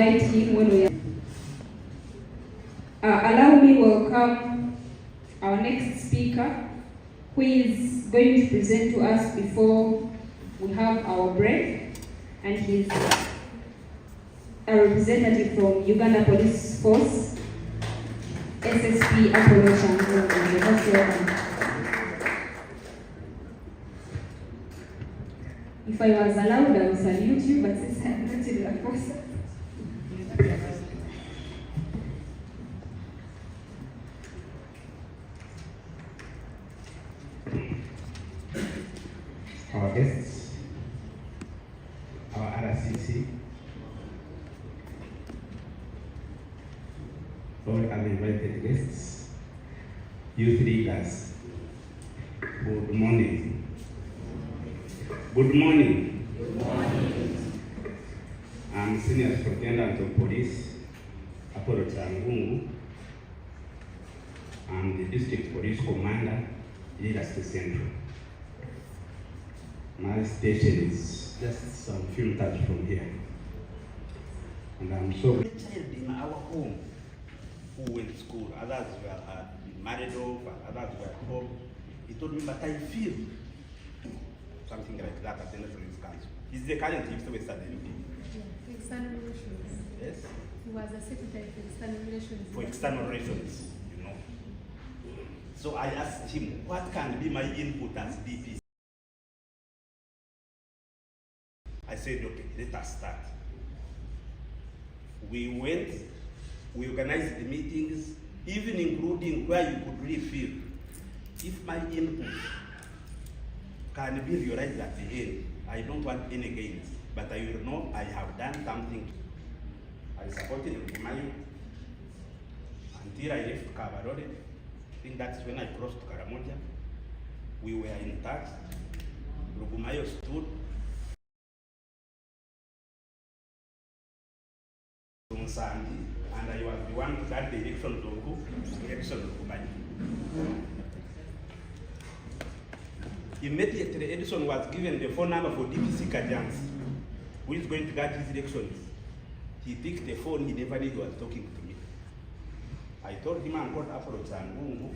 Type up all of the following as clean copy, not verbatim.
invite him when we are. Allow me welcome our next speaker, who is going to present to us before we have our break, and he's a representative from Uganda Police Force, SSP Apollo Chango. If I was allowed, I would salute you, but since I'm not in the force. Our guests, our RCC, all uninvited guests, youth leaders, good morning. Good morning. Good morning. I'm Senior Superintendent of Police, Apollo Changungu. I'm the District Police Commander, Leadership Central. My station is just some few meters from here. And I'm so A child in our home who went to school, others were married off, others were at home. He told me, but I feel something like that at the Electoral Council. He's the current Youth Western MP. Yeah, external relations. Yes? He was the secretary for external relations. For external relations, you know. So I asked him, what can be my input as DP? I said, okay, let us start. We went, we organized the meetings, even including where you could really feel, if my input can be realized at the end, I don't want any gains, but I will know I have done something. I supported Rukumayo until I left Kabarore. I think that's when I crossed Karamoja. We were in touch. Rukumayo stood on Sunday, and I was the one to guide the election of Rukumayo. Immediately, Edison was given the phone number for DPC Kajans, who is going to guard his elections. He picked the phone, he never knew he was talking to me. I told him I'm called Apollo Changungu.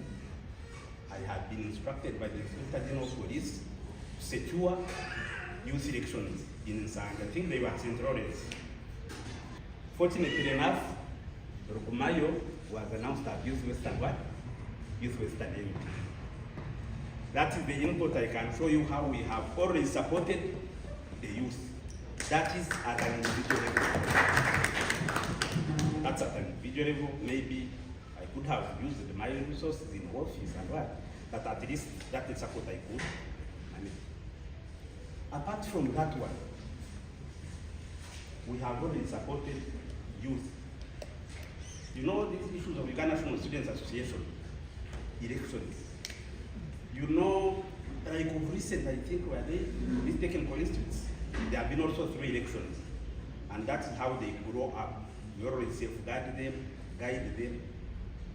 I had been instructed by the Inspector General of Police to secure youth elections in Nsanga. I think they were centrales. Fortunately enough, Rukumayo was announced as Youth Western what? Youth Western MP. That is the input. I can show you how we have already supported the youth. That is at an individual level. That's at an individual level. Maybe I could have used my resources in office and what, but at least that is support I could. I mean, apart from that one, we have already supported youth. You know these issues of Uganda National Students Association, elections. You know, like of recent, I think, were they, this taken for instance, there have been also 3 elections. And that's how they grow up. We always safeguard them, guide them,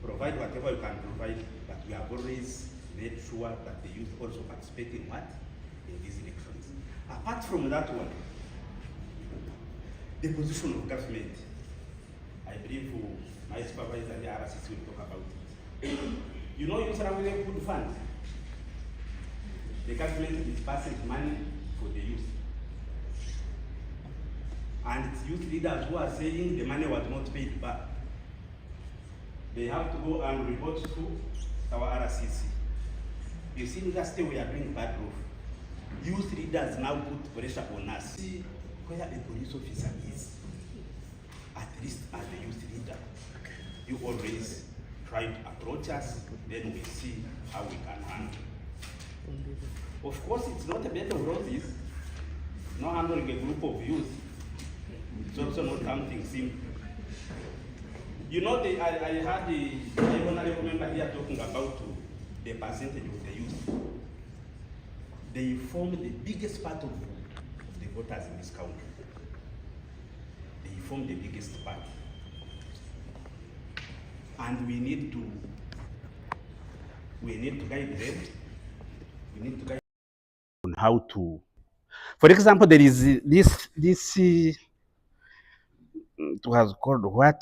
provide whatever you can provide, but we have always made sure that the youth also participate in what? In these elections. Apart from that one, the position of government, I believe my supervisor and the RCC will talk about it. You know, you surround with a good fund. The government disburses money for the youth. And it's youth leaders who are saying the money was not paid back. They have to go and report to our RCC. You see, that's the way we are doing bad roof. Youth leaders now put pressure on us. See where a police officer is, at least as the youth leader. You always try to approach us, then we see how we can handle. Of course, it's not a bed of roses. No handling a group of youth. It's also not something simple. You know, I had the honorable member here talking about the percentage of the youth. They form the biggest part of the voters in this country. They form the biggest part. And we need to guide them. We need to guide on how to. For example, there is this it was called what?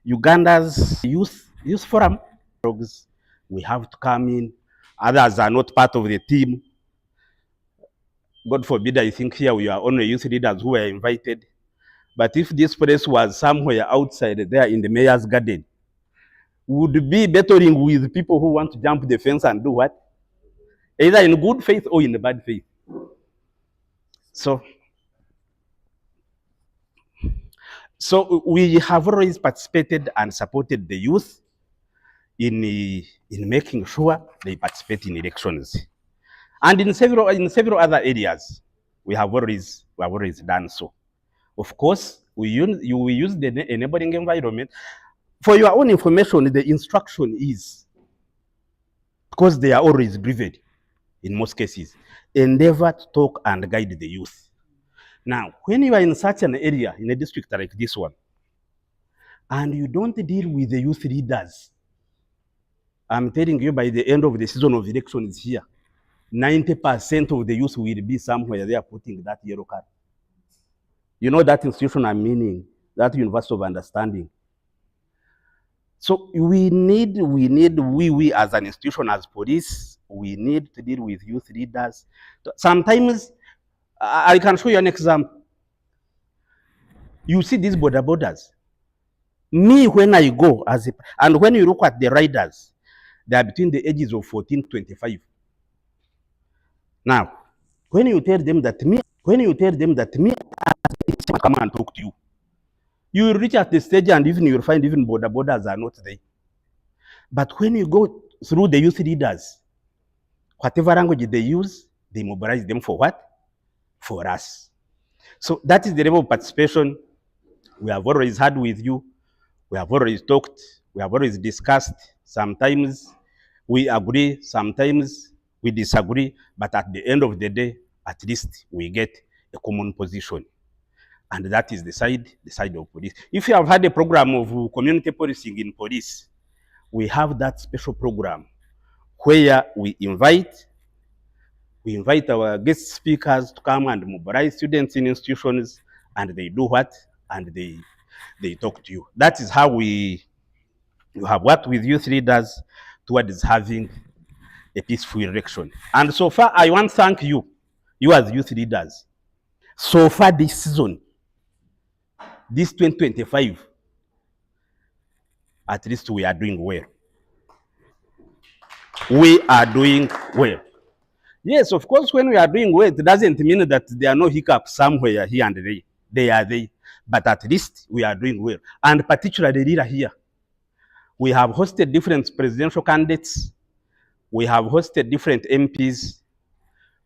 Uganda's youth forum. We have to come in. Others are not part of the team. God forbid, I think here we are only youth leaders who were invited. But if this place was somewhere outside there in the mayor's garden, would be battling with people who want to jump the fence and do what? Either in good faith or in bad faith. So we have always participated and supported the youth in making sure they participate in elections. And in several other areas, we have always done so. Of course, we use the enabling environment. For your own information, the instruction is, because they are always briefed in most cases, endeavor to talk and guide the youth. Now, when you are in such an area, in a district like this one, and you don't deal with the youth leaders, I'm telling you, by the end of the season of elections here, 90% of the youth will be somewhere there putting that yellow card. You know that institution I'm meaning, that University of Understanding. So we as an institution, as police, we need to deal with youth leaders. Sometimes, I can show you an example. You see these borders. Me, when I go, and when you look at the riders, they are between the ages of 14 to 25. Now, when you tell them that me, I come and talk to you, you will reach at the stage and even you will find even borders are not there. But when you go through the youth leaders, whatever language they use, they mobilize them for what? For us. So that is the level of participation we have always had with you. We have always talked. We have always discussed. Sometimes we agree, sometimes we disagree, but at the end of the day, at least we get a common position. And that is the side of police. If you have had a program of community policing in police, we have that special program where we invite our guest speakers to come and mobilize students in institutions, and they do what? And they talk to you. That is how we have worked with youth leaders towards having a peaceful election. And so far, I want to thank you as youth leaders. So far this season, this 2025, at least we are doing well. We are doing well. Yes, of course, when we are doing well, it doesn't mean that there are no hiccups somewhere here and there. They are there. But at least we are doing well. And particularly here, we have hosted different presidential candidates. We have hosted different MPs.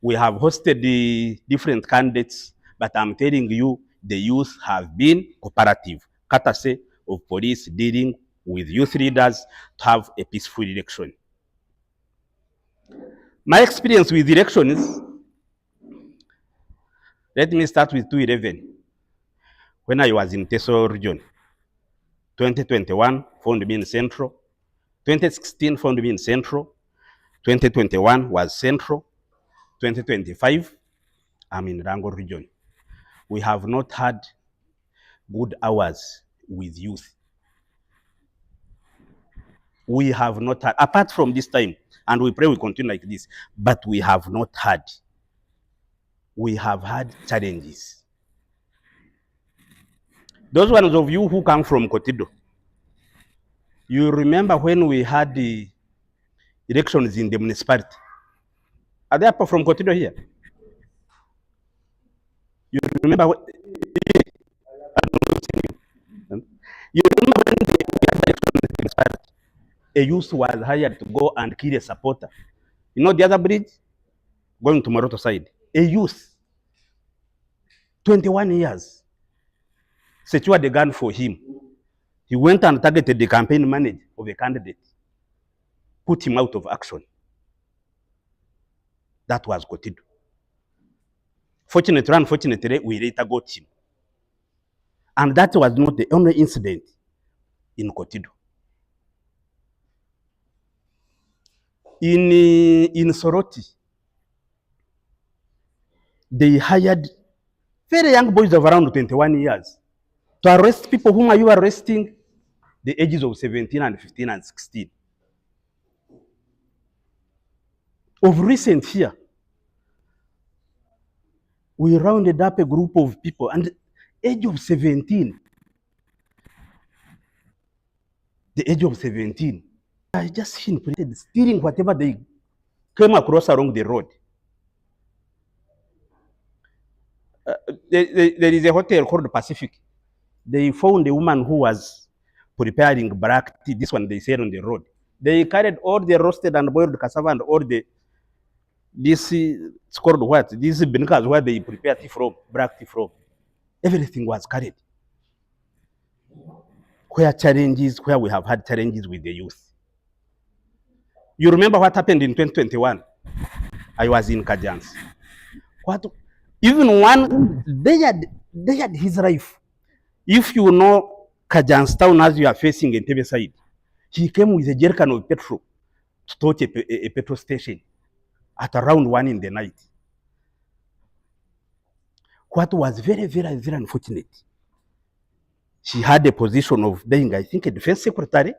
We have hosted the different candidates. But I'm telling you, the youth have been cooperative, courtesy of police dealing with youth leaders to have a peaceful election. My experience with elections, let me start with 2011. When I was in Teso region, 2021 found me in Central, 2016 found me in Central, 2021 was Central, 2025 I'm in Rango region. We have not had good hours with youth. We have not had, apart from this time, and we pray we continue like this, but we have not had. We have had challenges. Those ones of you who come from Kotido, you remember when we had the elections in the municipality? Are there people from Kotido here? You remember when we had the elections in the municipality? A youth was hired to go and kill a supporter. You know the other bridge? Going to Moroto side. A youth, 21 years, secured a gun for him. He went and targeted the campaign manager of a candidate, put him out of action. That was Kotido. Fortunately, unfortunately, we later got him. And that was not the only incident in Kotido. In Soroti, they hired very young boys of around 21 years To arrest people, whom are you arresting? The ages of 17 and 15 and 16. Of recent here, we rounded up a group of people, and age of 17, the age of 17, I just seen stealing whatever they came across along the road. There is a hotel called the Pacific. They found a woman who was preparing black tea. This one they said on the road. They carried all the roasted and boiled cassava and all the it's called what? These binikas where they prepare tea from, black tea from. Everything was carried. Where we have had challenges with the youth. You remember what happened in 2021? I was in Kajans. What? Even one, they had his life. If you know Kajans town as you are facing in Tebe side, he came with a jerrycan of petrol to touch a petrol station at around 1 in the night. What was very, very, very unfortunate, she had a position of being, I think, a defense secretary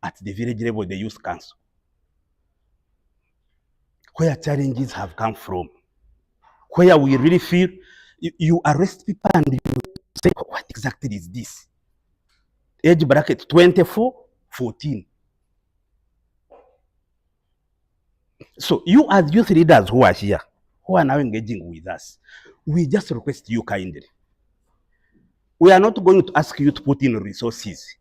at the village level of the youth council, where challenges have come from, where we really feel you arrest people and you say, what exactly is this? Age bracket 24, 14. So you as youth leaders who are here, who are now engaging with us, we just request you kindly. We are not going to ask you to put in resources.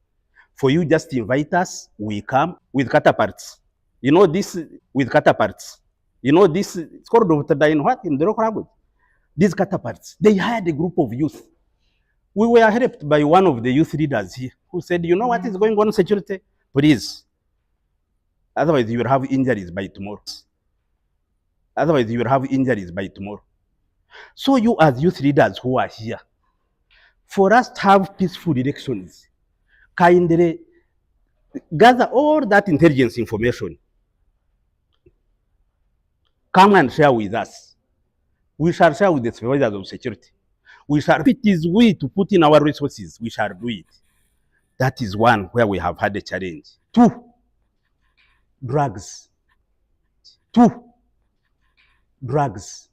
For you just invite us, we come with catapults. You know this with catapults. You know this, it's called in what? In the local language. These catapults, they hired a group of youth. We were helped by one of the youth leaders here who said, you know what is going on in security? Please. Otherwise, you will have injuries by tomorrow. Otherwise, you will have injuries by tomorrow. So you as youth leaders who are here, for us to have peaceful elections, kindly gather all that intelligence information. Come and share with us. We shall share with the supervisors of security. We shall, if it is we to put in our resources, we shall do it. That is one where we have had a challenge. 2, drugs. 2, drugs.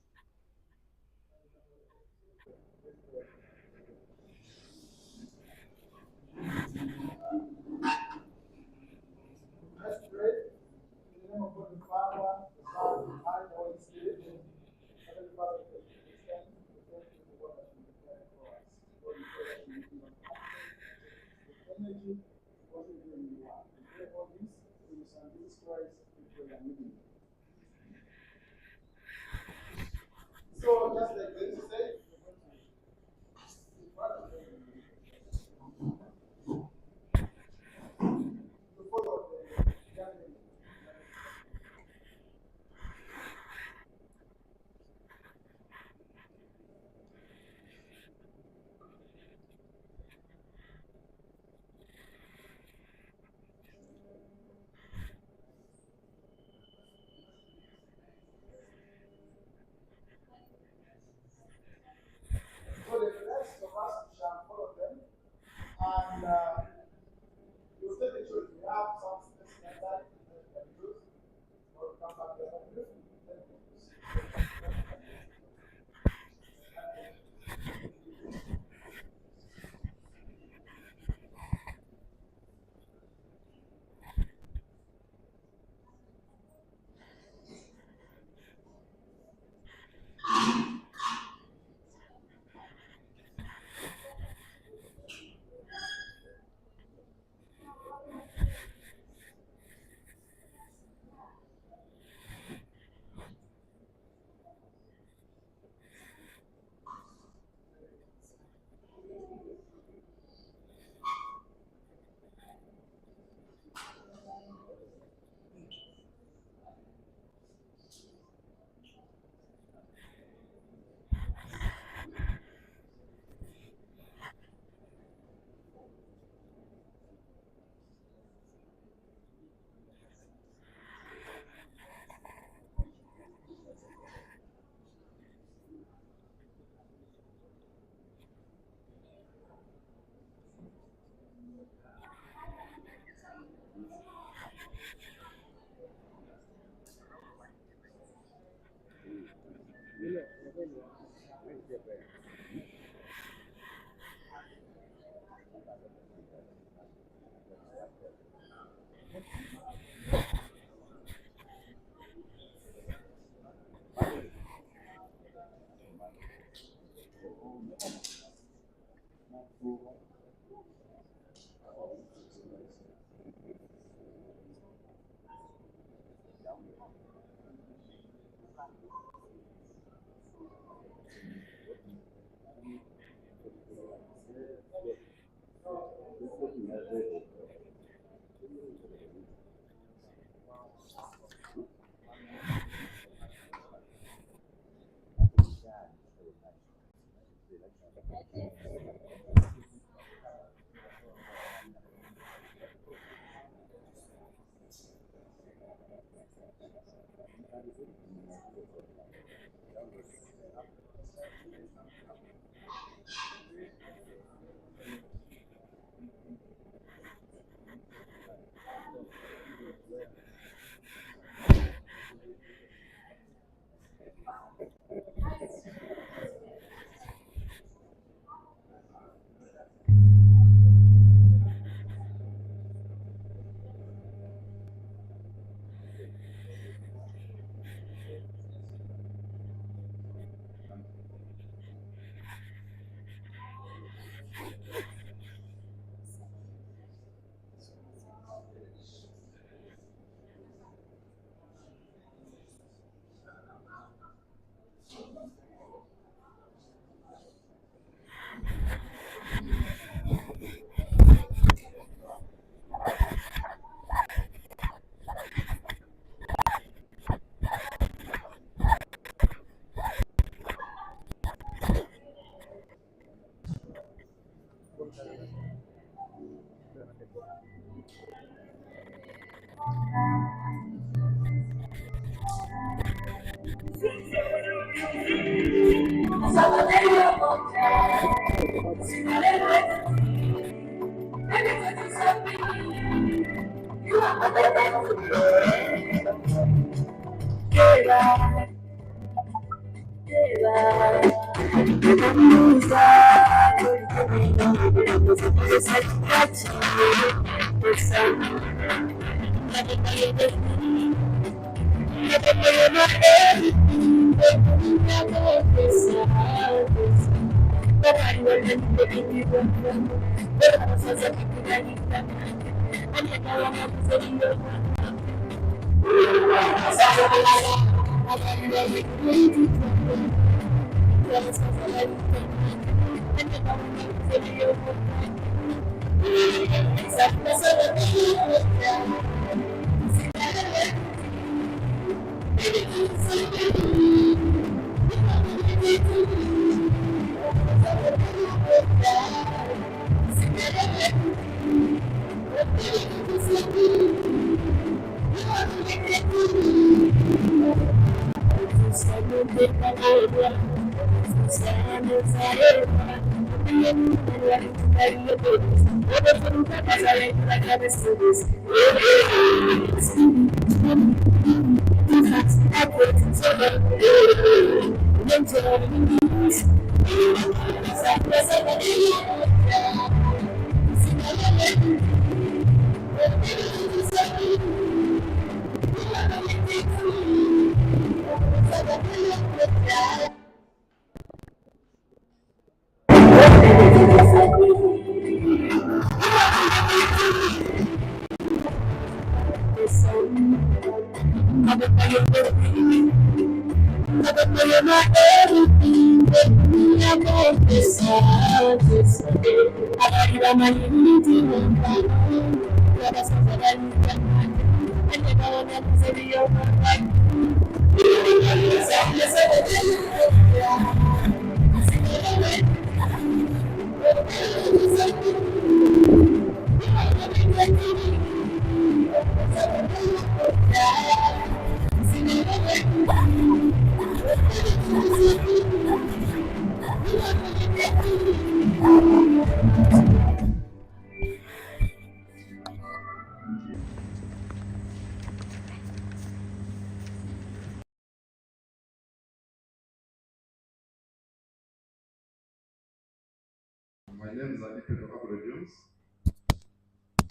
My name is Igad Youth4Peace,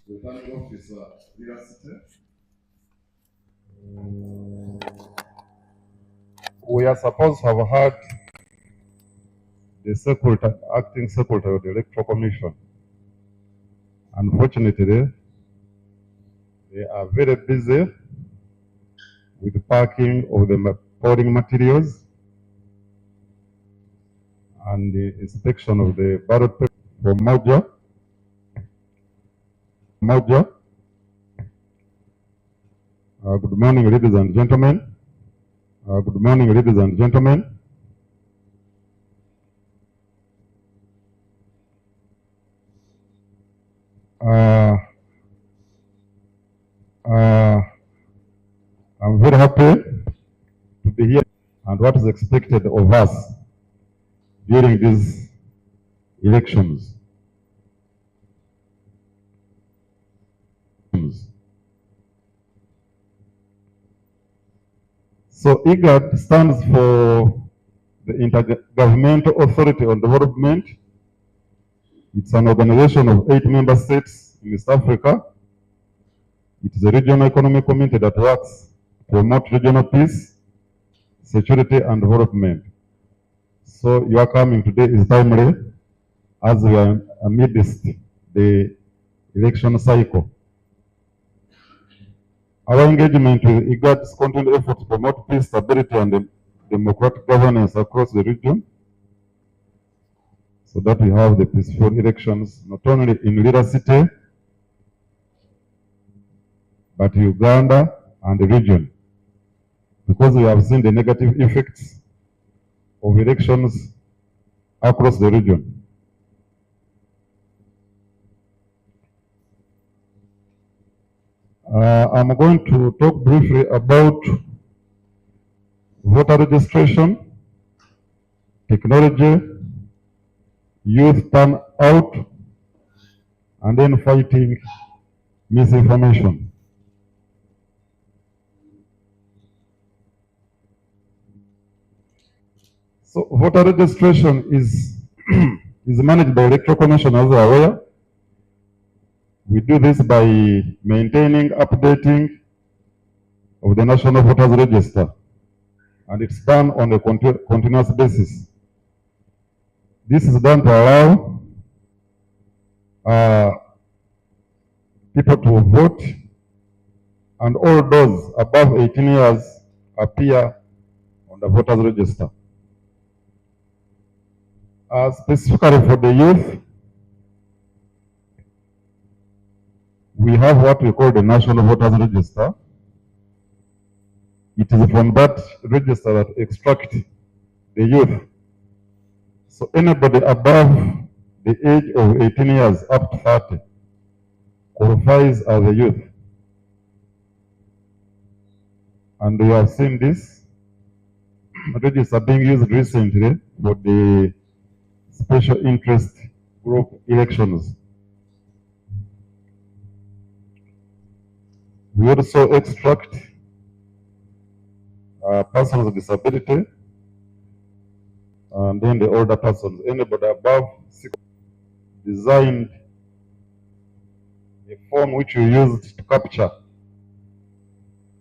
returning officer, Igad City. We are supposed to have had the acting secretary of the Electoral Commission. Unfortunately, they are very busy with the packing of the polling materials and the inspection of the ballot paper for Moja. Good morning, ladies and gentlemen. Good morning, ladies and gentlemen. Uh, uh, I'm very happy and what is expected of us during these elections. So IGAD stands for the Intergovernmental Authority on Development. It's an organization of 8 member states in East Africa. It is a regional economic community that works to promote regional peace, security, and development. So your coming today is timely as we are amidst the election cycle. Our engagement with IGAD's continued effort to promote peace, stability, and democratic governance across the region, so that we have the peaceful elections, not only in Lira City, but Uganda and the region, because we have seen the negative effects of elections across the region. I'm going to talk briefly about voter registration, technology, youth turnout, and then fighting misinformation. So voter registration is is managed by Electoral Commission, as you are aware. We do this by maintaining, updating of the National Voters Register, and it's done on a continuous basis. This is done to allow people to vote, and all those above 18 years appear on the voters register. Specifically for the youth, we have what we call the National Voters Register. It is from that register that extract the youth. So anybody above the age of 18 years up to 30 qualifies as a youth. And we have seen this register being used recently for the special interest group elections. We also extract persons with disability, and then the older persons, anybody above 60, designed a form which we used to capture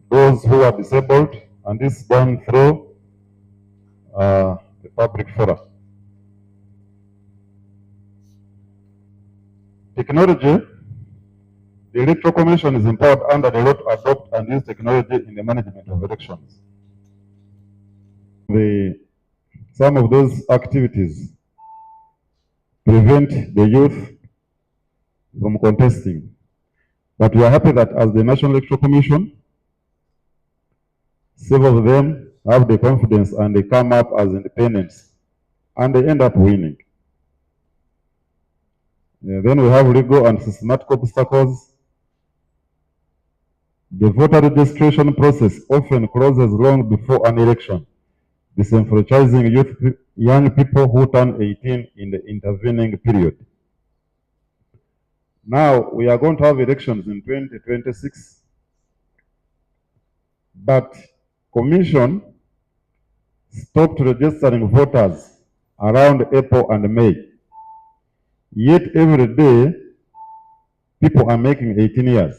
those who are disabled, and this is done through the public forum. Technology, the Electoral Commission is empowered under the law to adopt and use technology in the management of elections. Some of those activities prevent the youth from contesting. But we are happy that as the National Electoral Commission, several of them have the confidence and they come up as independents and they end up winning. Then we have legal and systematic obstacles. The voter registration process often closes long before an election, disenfranchising young people who turn 18 in the intervening period. Now, we are going to have elections in 2026, but Commission stopped registering voters around April and May. Yet every day, people are making 18 years.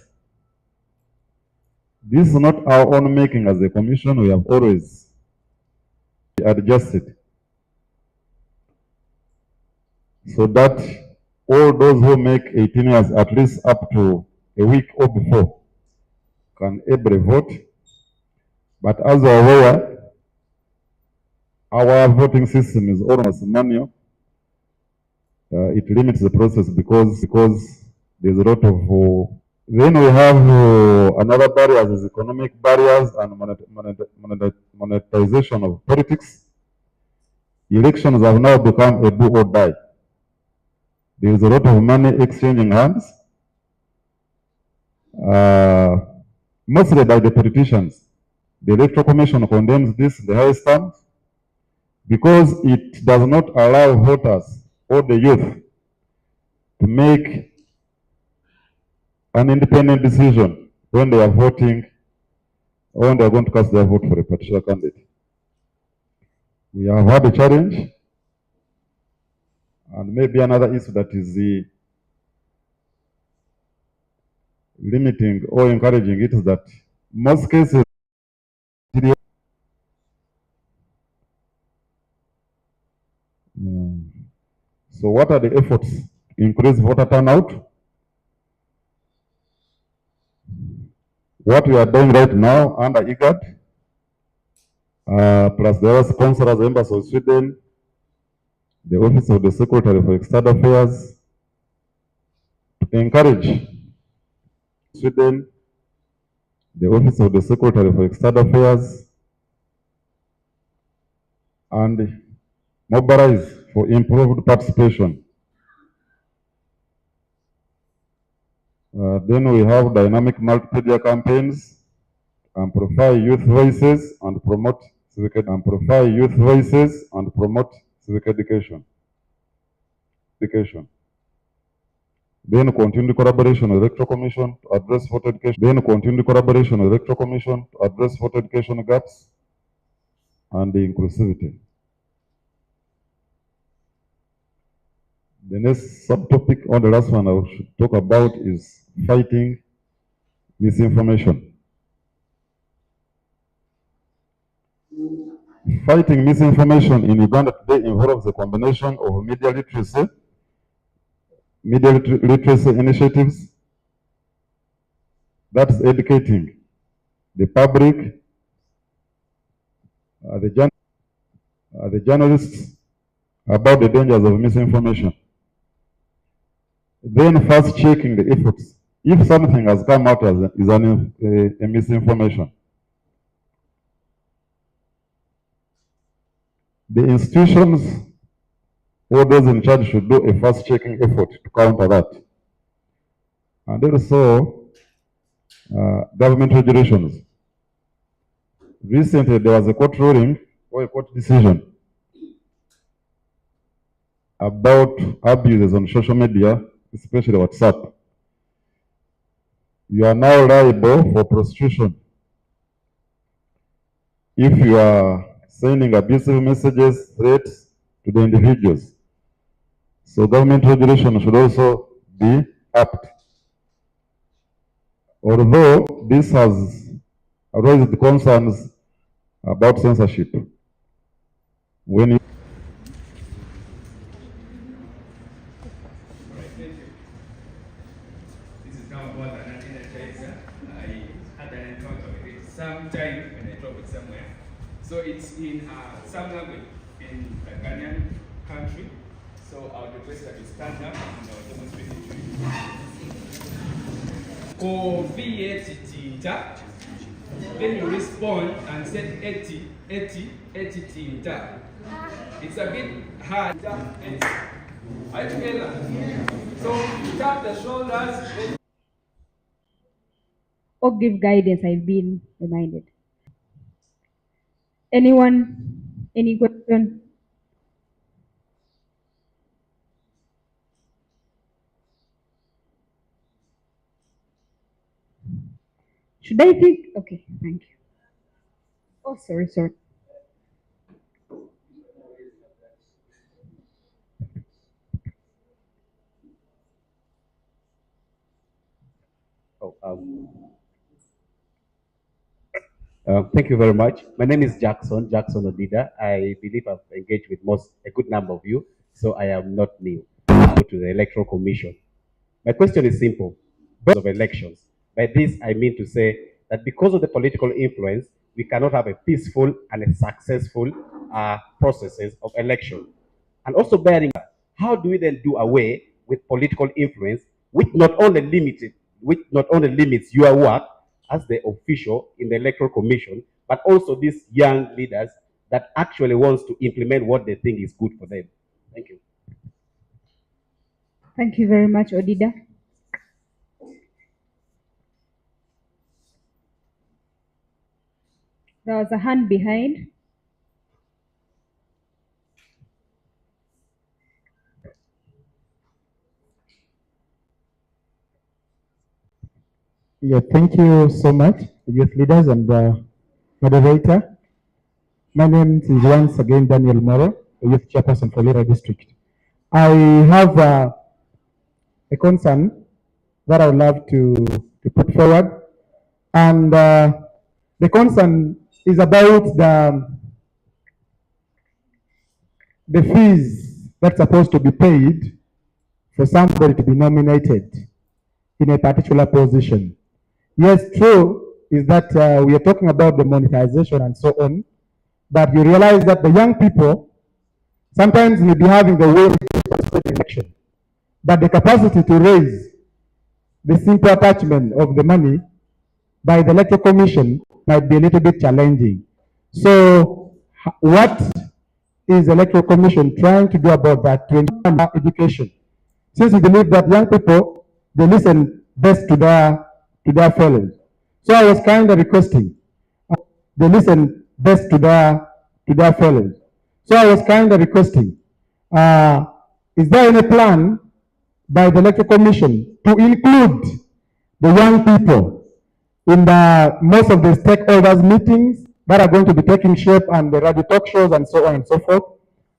This is not our own making as a Commission. We have always adjusted so that all those who make 18 years, at least up to a week or before, can able vote. But as you are aware, our voting system is almost manual. It limits the process because there's a lot of then we have another barriers is economic barriers and monetization of politics. Elections have now become a do or die. There is a lot of money exchanging hands, mostly by the politicians. The Electoral Commission condemns this in the highest terms. because it does not allow voters or the youth to make an independent decision when they are voting or when they are going to cast their vote for a particular candidate. We have had a challenge, and maybe another issue that is limiting or encouraging it is that most cases. So what are the efforts to increase voter turnout? What we are doing right now under Igad, plus the other sponsors, the Embassy of Sweden, the Office of the Secretary for External Affairs, to encourage Sweden, the Office of the Secretary for External Affairs, and mobilize for improved participation. Then we have dynamic multimedia campaigns, amplify youth voices and promote civic education. Then continue collaboration with Electoral Commission to address voter education. Gaps and the inclusivity. The next subtopic, or the last one I should talk about, is fighting misinformation. Fighting misinformation in Uganda today involves a combination of media literacy initiatives, that is educating the public, the journalists about the dangers of misinformation. Then first checking the efforts. If something has come out as a misinformation, the institutions or those in charge should do a first checking effort to counter that. And also, government regulations. Recently, there was a court ruling or a court decision about abuses on social media, especially WhatsApp. You are now liable for prosecution if you are sending abusive messages, threats to the individuals. So government regulation should also be upped. Although this has raised concerns about censorship. When you This is now about an energizer. I had an encounter with it sometime when I traveled somewhere. So it's in some language in the Ghanaian country. So I would request that you stand up and I will demonstrate it to you. Tinta. Then you respond and say eti tinta. It's a bit hard. And are you together? So you tap the shoulders. Or give guidance, I've been reminded. Anyone? Any question? Should I think? Okay, thank you. Oh, sorry. Thank you very much. My name is Jackson Odida. I believe I've engaged with a good number of you, so I am not new to the Electoral Commission. My question is simple. Of elections. By this, I mean to say that because of the political influence, we cannot have a peaceful and a successful processes of election. And also bearing, how do we then do away with political influence, which not only limits your work as the official in the Electoral Commission, but also these young leaders that actually wants to implement what they think is good for them. Thank you. Thank you very much, Odida. There was a hand behind. Yeah, thank you so much, youth leaders and moderator. My name is once again Daniel Moro, the youth chairperson for Lira District. I have a concern that I would love to put forward, and the concern is about the fees that's supposed to be paid for somebody to be nominated in a particular position. Yes, true is that we are talking about the monetization and so on, but you realize that the young people sometimes may be having the will to participate in election, but the capacity to raise the simple attachment of the money by the electoral commission might be a little bit challenging. So, what is the electoral commission trying to do about that to ensure education? Since we believe that young people, they listen best to their fellows. So I was kind of requesting, they listen best to their fellows. So I was kind of requesting, uh, is there any plan by the electoral commission to include the young people in the most of the stakeholders meetings that are going to be taking shape and the radio talk shows and so on and so forth?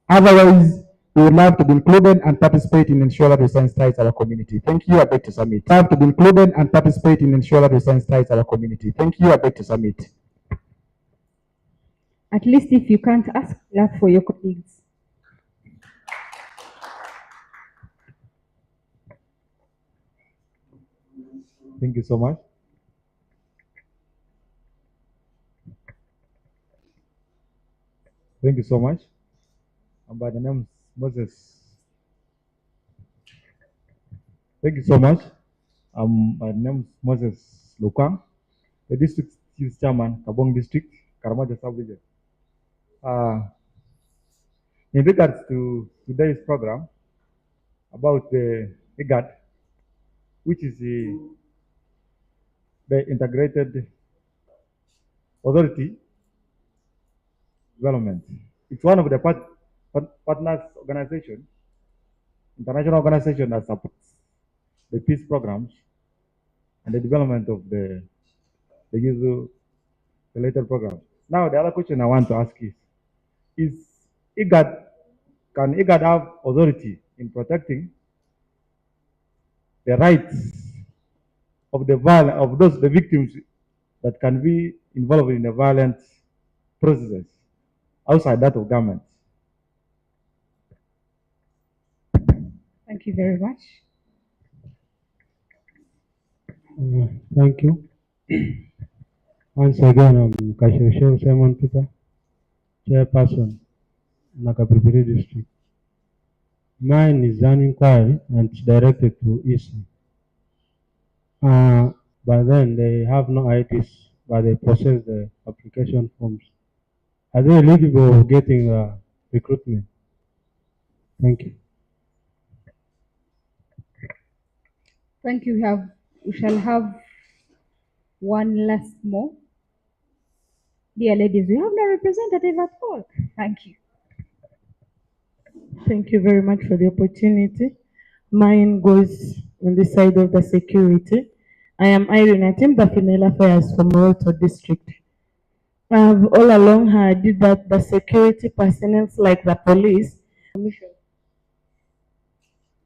Otherwise, we would love to be included and participate in ensure that we sensitize our community. Thank you. I beg to submit. Have to be included and participate in ensure that we sensitize our community. Thank you. I beg to submit. At least if you can't ask that for your colleagues. Thank you so much. Thank you so much. And by the name of Moses. Thank you so much. My name is Moses Lukang, the district chief chairman, Kabong District, Karamaja Sub-Region. In regards to today's program about the Igad, which is the Integrated Authority Development. It's one of the partners organization, international organization that supports the peace programs and the development of the youth-related programs. Now, the other question I want to ask is IGAD, can IGAD have authority in protecting the rights of the victims that can be involved in the violent processes outside that of government? Thank you very much. Thank you. Once again, I'm Kashoshev Simon Peter, Chairperson, Nakapipiri District. Mine is an inquiry and it's directed to EC. But then they have no IDs, but they process the application forms. Are they eligible of getting recruitment? Thank you. Thank you. We shall have one last more. Dear ladies, we have no representative at all. Thank you. Thank you very much for the opportunity. Mine goes on the side of the security. I am Irene Atim, the Female Affairs from Electoral District. I've all along heard that the security personnel like the police, The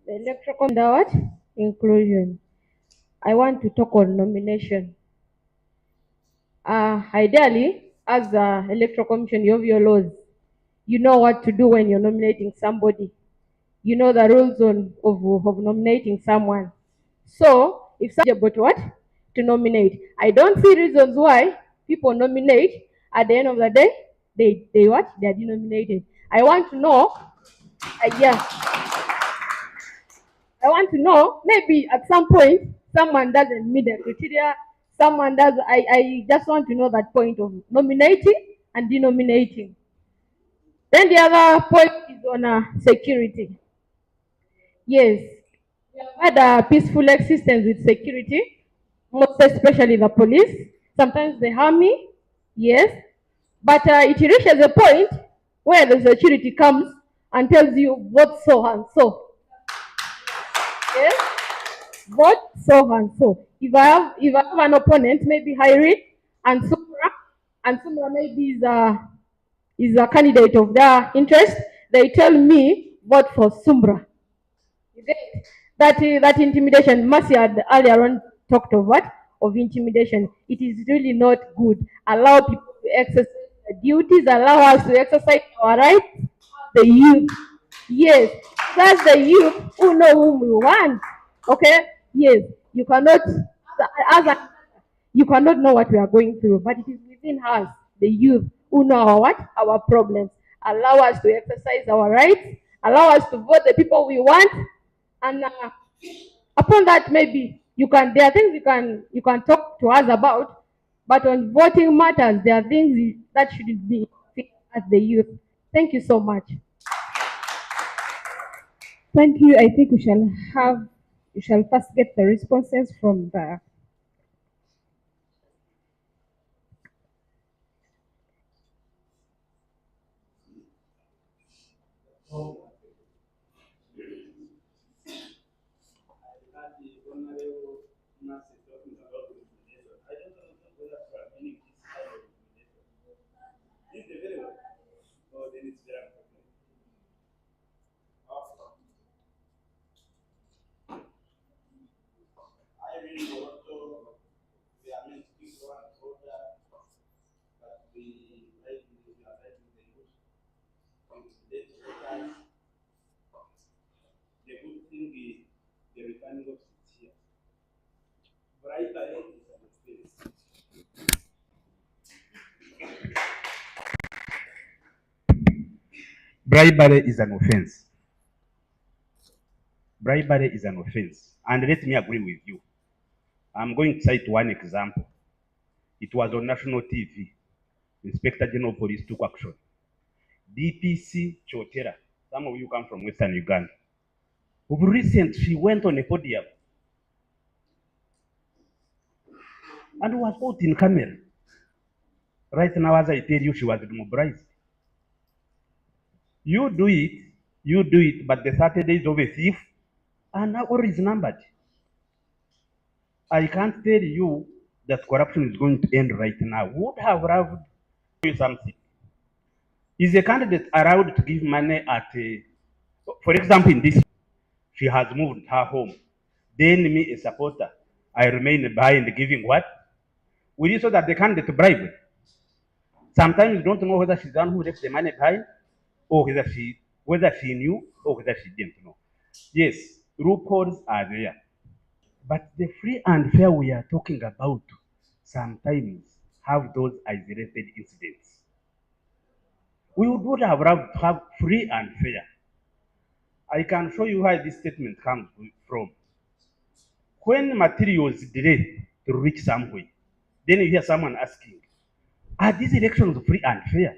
electoral inclusion. I want to talk on nomination. Ideally, as the electoral commission, you have your laws. You know what to do when you're nominating somebody. You know the rules of nominating someone. So, if somebody about what? To nominate. I don't see reasons why people nominate. At the end of the day, they what? They are denominated. I want to know, yeah. I want to know, maybe at some point, someone doesn't meet the criteria, someone does. I just want to know that point of nominating and denominating. Then the other point is on security. Yes, we have had a peaceful existence with security, most especially the police. Sometimes the army, yes, but it reaches a point where the security comes and tells you vote so and so. Yes, vote so and so. If I have an opponent, maybe Irene and Sumra maybe is a candidate of their interest, they tell me vote for Sumra. You get it? That intimidation. Mercy had earlier on talked of what? Of intimidation. It is really not good. Allow people to exercise their duties, allow us to exercise our rights. The youth. Yes. That's the youth who know whom we want. Okay? Yes. You cannot as a you cannot know what we are going through, but it is within us, the youth, who know our what? Our problems. Allow us to exercise our rights. Allow us to vote the people we want, and upon that, maybe there are things you can talk to us about, but on voting matters, there are things that should be as the youth. Thank you so much. Thank you. I think we shall first get the responses from the I really also we are meant to be one order, but we like we are like the youth. Let's focus. The good thing is the returning of seats here. Bribery is an offense. Bribery is an offense. Bribery is an offense. And let me agree with you. I'm going to cite one example. It was on national TV. Inspector General of Police took action. DPC Chotera, some of you come from Western Uganda, who recently went on a podium and was caught in camera. Right now, as I tell you, she was demobilized. You do it, but the 30 days of a thief are now always numbered. I can't tell you that corruption is going to end right now. Would have loved to you something. Is a candidate allowed to give money at for example, in this, she has moved her home. Then me, a supporter, I remain behind giving what? Will you so that the candidate bribe? Sometimes you don't know whether she's the one who left the money behind, or whether she knew or whether she didn't know. Yes, loopholes are there. But the free and fair we are talking about sometimes have those isolated incidents. We would have loved to have free and fair. I can show you where this statement comes from. When materials delay to reach somewhere, then you hear someone asking, are these elections free and fair?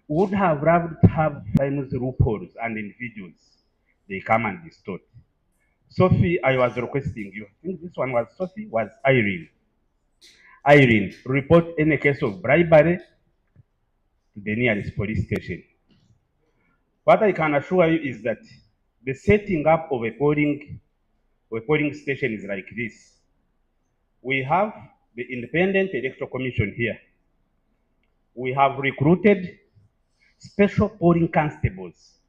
Would have loved to have famous loopholes and individuals. They come and distort. Sophie, I was requesting you. I think this one was Sophie, was Irene. Irene, report any case of bribery to the nearest police station. What I can assure you is that the setting up of a polling station is like this. We have the Independent Electoral Commission here. We have recruited special polling constables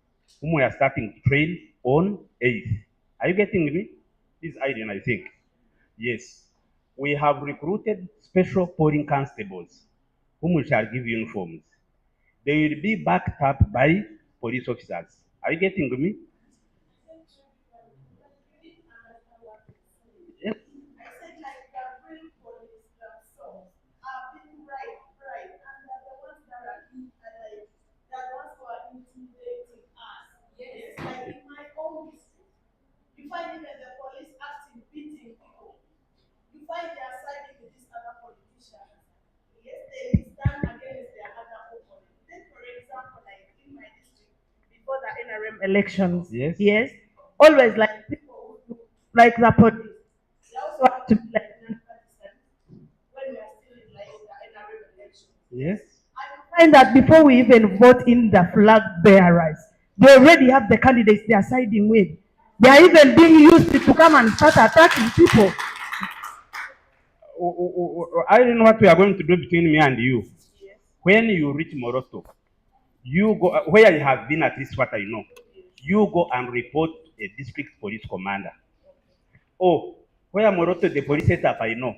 whom we are starting to train on 8th. Are you getting me? This is Irene, I think. Yes. We have recruited special polling constables whom we shall give uniforms. They will be backed up by police officers. Are you getting me? Yes. You find even the police acting, beating people. You find they are siding with these other politicians. Yes, they stand against their other opponents. Take for example, like in my district, before the NRM elections. Yes. Yes. Always like people who do like the police. They also have to be like non-partisan when we are still in like the NRM elections. Yes. I find that before we even vote in the flag bearers, they already have the candidates they are siding with. They are even being used to come and start attacking people. I don't know what we are going to do between me and you. When you reach Moroto, you go where you have been, at least what I know. You go and report a district police commander. Oh, where Moroto, the police setup, I know.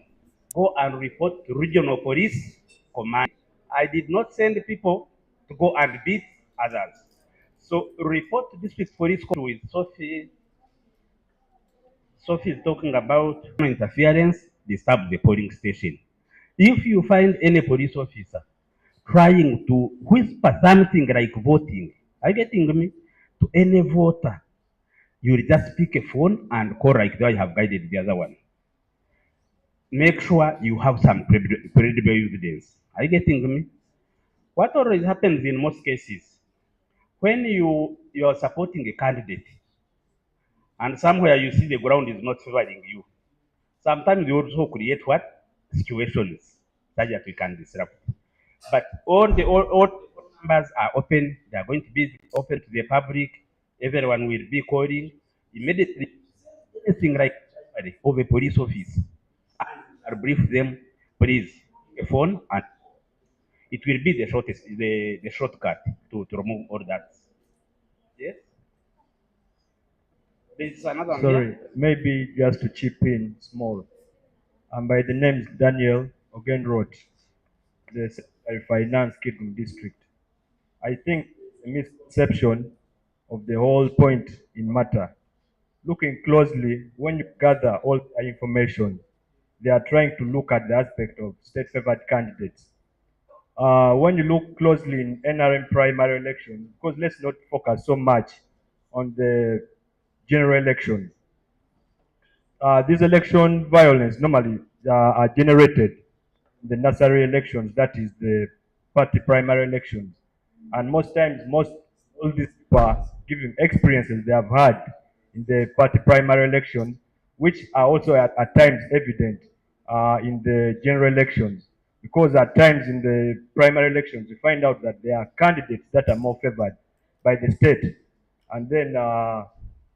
Go and report to regional police command. I did not send people to go and beat others. So report to district police with Sophie. Sophie is talking about interference, disturb the polling station. If you find any police officer trying to whisper something like voting, are you getting me? To any voter, you will just pick a phone and call like I have guided the other one. Make sure you have some credible evidence. Are you getting me? What always happens in most cases, when you are supporting a candidate and somewhere you see the ground is not favoring you, sometimes you also create what? Situations such that we can disrupt. But all numbers are open, they are going to be open to the public, everyone will be calling immediately anything like of a police office. I'll brief them, please, a phone, and it will be the shortest, the shortcut to remove all that. Yes. There's another one Sorry, here. maybe just to chip in small. I'm by the name is Daniel Ogenroth, the Secretary of Finance, Kidum District. I think a misconception of the whole point in matter. Looking closely, when you gather all the information, they are trying to look at the aspect of state-favored candidates. When you look closely in NRM primary election, because let's not focus so much on the general election. These election violence normally are generated in the nursery elections, that is the party primary elections. And most times, all these people are giving experiences they have had in the party primary elections, which are also at times evident in the general elections. Because at times in the primary elections, you find out that there are candidates that are more favored by the state. And then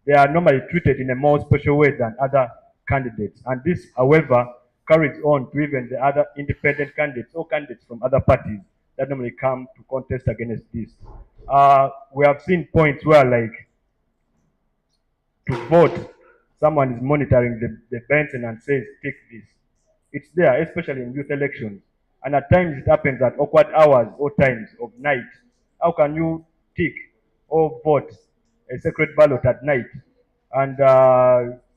they are normally treated in a more special way than other candidates. And this, however, carries on to even the other independent candidates or candidates from other parties that normally come to contest against this. We have seen points where, like, to vote, someone is monitoring the Benson and says, take this. It's there, especially in youth elections. And at times it happens at awkward hours or times of night. How can you tick or vote a secret ballot at night? And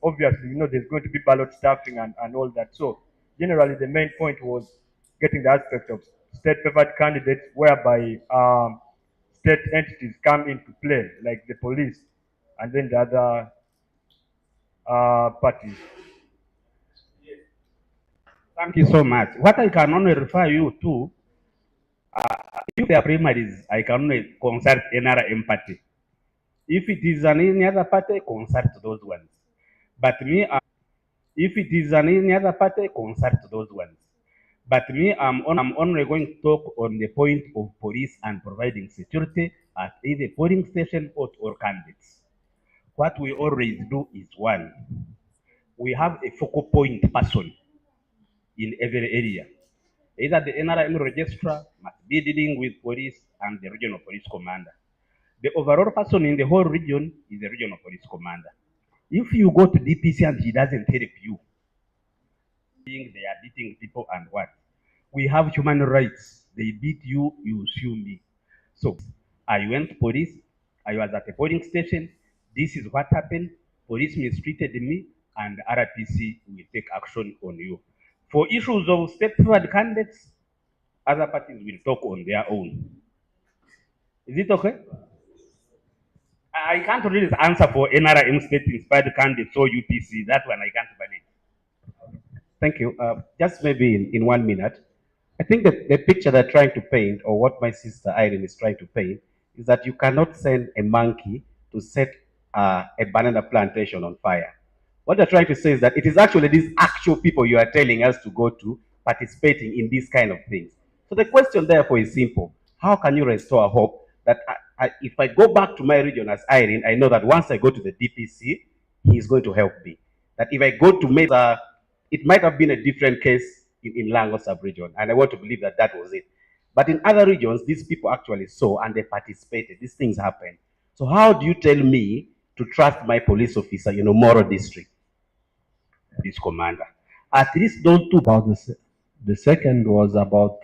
obviously, there's going to be ballot stuffing and all that. So generally, the main point was getting the aspect of state-favored candidates, whereby state entities come into play, like the police, and then the other parties. Thank you so much. What I can only refer you to, if there are primaries, I can only consult another empathy. If it is an any other party, consult those ones. But me, if it is an any other party, consult those ones. But me, I'm only going to talk on the point of police and providing security at either polling station or candidates. What we always do is one, we have a focal point person in every area. Either the NRM registrar must be dealing with police and the regional police commander. The overall person in the whole region is the regional police commander. If you go to DPC and he doesn't help you, they are beating people and what? We have human rights. They beat you, you sue me. So I went to police. I was at a polling station. This is what happened. Police mistreated me, and RPC will take action on you. For issues of state-favored candidates, other parties will talk on their own. Is it okay? I can't really answer for NRM state-inspired candidates or UPC. That one I can't validate. Thank you. Just maybe in 1 minute. I think that the picture they're trying to paint, or what my sister Irene is trying to paint, is that you cannot send a monkey to set a banana plantation on fire. What they're trying to say is that it is actually these actual people you are telling us to go to participating in these kind of things. So the question therefore is simple. How can you restore hope that if I go back to my region as Irene, I know that once I go to the DPC, he is going to help me. That if I go to Mesa, it might have been a different case in Lango sub-region, and I want to believe that that was it. But in other regions, these people actually saw and they participated. These things happen. So how do you tell me to trust my police officer, Moro district, this commander? At least don't do About this. The second was about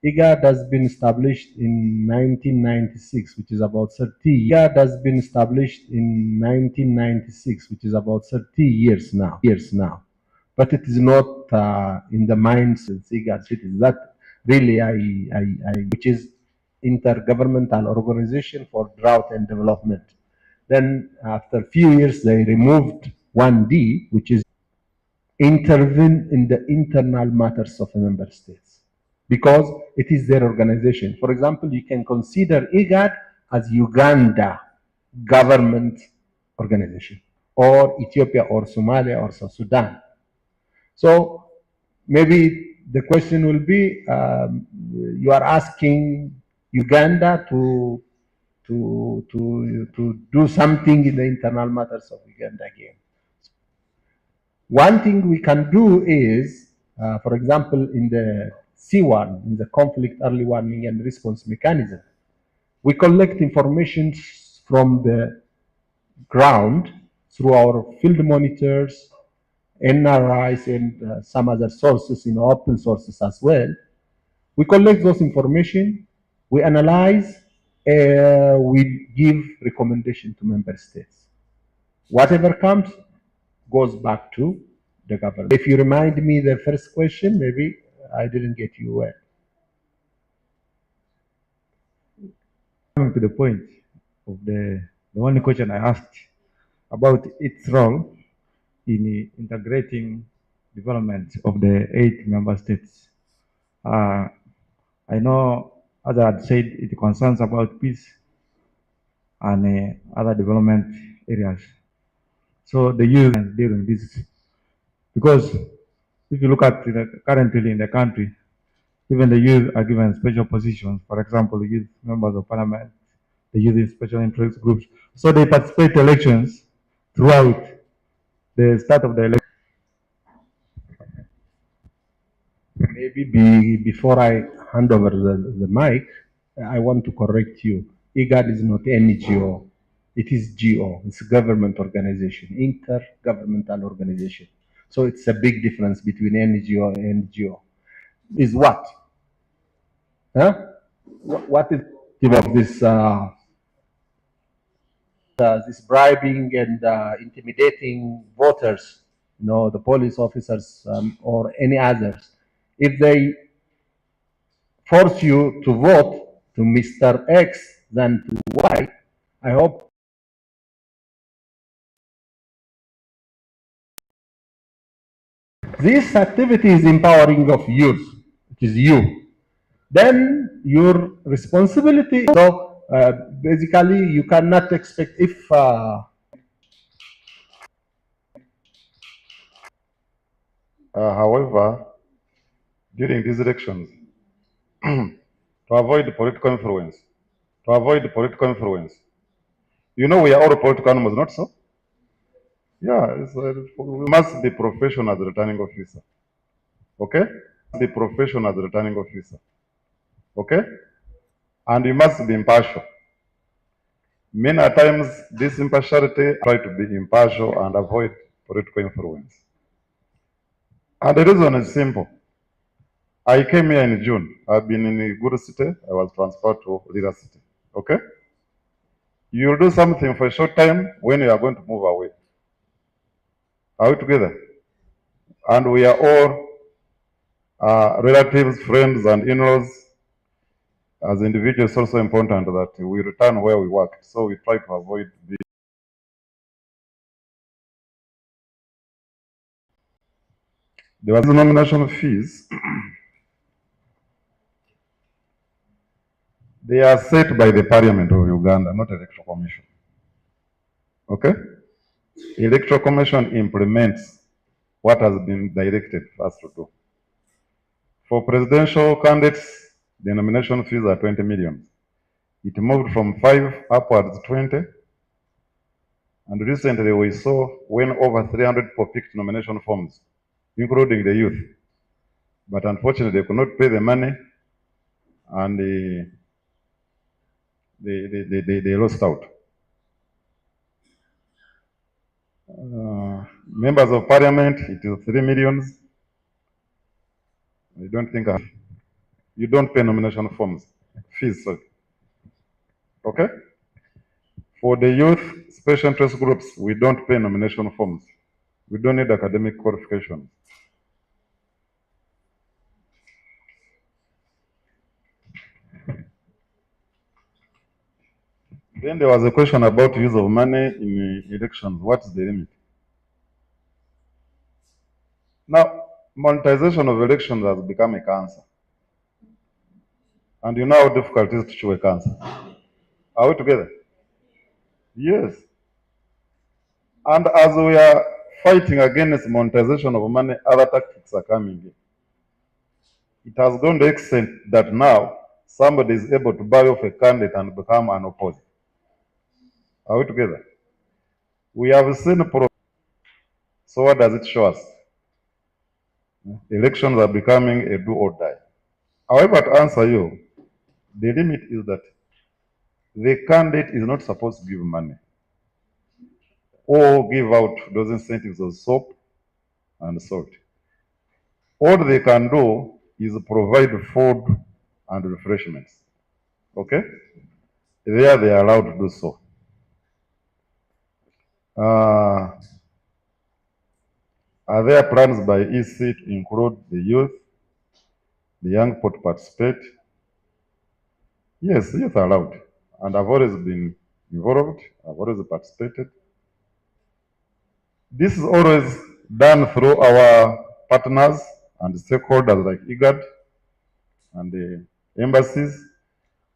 Igad has been established in 1996, which is about 30. Igad has been established in 1996, which is about 30 years now. But it is not in the minds of Igad cities. That really, which is intergovernmental organization for drought and development. Then after a few years, they removed 1D, which is intervene in the internal matters of the member states because it is their organization. For example, you can consider IGAD as Uganda government organization, or Ethiopia or Somalia or South Sudan. So maybe the question will be, you are asking Uganda to do something in the internal matters of Uganda again. One thing we can do is, for example, in the C1, in the conflict early warning and response mechanism, we collect information from the ground through our field monitors, NRIs, and some other sources, open sources as well. We collect those information, we analyze, we give recommendation to member states. Whatever comes goes back to the government. If you remind me the first question, maybe I didn't get you well. Coming to the point of the only question I asked about its role in integrating development of the 8 member states. I know, as I had said, it concerns about peace and other development areas. So the youth during this, because if you look at currently in the country, even the youth are given special positions. For example, the youth members of parliament, the youth in special interest groups. So they participate in elections throughout the start of the election. Maybe before I hand over the mic, I want to correct you. IGAD is not NGO. It is GO. It's a government organization, intergovernmental organization. So it's a big difference between NGO and GO. Is what? Huh? What is of this bribing and intimidating voters, the police officers or any others? If they force you to vote to Mr. X than to Y, I hope this activity is empowering of youth. It is you. Then your responsibility. So basically, you cannot expect if. However, during these elections, to avoid political influence, we are all political animals, not so? Yeah, we must be professional as a returning officer. Okay? Be professional as a returning officer. Okay? And you must be impartial. Many times, this impartiality try to be impartial and avoid political influence. And the reason is simple. I came here in June. I've been in a good city. I was transferred to Lira city. Okay? You'll do something for a short time when you are going to move away. Are we together? And we are all relatives, friends, and in-laws. As individuals, it's also important that we return where we worked. So we try to avoid the. There was nomination fees. They are set by the Parliament of Uganda, not Electoral Commission. Okay? Electoral Commission implements what has been directed for us to do. For presidential candidates, the nomination fees are 20 million. It moved from 5 upwards 20. And recently we saw when over 300 people picked nomination forms, including the youth. But unfortunately, they could not pay the money and they lost out. Members of parliament, it is 3 millions. I don't think you don't pay nomination forms, fees, sorry. Okay? For the youth special interest groups, we don't pay nomination forms. We don't need academic qualifications. Then there was a question about use of money in elections. What's the limit? Now, monetization of elections has become a cancer. And you know how difficult it is to show a cancer. Are we together? Yes. And as we are fighting against monetization of money, other tactics are coming in. It has gone to the extent that now somebody is able to buy off a candidate and become an opponent. Are we together? We have seen. So what does it show us? Elections are becoming a do or die. However, to answer you, the limit is that the candidate is not supposed to give money or give out those incentives of soap and salt. All they can do is provide food and refreshments. Okay? There they are allowed to do so. Are there plans by EC to include the youth, the young people to participate? Yes, youth are allowed. And I've always been involved, I've always participated. This is always done through our partners and stakeholders like Igad and the embassies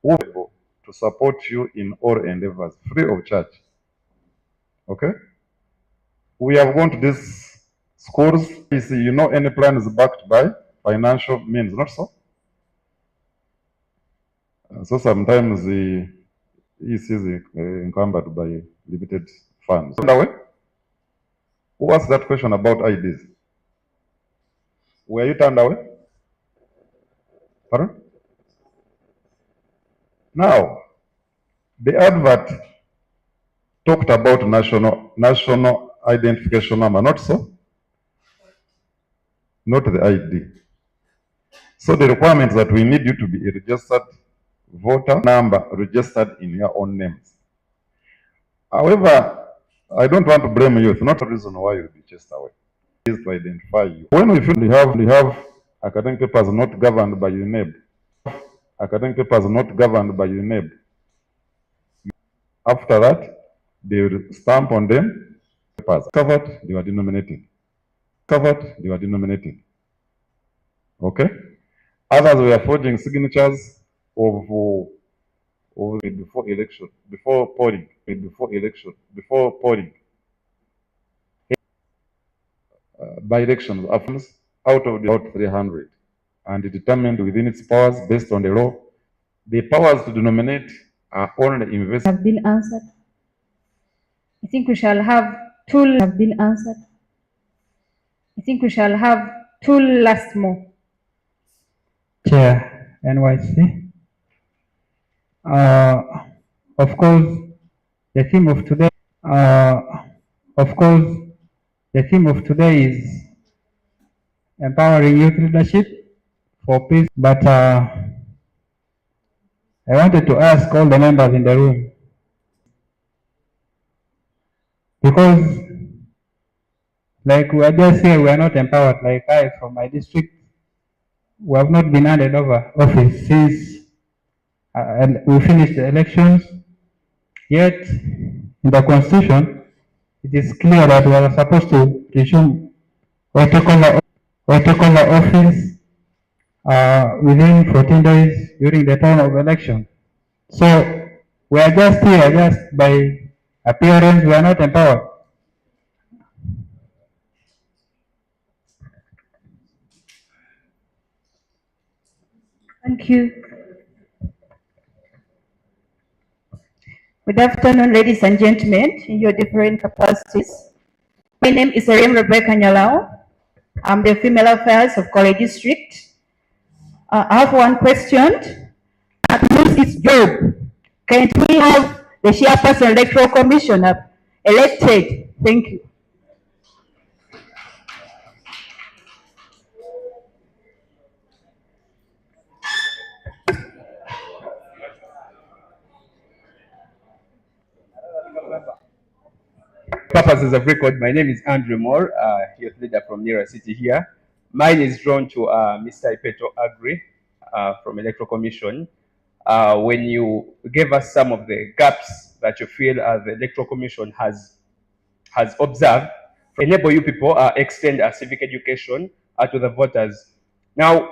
who are able to support you in all endeavors, free of charge. Okay? We have gone to these schools. You see, you know, any plan is backed by financial means, not so? So sometimes the EC is encumbered by limited funds. Who asked that question about IDs? Were you turned away? Pardon? Now, the advert talked about national identification number, not so? Not the ID. So the requirement is that we need you to be a registered voter number registered in your own names. However, I don't want to blame you. It's not a reason why you'll be chased away. It is to identify you. When we feel we have academic papers not governed by your name, academic papers not governed by your name, after that, they will stamp on them papers. Covered, they were denominated. Covered, they were denominated. Okay? Others were forging signatures of before election, before polling, before election, before polling. By elections out of about 300 and determined within its powers based on the law. The powers to denominate are only invested. Have been answered. I think we shall have two have been answered. I think we shall have two last more. Chair, NYC. Of course, the theme of today. Of course, the theme of today is empowering youth leadership for peace. But I wanted to ask all the members in the room, because like we are just here, we are not empowered. Like I, from my district, we have not been handed over office since and we finished the elections. Yet, in the constitution, it is clear that we are supposed to resume or take over office within 14 days during the time of election. So we are just here, just by appearance, we are not empowered. Thank you. Good afternoon, ladies and gentlemen, in your different capacities. My name is Ariam Rebecca Nyalao. I'm the Female Affairs of College District. I have one question. At its job, can't we have the chairperson electoral commissioner elected? Thank you. Purposes of record, my name is Andrew Moore, youth leader from Nira City here. Mine is drawn to Mr. Ipeto Agri from Electoral Commission. When you gave us some of the gaps that you feel the Electoral Commission has observed, enable you people extend civic education to the voters. Now,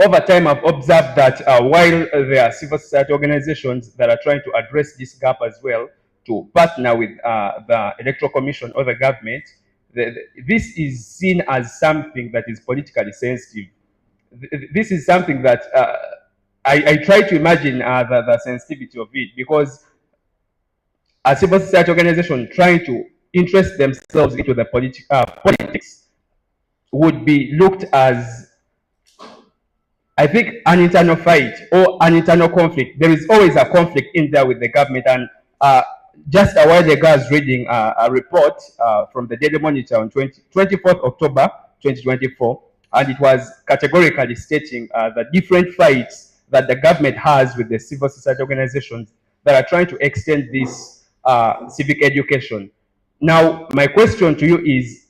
over time, I've observed that while there are civil society organizations that are trying to address this gap as well, to partner with the Electoral Commission or the government, this is seen as something that is politically sensitive. This is something that I try to imagine the sensitivity of it, because a civil society organization trying to interest themselves into the politics would be looked as, I think, an internal fight or an internal conflict. There is always a conflict in there with the government. And just a while ago, I was reading a report from the Daily Monitor on 24th October 2024, and it was categorically stating the different fights that the government has with the civil society organizations that are trying to extend this civic education. Now, my question to you is,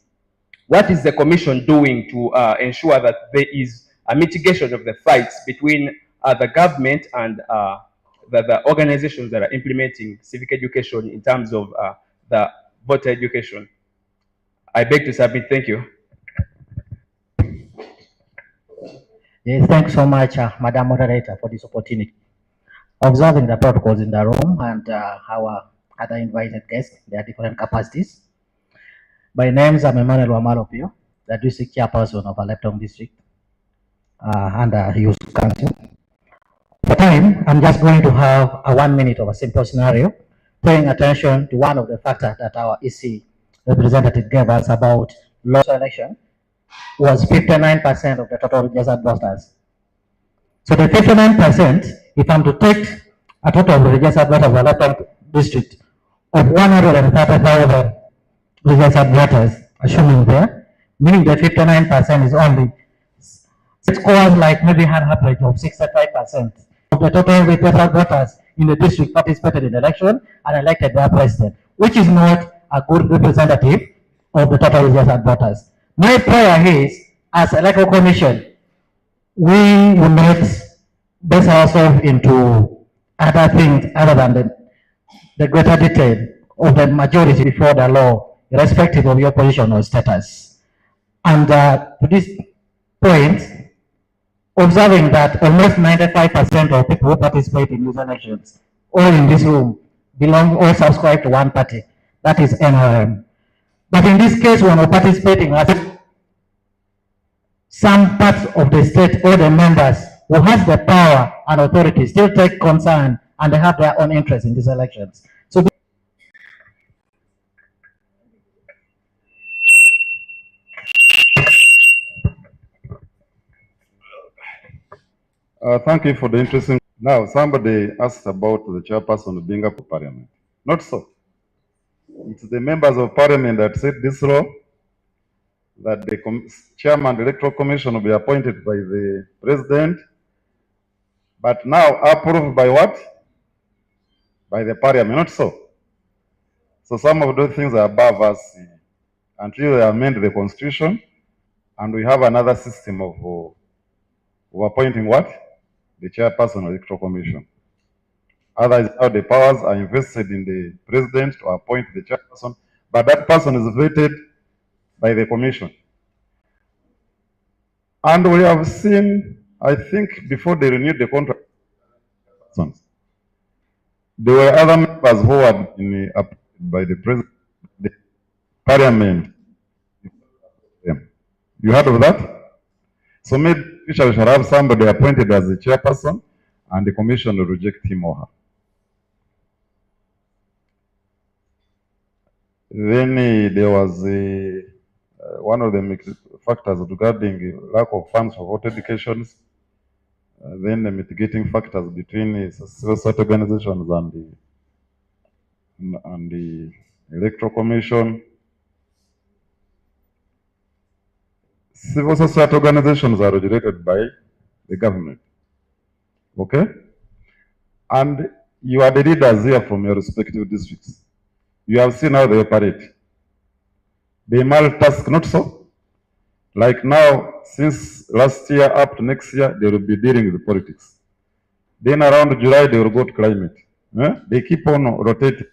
what is the Commission doing to ensure that there is a mitigation of the fights between the government and the organizations that are implementing civic education in terms of the voter education? I beg to submit. Thank you. Yes, thanks so much, Madam Moderator, for this opportunity. Observing the protocols in the room and our other invited guests, their different capacities. By names, I'm Emmanuel Wamalopio, the district chairperson of Electoral district under Youth Council. For time, I'm just going to have a 1 minute of a simple scenario, paying attention to one of the factors that our EC representative gave us about local election was 59% of the total registered voters. So the 59%, if I'm to take a total of registered voters of Electoral district of 130,000 registered voters, assuming there, meaning the 59% is only, it scores like maybe an average of 65% of the total registered voters in the district participated in the election and elected their president, which is not a good representative of the total registered voters. My prayer is, as Electoral Commission, we will not base ourselves into other things other than the greater detail of the majority before the law, irrespective of your position or status. And to this point, observing that almost 95% of people who participate in these elections, all in this room, belong or subscribe to one party, that is NRM. But in this case, when we're participating as some parts of the state or the members who has the power and authority still take concern and they have their own interest in these elections. So Thank you for the interesting. Now, somebody asked about the chairperson being up to parliament. Not so. It's the members of parliament that set this law that the chairman of the electoral commission will be appointed by the president, but now approved by what? By the parliament, not so. So some of those things are above us until they amend the constitution, and we have another system of appointing what? The chairperson of the electoral commission. Otherwise, how the powers are invested in the president to appoint the chairperson, but that person is vetted by the commission. And we have seen, I think, before they renewed the contract, there were other members who had been appointed by the president, the parliament. You heard of that? So maybe we shall have somebody appointed as the chairperson, and the commission will reject him or her. Then there was one of the factors regarding lack of funds for voter educations. Then the mitigating factors between civil society organizations and the Electoral Commission. Civil society organizations are regulated by the government. Okay? And you are the leaders here from your respective districts. You have seen how they operate. They multitask, not so? Like now, since last year up to next year, they will be dealing with politics. Then around July, they will go to climate. They keep on rotating.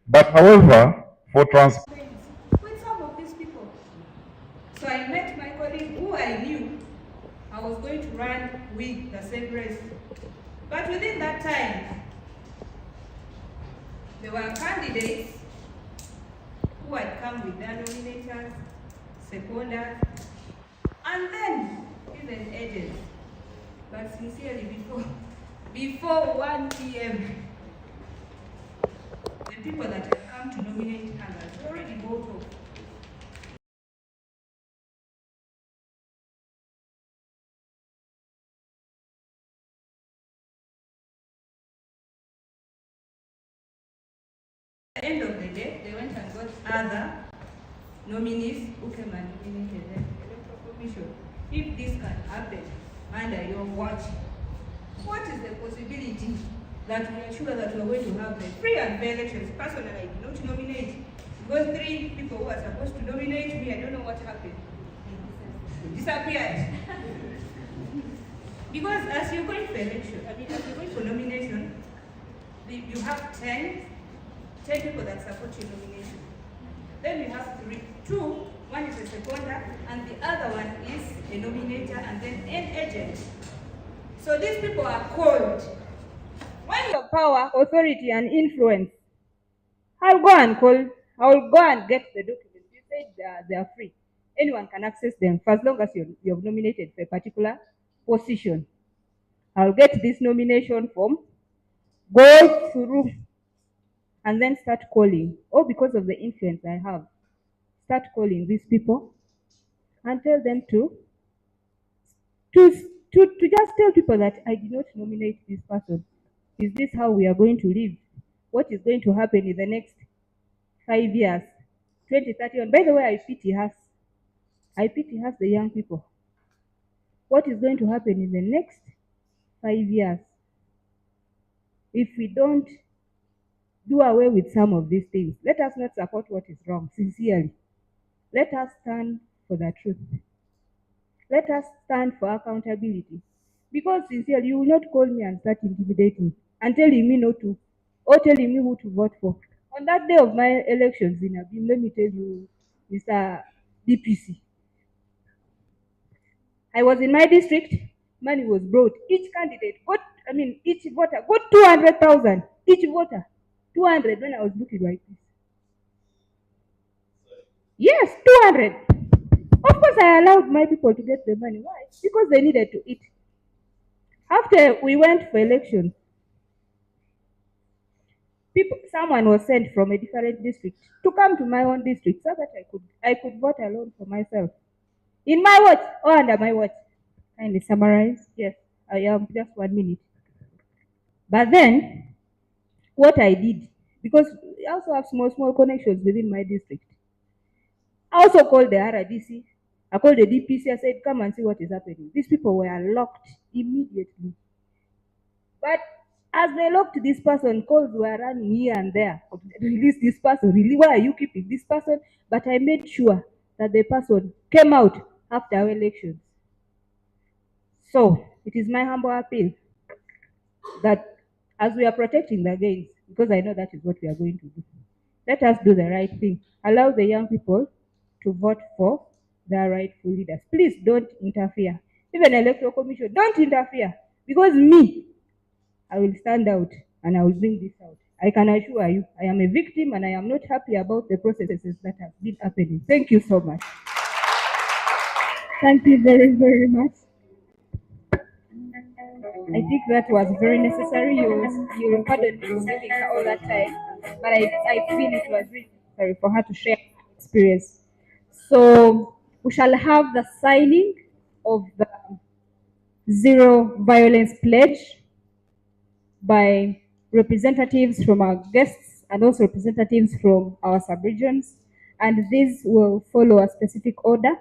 But however, for with some of these people. So I met my colleague who I knew I was going to run with the same race. But within that time, there were candidates who had come with their nominators, seconders, and then even agents. But sincerely, before 1 p.m., the people that had come to nominate others already voted off. At the end of the day, they went and got other nominees who came and nominated them. Electoral Commission, if this can happen under your watch, what is the possibility that we are sure that we are going to have the free and fair elections? Personally, I did not nominate. Because 3 people who are supposed to nominate me, I don't know what happened. They disappeared. Because as you're going for election, as you're going for nomination, you have 10 people that support your nomination. Then you have 2, one is a seconder, and the other one is a nominator, and then an agent. So these people are called. When you have power, authority, and influence, I'll go and get the documents. You said they are free. Anyone can access them for as long as you have nominated for a particular position. I'll get this nomination form, go through, and then start calling. Or because of the influence I have, start calling these people and tell them to just tell people that I did not nominate this person. Is this how we are going to live? What is going to happen in the next 5 years? 2031. By the way, I pity us. I pity us, the young people. What is going to happen in the next 5 years if we don't do away with some of these things? Let us not support what is wrong, sincerely. Let us stand for the truth. Let us stand for accountability. Because sincerely, you will not call me and start intimidating and telling me not to, or telling me who to vote for. On that day of my elections in Abim, let me tell you, Mr. DPC, I was in my district, money was brought. Each candidate got, each voter got 200,000. Each voter, 200 when I was looking like this. Yes, 200. Of course, I allowed my people to get the money. Why? Because they needed to eat. After we went for elections, someone was sent from a different district to come to my own district so that I could vote alone for myself. In my watch or under my watch. Kindly summarize. Yes, I am just 1 minute. But then, what I did, because I also have small connections within my district. I also called the RDC. I called the DPC. I said, come and see what is happening. These people were locked immediately. But as they locked this person, calls were running here and there. Release this person. Really, why are you keeping this person? But I made sure that the person came out after our elections. So, it is my humble appeal that as we are protecting the gains, because I know that is what we are going to do, let us do the right thing. Allow the young people to vote for their rightful leaders. Please don't interfere. Even Electoral Commission, don't interfere. Because me, I will stand out and I will bring this out. I can assure you, I am a victim and I am not happy about the processes that have been happening. Thank you so much. Thank you very much. I think that was very necessary. You pardon me for taking all that time, but I feel it was really for her to share her experience. So we shall have the signing of the Zero Violence Pledge by representatives from our guests and also representatives from our sub-regions. And these will follow a specific order.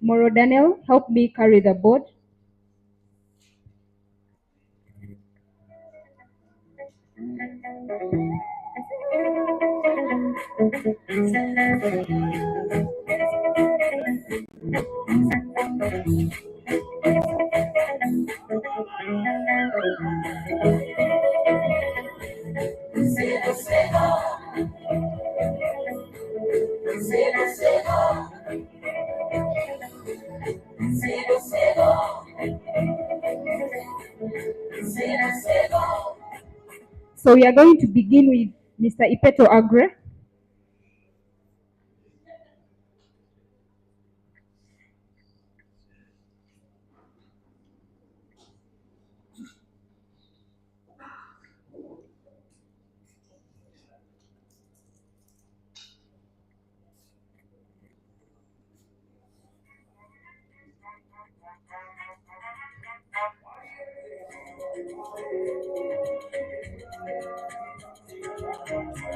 Moro Daniel, help me carry the board. So we are going to begin with Mr. Ipeto Agre.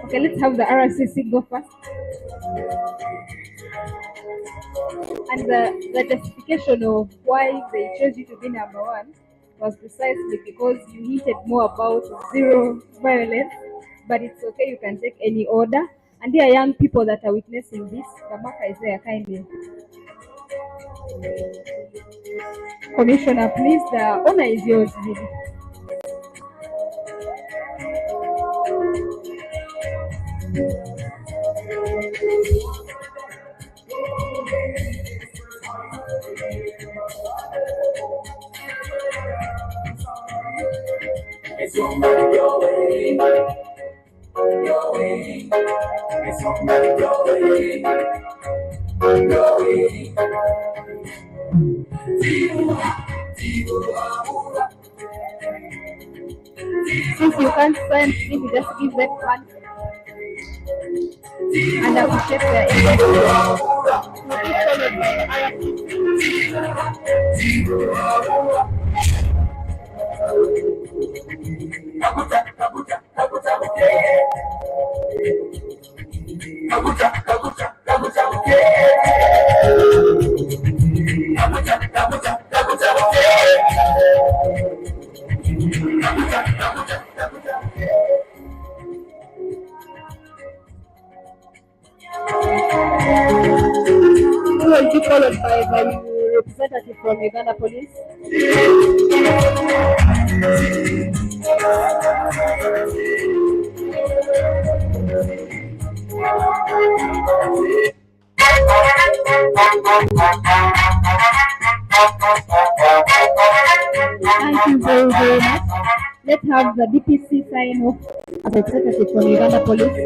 Okay, let's have the RCC go first. And the justification of why they chose you to be number one was precisely because you hinted more about zero violence, but it's okay, you can take any order. And there are young people that are witnessing this. The marker is there, kindly. Commissioner, please, the honor is yours, really. It's on your way, your way. It's on your way, your way. Since you can't sign, if you just give that one and appreciate their who will be followed by the representative from Uganda Police. Thank you very, very much. Let's have the DPC sign off as a representative from Uganda Police.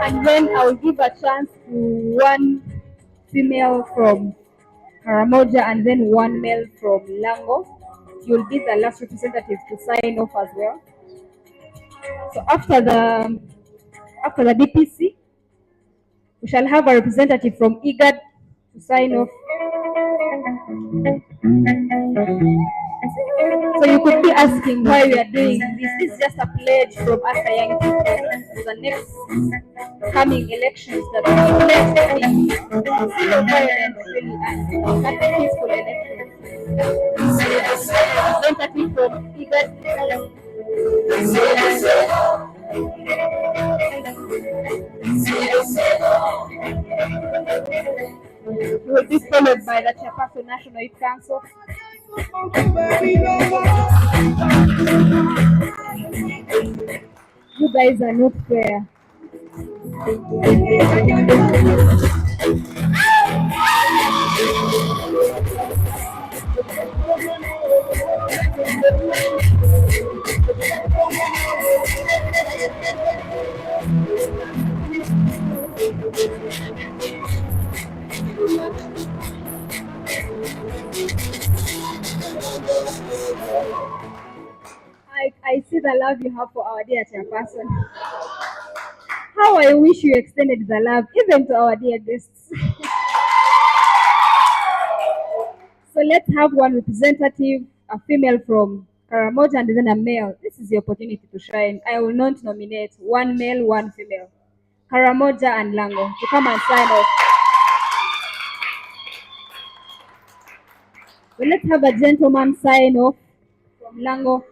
And then I'll give a chance to one female from Karamoja and then one male from Lango. You'll be the last representative to sign off as well. So after the DPC, we shall have a representative from Igad to sign off. So you could be asking why we are doing this. This is just a pledge from us, the young people, to the next coming elections that we pledge to be zero violence really and peaceful elections. Representative from Igad. Will be followed by the Chairperson National Youth Council. You guys are not fair. I see the love you have for our dear chairperson. How I wish you extended the love even to our dear guests. So let's have one representative, a female from Karamoja, and then a male. This is the opportunity to shine. I will not nominate one male, one female. Karamoja and Lango to come and sign off. So let's have a gentleman sign off from Lango.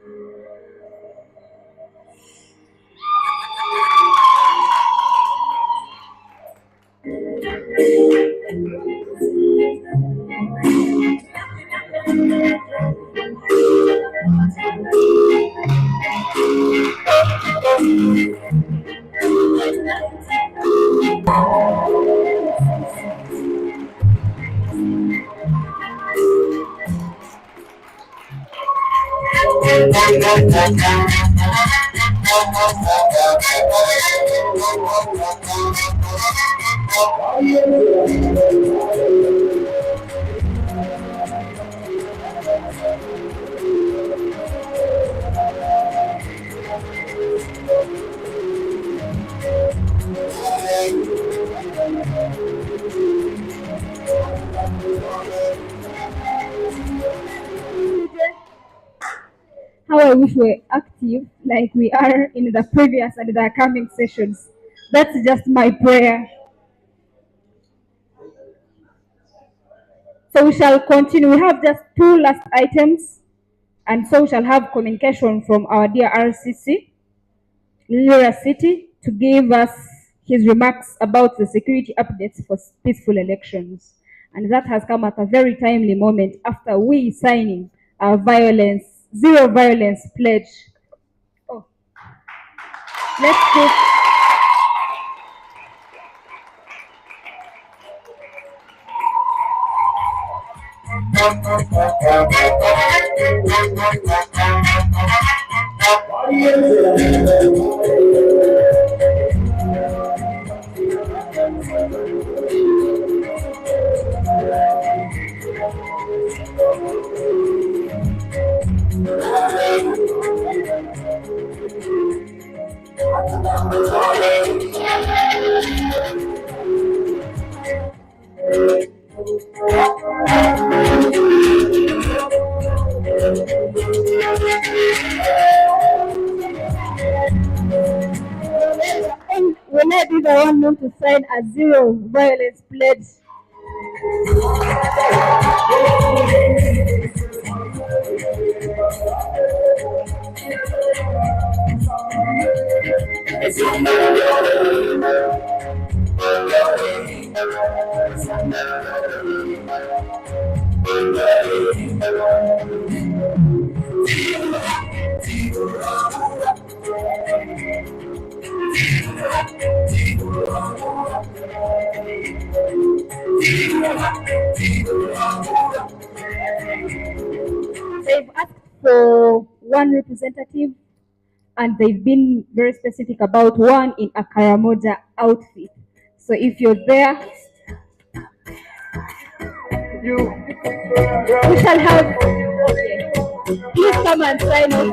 How I wish we were active like we are in the previous and the coming sessions. That's just my prayer. So we shall continue. We have just two last items, and so we shall have communication from our dear RCC, Lira City, to give us his remarks about the security updates for peaceful elections. And that has come at a very timely moment after we signing our zero violence pledge. Oh, let's go. Will I be the one known to sign a zero violence pledge? They've asked for one representative, and they've been very specific about one in a Karamoja outfit. So if you're there, we shall have. Please come and sign up.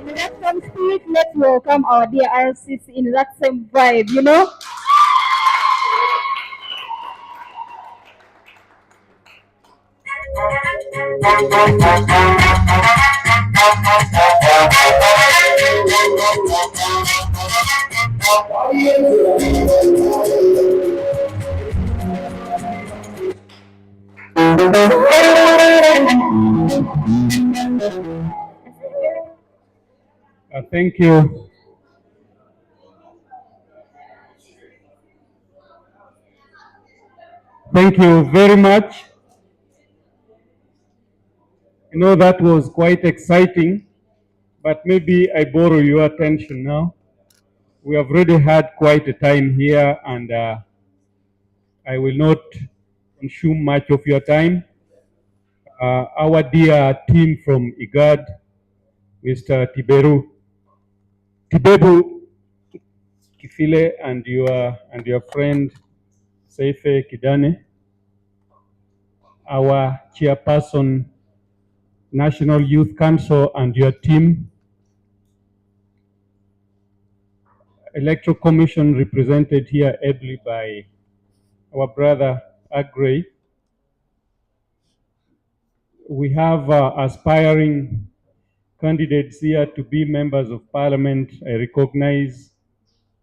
In that same spirit, let's welcome our dear RCC in that same vibe, you know? Thank you. Thank you very much. I know that was quite exciting, but maybe I borrow your attention now. We have already had quite a time here, and I will not consume much of your time. Our dear team from Igad, Mr. Tibebu Kifile, and your friend Seife Kidane, our chairperson, National Youth Council, and your team, Electoral Commission represented here ably by our brother Agrey. We have aspiring candidates here to be members of parliament. I recognize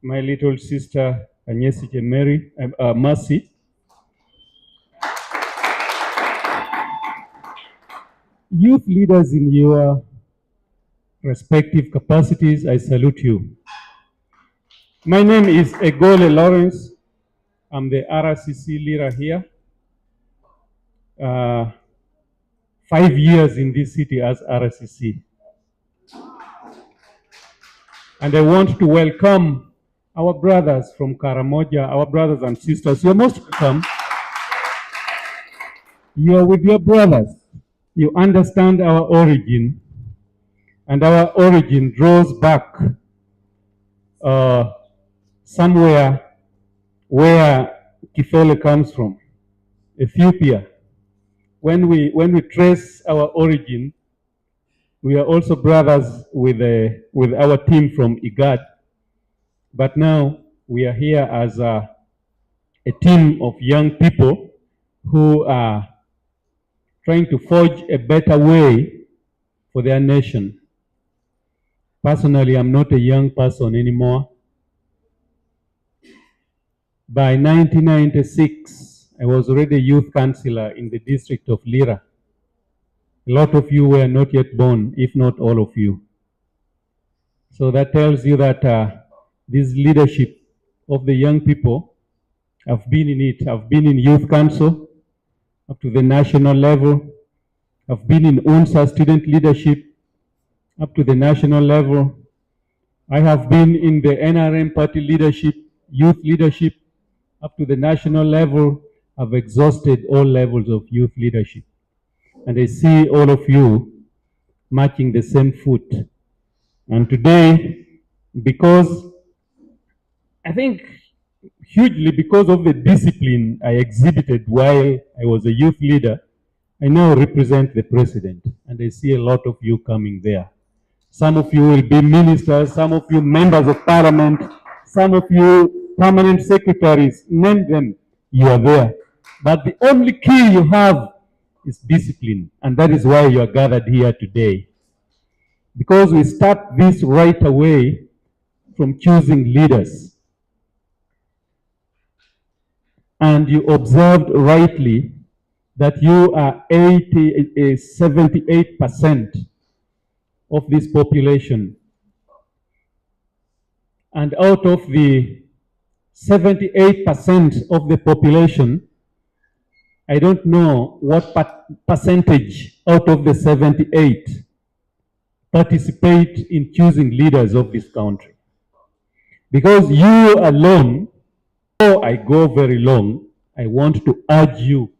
my little sister Anyesi Mercy. Youth leaders in your respective capacities, I salute you. My name is Egole Lawrence. I'm the RCC leader here. 5 years in this city as RCC. And I want to welcome our brothers from Karamoja, our brothers and sisters. You're most welcome. You're with your brothers. You understand our origin, and our origin draws back somewhere where Kifele comes from, Ethiopia. When we trace our origin, we are also brothers with our team from Igad. But now we are here as a team of young people who are trying to forge a better way for their nation. Personally, I'm not a young person anymore. By 1996, I was already a youth councillor in the district of Lira. A lot of you were not yet born, if not all of you. So that tells you that this leadership of the young people, I've been in it. I've been in youth council up to the national level. I've been in UNSA student leadership up to the national level. I have been in the NRM party leadership, youth leadership up to the national level. I've exhausted all levels of youth leadership. And I see all of you marching the same foot. And today, because I think hugely because of the discipline I exhibited while I was a youth leader, I now represent the president, and I see a lot of you coming there. Some of you will be ministers, some of you members of parliament, some of you permanent secretaries, name them, you are there. But the only key you have is discipline, and that is why you are gathered here today. Because we start this right away from choosing leaders. And you observed rightly that you are 78% of this population. And out of the 78% of the population, I don't know what percentage out of the 78 participate in choosing leaders of this country. Because you alone, before I go very long, I want to urge you,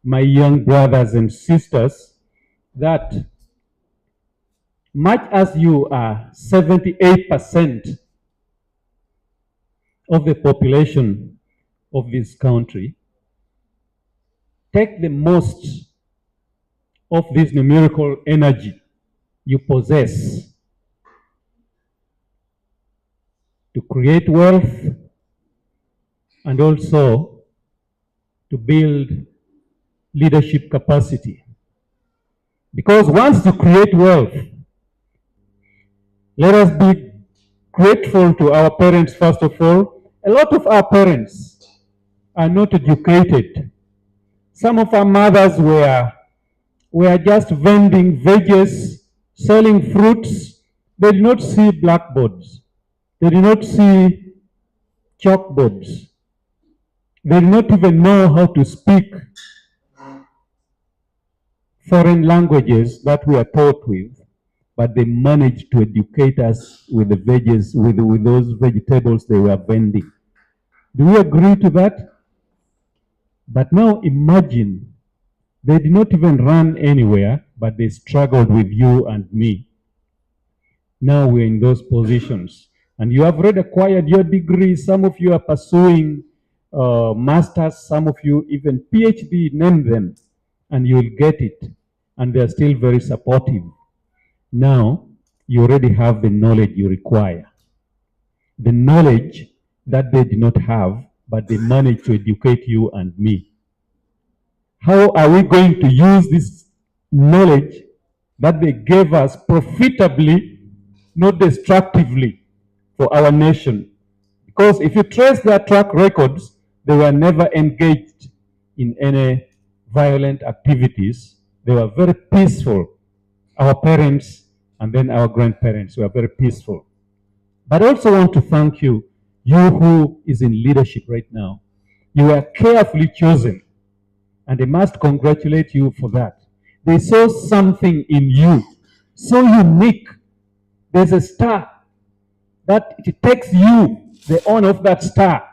my young brothers and sisters, that much as you are 78% of the population of this country, take the most of this numerical energy you possess to create wealth and also to build leadership capacity. Because once you create wealth, let us be grateful to our parents first of all. A lot of our parents are not educated. Some of our mothers were just vending veggies selling fruits. They did not see blackboards. They did not see chalkboards. They did not even know how to speak foreign languages that we are taught with, but they managed to educate us with the veggies, with those vegetables they were vending. Do you agree to that? But now imagine, they did not even run anywhere, but they struggled with you and me. Now we're in those positions. And you have already acquired your degree. Some of you are pursuing masters, some of you even PhD, name them, and you'll get it. And they're still very supportive. Now, you already have the knowledge you require. The knowledge that they did not have, but they managed to educate you and me. How are we going to use this knowledge that they gave us profitably, not destructively, for our nation? Because if you trace their track records, they were never engaged in any violent activities. They were very peaceful. Our parents and then our grandparents were very peaceful. But I also want to thank you, you who is in leadership right now. You were carefully chosen, and I must congratulate you for that. They saw something in you, so unique. There's a star that it takes you, the owner of that star,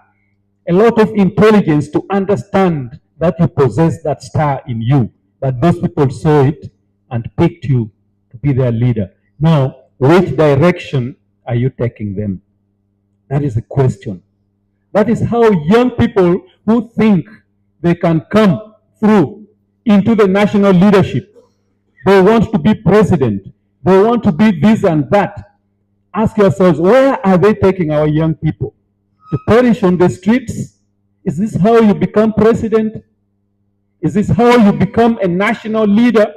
a lot of intelligence to understand that you possess that star in you. But those people saw it and picked you to be their leader. Now, which direction are you taking them? That is the question. That is how young people who think they can come through into the national leadership, they want to be president, they want to be this and that. Ask yourselves, where are they taking our young people? To perish on the streets? Is this how you become president? Is this how you become a national leader?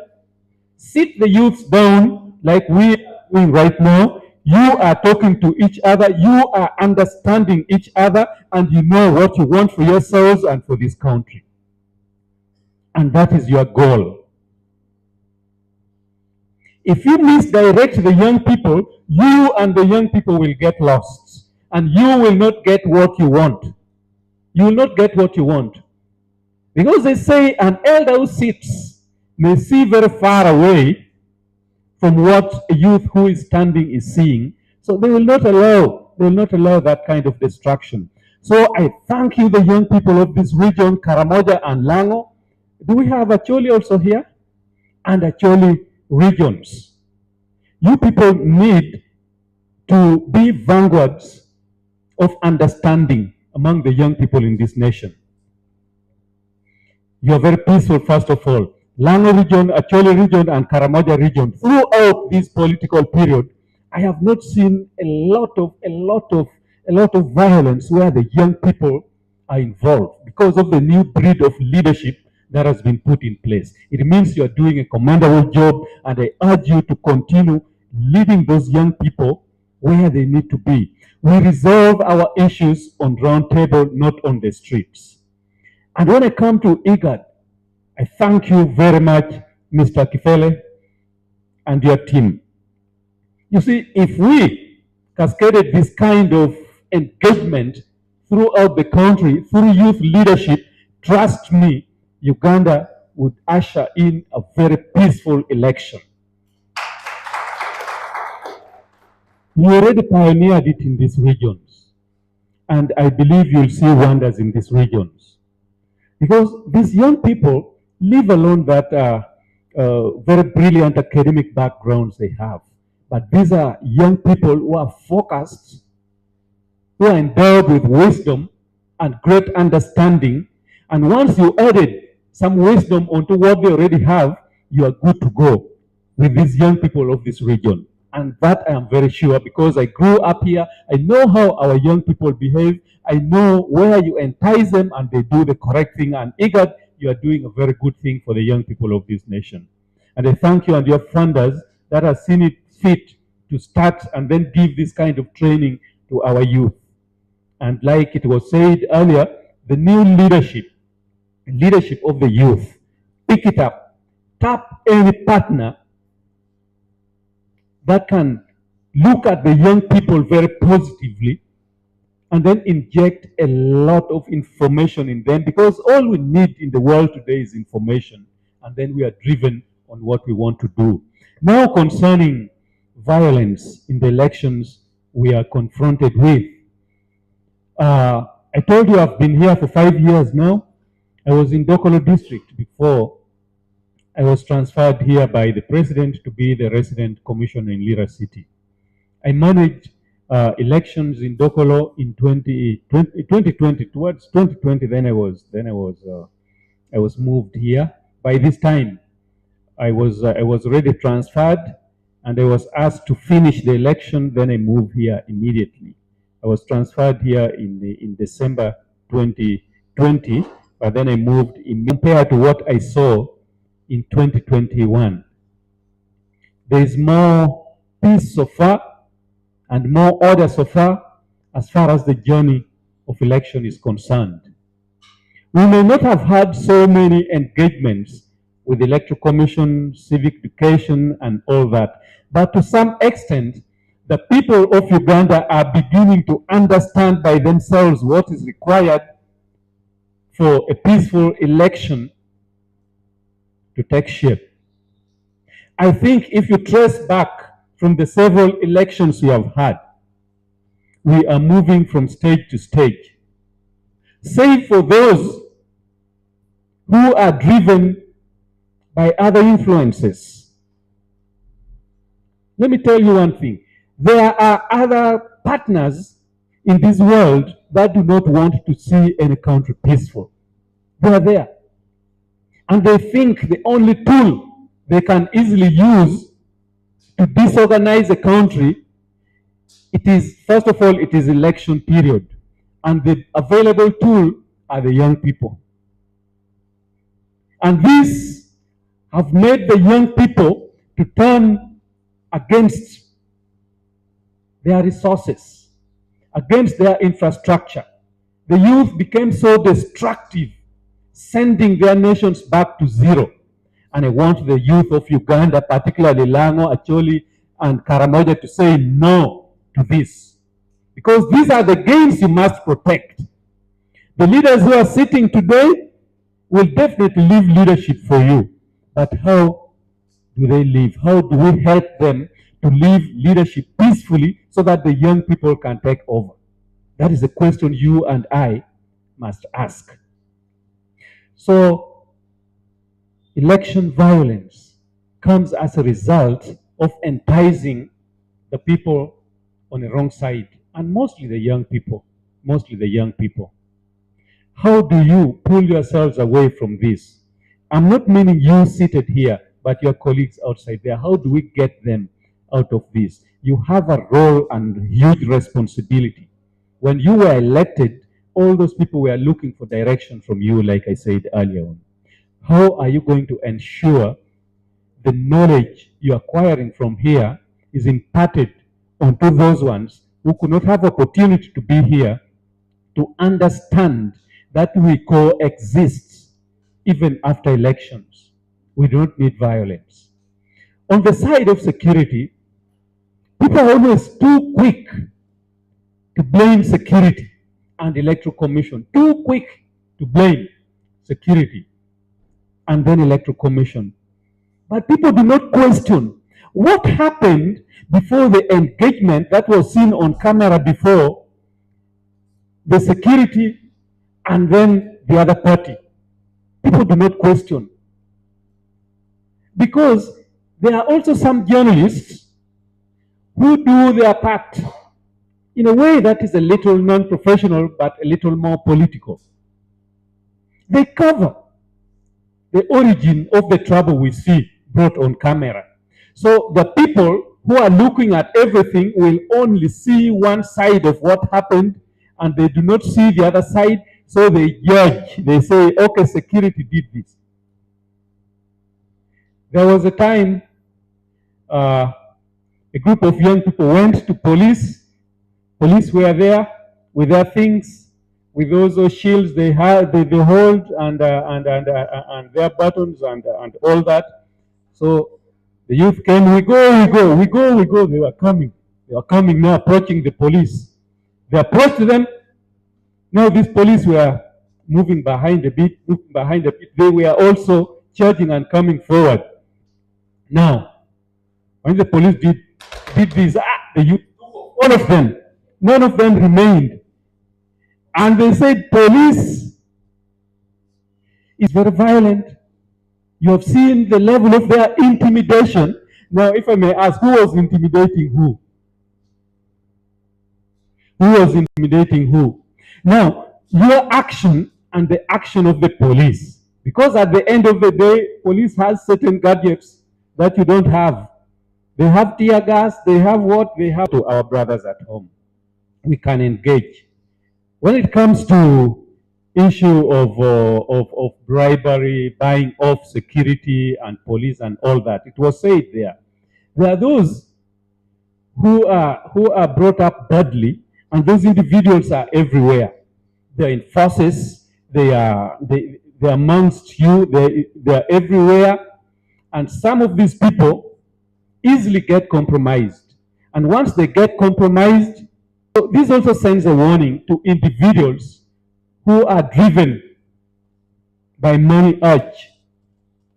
Sit the youths down like we are doing right now. You are talking to each other, you are understanding each other, and you know what you want for yourselves and for this country. And that is your goal. If you misdirect the young people, you and the young people will get lost. And you will not get what you want. You will not get what you want. Because they say an elder who sits may see very far away from what a youth who is standing is seeing. So they will not allow that kind of destruction. So I thank you, the young people of this region, Karamoja and Lango. Do we have Acholi also here? And Acholi regions. You people need to be vanguards of understanding among the young people in this nation. You are very peaceful, first of all. Lango region, Acholi region, and Karamoja region. Throughout this political period, I have not seen a lot of violence where the young people are involved because of the new breed of leadership that has been put in place. It means you are doing a commendable job, and I urge you to continue leading those young people where they need to be. We resolve our issues on round table, not on the streets. And when I come to Igad, I thank you very much, Mr. Kifele, and your team. You see, if we cascaded this kind of engagement throughout the country, through youth leadership, trust me, Uganda would usher in a very peaceful election. You already pioneered it in these regions, and I believe you'll see wonders in these regions. Because these young people, leave alone that very brilliant academic backgrounds they have, but these are young people who are focused, who are endowed with wisdom and great understanding. And once you added some wisdom onto what they already have, you are good to go with these young people of this region. And that I am very sure, because I grew up here. I know how our young people behave. I know where you entice them and they do the correct thing. And Igad, you are doing a very good thing for the young people of this nation. And I thank you and your funders that have seen it fit to start and then give this kind of training to our youth. And like it was said earlier, the new leadership of the youth, pick it up, tap any partner that can look at the young people very positively and then inject a lot of information in them, because all we need in the world today is information, and then we are driven on what we want to do. Now, concerning violence in the elections we are confronted with, I told you I've been here for 5 years now. I was in Dokolo district before I was transferred here by the president to be the resident commissioner in Lira City. I managed elections in Dokolo in 2020. Towards 2020, then I was moved here. By this time, I was already transferred, and I was asked to finish the election. Then I moved here immediately. I was transferred here in December 2020, but then I moved compared to what I saw in 2021. There is more peace so far and more order so far as the journey of election is concerned. We may not have had so many engagements with the Electoral Commission, civic education, and all that, but to some extent, the people of Uganda are beginning to understand by themselves what is required for a peaceful election to take shape. I think if you trace back from the several elections we have had, we are moving from stage to stage. Save for those who are driven by other influences. Let me tell you one thing. There are other partners in this world that do not want to see any country peaceful. They are there. And they think the only tool they can easily use to disorganize a country, it is, first of all, it is election period. And the available tool are the young people. And these have made the young people to turn against their resources, against their infrastructure. The youth became so destructive, sending their nations back to zero. And I want the youth of Uganda, particularly Lango, Acholi, and Karamoja, to say no to this. Because these are the gains you must protect. The leaders who are sitting today will definitely leave leadership for you. But how do they leave? How do we help them to leave leadership peacefully so that the young people can take over? That is the question you and I must ask. So, election violence comes as a result of enticing the people on the wrong side, and mostly the young people. How do you pull yourselves away from this? I'm not meaning you seated here, but your colleagues outside there. How do we get them out of this? You have a role and huge responsibility. When you were elected, all those people were looking for direction from you, like I said earlier on. How are you going to ensure the knowledge you're acquiring from here is imparted onto those ones who could not have opportunity to be here to understand that we coexist even after elections? We don't need violence. On the side of security, people are always too quick to blame security and Electoral Commission. Too quick to blame security and then Electoral Commission. But people do not question what happened before the engagement that was seen on camera before, the security and then the other party. People do not question. Because there are also some journalists who do their part in a way that is a little non-professional but a little more political. They cover the origin of the trouble we see brought on camera. So the people who are looking at everything will only see one side of what happened, and they do not see the other side, so they judge. They say, okay, security did this. There was a time a group of young people went to police. Police were there with their things, with those shields they had, they hold, and their buttons and all that. So The youth came, we go, we go, we go, we go. They were coming. They were coming now, approaching the police. They approached them. Now these police were moving behind a bit, moving behind a bit. They were also charging and coming forward. Now, when the police did this, the youth, all of them, none of them remained. And they said, police is very violent. You have seen the level of their intimidation. Now, if I may ask, who was intimidating who? Who was intimidating who? Now, your action and the action of the police. Because at the end of the day, police has certain gadgets that you don't have. They have tear gas, they have what? They have to our brothers at home. We can engage. When it comes to issue of bribery, buying off security and police and all that, it was said there. There are those who are brought up badly, and those individuals are everywhere. They're in forces, they're amongst you, they're everywhere, and some of these people easily get compromised. And once they get compromised, this also sends a warning to individuals who are driven by money urge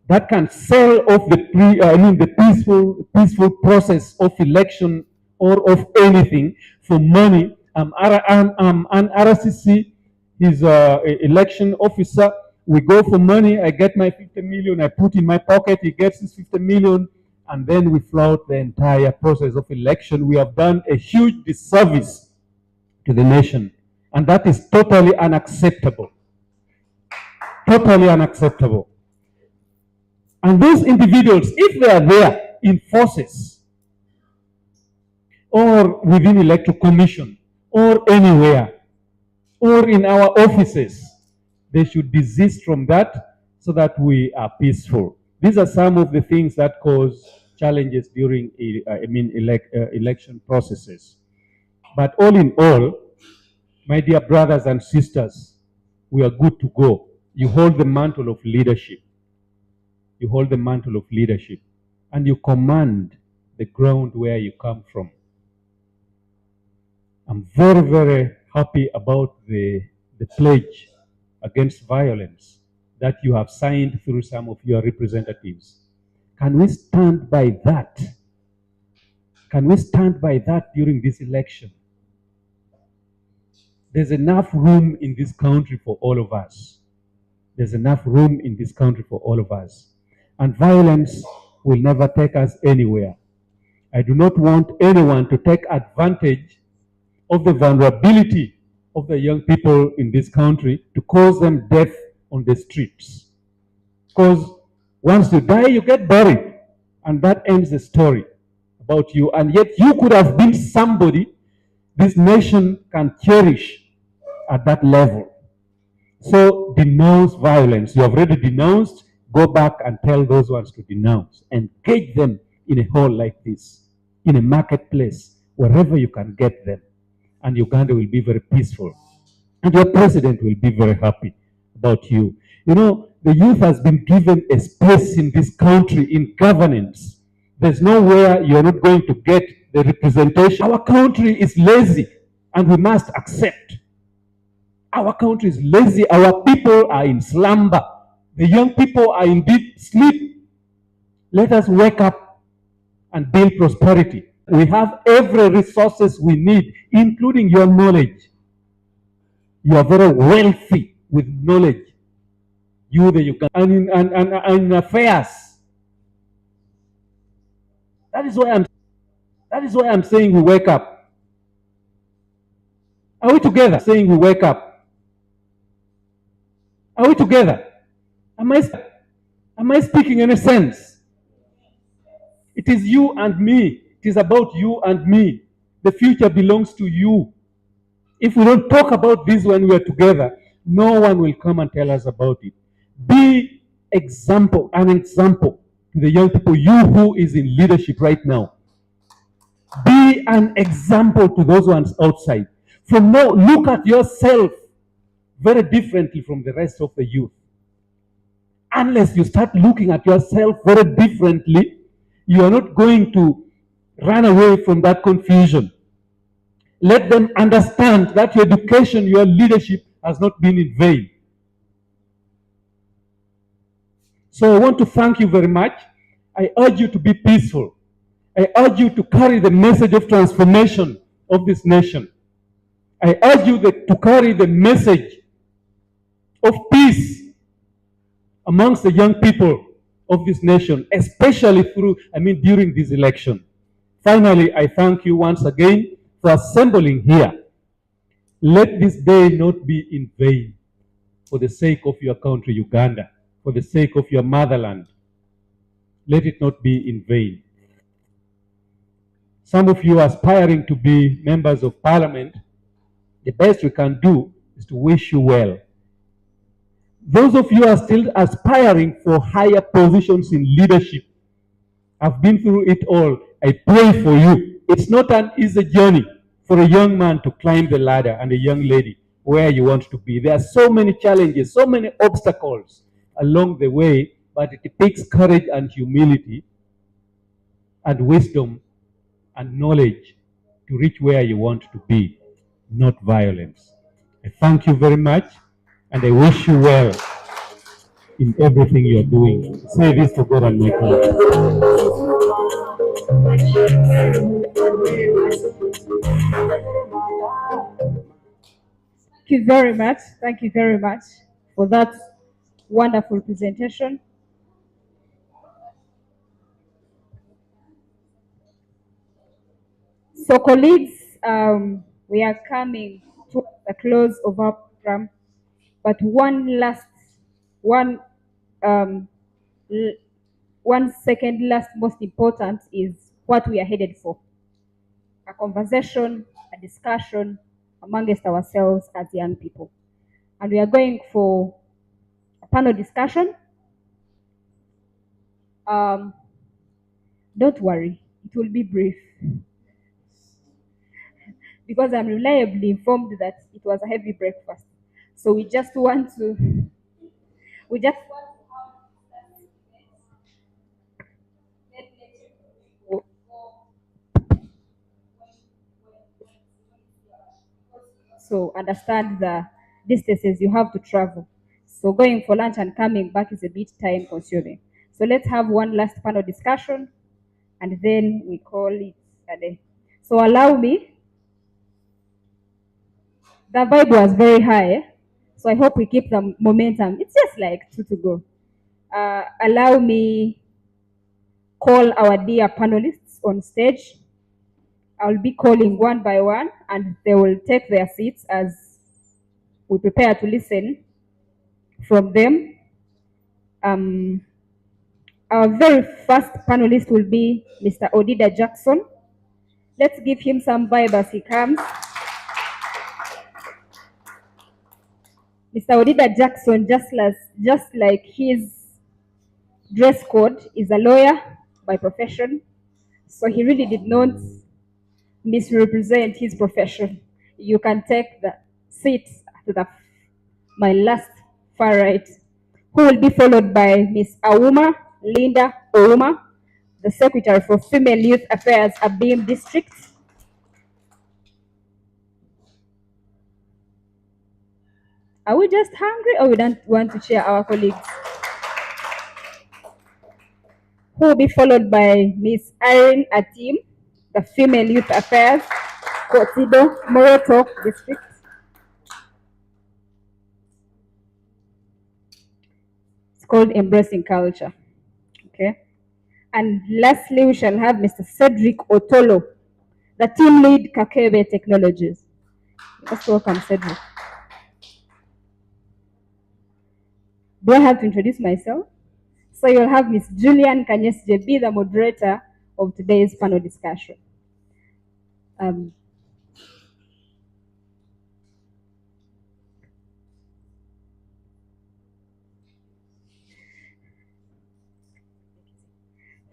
that can sell off the peaceful process of election or of anything for money. I'm an RCC, he's an election officer. We go for money, I get my 50 million, I put in my pocket, he gets his 50 million, and then we flout the entire process of election. We have done a huge disservice to the nation, and that is totally unacceptable. Totally unacceptable. And those individuals, if they are there in forces or within electoral commission or anywhere or in our offices, they should desist from that so that we are peaceful. These are some of the things that cause challenges during election processes. But all in all, my dear brothers and sisters, we are good to go. You hold the mantle of leadership. You hold the mantle of leadership, and you command the ground where you come from. I'm very, very happy about the pledge against violence that you have signed through some of your representatives. Can we stand by that? Can we stand by that during this election? There's enough room in this country for all of us. There's enough room in this country for all of us. And violence will never take us anywhere. I do not want anyone to take advantage of the vulnerability of the young people in this country to cause them death on the streets. Because once you die, you get buried, and that ends the story about you. And yet you could have been somebody this nation can cherish at that level. So denounce violence. You have already denounced. Go back and tell those ones to denounce. Engage them in a hall like this, in a marketplace, wherever you can get them. And Uganda will be very peaceful. And your president will be very happy about you. You know, the youth has been given a space in this country in governance. There's nowhere you're not going to get the representation. Our country is lazy, and we must accept. Our country is lazy. Our people are in slumber. The young people are in deep sleep. Let us wake up and build prosperity. We have every resources we need, including your knowledge. You are very wealthy with knowledge. You, the Uganda, and in affairs. That is why I'm saying we wake up. Are we together? Saying we wake up. Are we together? Am I speaking in a sense? It is you and me. It is about you and me. The future belongs to you. If we don't talk about this when we are together, no one will come and tell us about it. Be an example to the young people, you who is in leadership right now. Be an example to those ones outside. From now, look at yourself very differently from the rest of the youth. Unless you start looking at yourself very differently, You are not going to run away from that confusion. Let them understand that your education, your leadership has not been in vain. So I want to thank you very much. I urge you to be peaceful. I urge you to carry the message of transformation of this nation. I urge you to carry the message of peace amongst the young people of this nation, especially during this election. Finally, I thank you once again for assembling here. Let this day not be in vain for the sake of your country, Uganda, for the sake of your motherland. Let it not be in vain. Some of you are aspiring to be members of parliament. The best we can do is to wish you well. Those of you who are still aspiring for higher positions in leadership, I've been through it all. I pray for you. It's not an easy journey for a young man to climb the ladder and a young lady where you want to be. There are so many challenges, so many obstacles along the way, but it takes courage and humility and wisdom and knowledge to reach where you want to be, not violence. I thank you very much, and I wish you well in everything you're doing. Say this to God and my country. Thank you very much. Thank you very much for that wonderful presentation. So colleagues, we are coming to the close of our program, but um, one second last most important is what we are headed for. A conversation, a discussion amongst ourselves as young people. And we are going for a panel discussion. Don't worry, it will be brief. Because I'm reliably informed that it was a heavy breakfast. So we just want to so understand the distances you have to travel. So going for lunch and coming back is a bit time consuming. So let's have one last panel discussion and then we call it a day. So allow me, the vibe was very high, so I hope we keep the momentum. It's just like 2 to go. Allow me call our dear panelists on stage. I'll be calling one by one and they will take their seats as we prepare to listen from them. Our very first panelist will be Mr. Odida Jackson. Let's give him some vibe as he comes. Mr. Odida Jackson, just like his dress code, is a lawyer by profession. So he really did not misrepresent his profession. You can take the seat to my last far right, who will be followed by Miss Auma Linda Ouma, the Secretary for Female Youth Affairs, Abim District. Are we just hungry or we don't want to share our colleagues? Who will be followed by Miss Irene Atim, the Female Youth Affairs, Kotido, Moroto District. It's called Embracing Culture. Okay. And lastly, we shall have Mr. Cedric Otolo, the team lead Kakebe Technologies. Let's welcome Cedric. Do I have to introduce myself? So you'll have Ms. Julian Kanyesje be the moderator of today's panel discussion.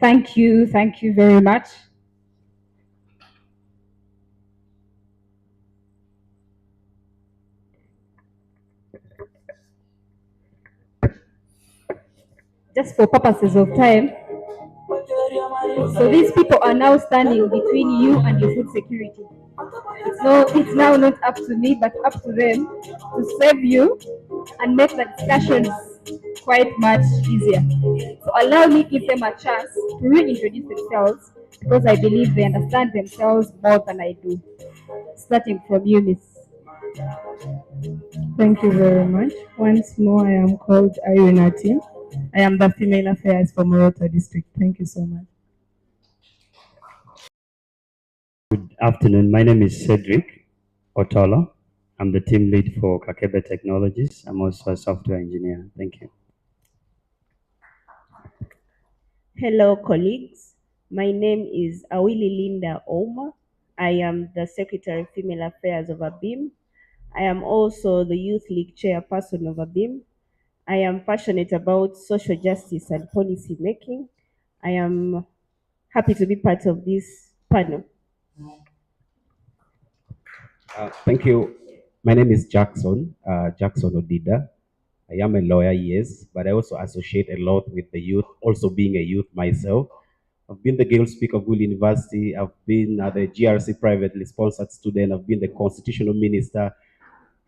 Thank you very much. Just for purposes of time, So these people are now standing between you and your food security. It's now not up to me, but up to them to save you and make the discussions quite much easier. So allow me give them a chance to reintroduce themselves because I believe they understand themselves more than I do. Starting from you, Miss. Thank you very much. Once more, I am called Irene Atim. I am the Female Affairs for Morota District. Thank you so much. Good afternoon. My name is Cedric Otola. I'm the team lead for Kakebe Technologies. I'm also a software engineer. Thank you. Hello, colleagues. My name is Awili Linda Oma. I am the Secretary of Female Affairs of ABIM. I am also the Youth League Chairperson of ABIM. I am passionate about social justice and policy making. I am happy to be part of this panel. Thank you. My name is Jackson Odida. I am a lawyer, yes, but I also associate a lot with the youth, also being a youth myself. I've been the Girls Speaker of Gul University. I've been the GRC privately sponsored student. I've been the constitutional minister.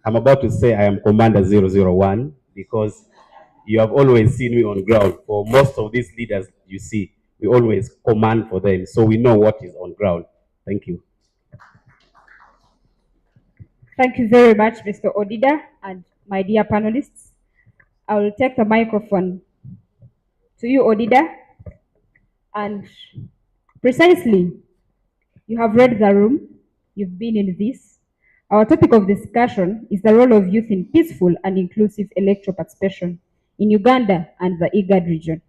I'm about to say I am Commander 001 because you have always seen me on ground. For most of these leaders you see, we always command for them. So we know what is on ground. Thank you. Thank you very much, Mr. Odida, and my dear panelists. I will take the microphone to you, Odida, and precisely, you have read the room, you've been in this. Our topic of discussion is the role of youth in peaceful and inclusive electoral participation in Uganda and the Igad region.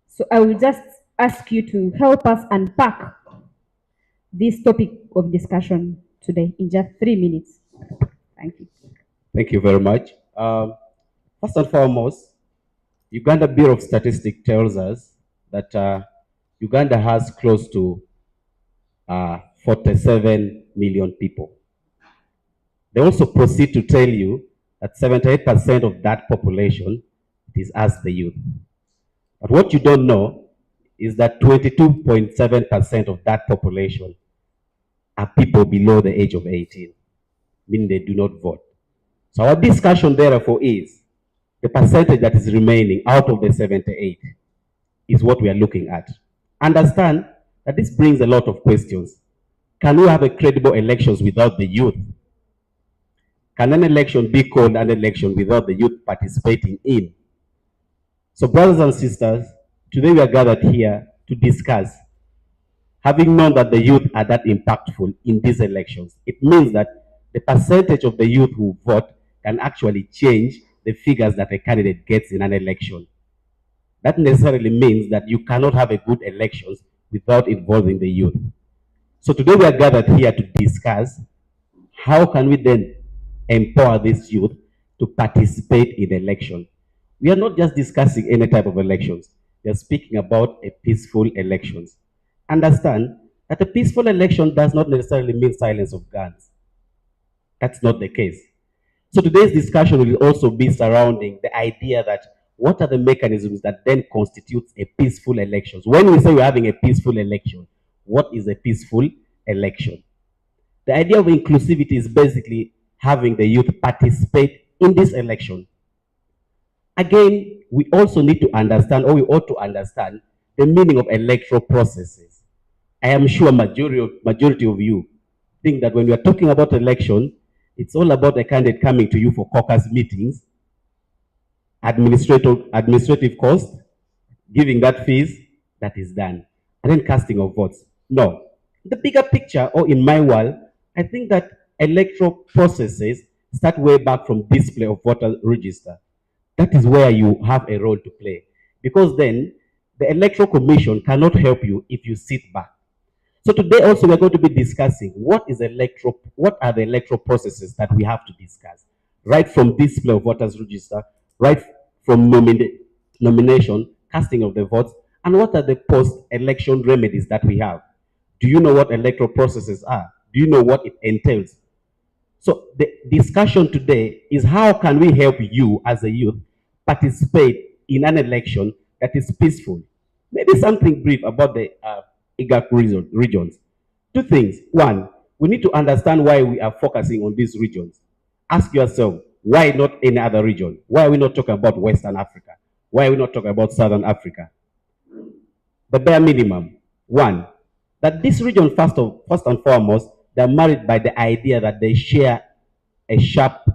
So I will just ask you to help us unpack this topic of discussion today in just 3 minutes. Thank you. Thank you very much. First and foremost, Uganda Bureau of Statistics tells us that Uganda has close to 47 million people. They also proceed to tell you that 78% of that population is us, the youth. But what you don't know is that 22.7% of that population are people below the age of 18, meaning they do not vote. So our discussion therefore is the percentage that is remaining out of the 78 is what we are looking at. Understand that this brings a lot of questions. Can we have a credible elections without the youth? Can an election be called an election without the youth participating in? So brothers and sisters, today we are gathered here to discuss. Having known that the youth are that impactful in these elections, it means that the percentage of the youth who vote can actually change the figures that a candidate gets in an election. That necessarily means that you cannot have a good elections without involving the youth. So today we are gathered here to discuss how can we then empower this youth to participate in election. We are not just discussing any type of elections. We are speaking about a peaceful elections. Understand that a peaceful election does not necessarily mean silence of guns. That's not the case. So today's discussion will also be surrounding the idea that what are the mechanisms that then constitutes a peaceful election? When we say we're having a peaceful election, what is a peaceful election? The idea of inclusivity is basically having the youth participate in this election. Again, we also need to understand, or we ought to understand, the meaning of electoral processes. I am sure majority of you think that when we are talking about election, it's all about a candidate coming to you for caucus meetings, administrative cost, giving that fees, that is done, and then casting of votes. No. The bigger picture, or in my world, I think that electoral processes start way back from display of voter register. That is where you have a role to play. Because then, the Electoral Commission cannot help you if you sit back. So today also we're going to be discussing what are the electoral processes that we have to discuss. Right from display of voters register, right from nomination, casting of the votes, and what are the post-election remedies that we have. Do you know what electoral processes are? Do you know what it entails? So the discussion today is how can we help you as a youth participate in an election that is peaceful. Maybe something brief about the Igad regions. Two things. One, we need to understand why we are focusing on these regions. Ask yourself, why not any other region? Why are we not talking about Western Africa? Why are we not talking about Southern Africa? The bare minimum. One, that this region, first and foremost, they're married by the idea that they share a sharp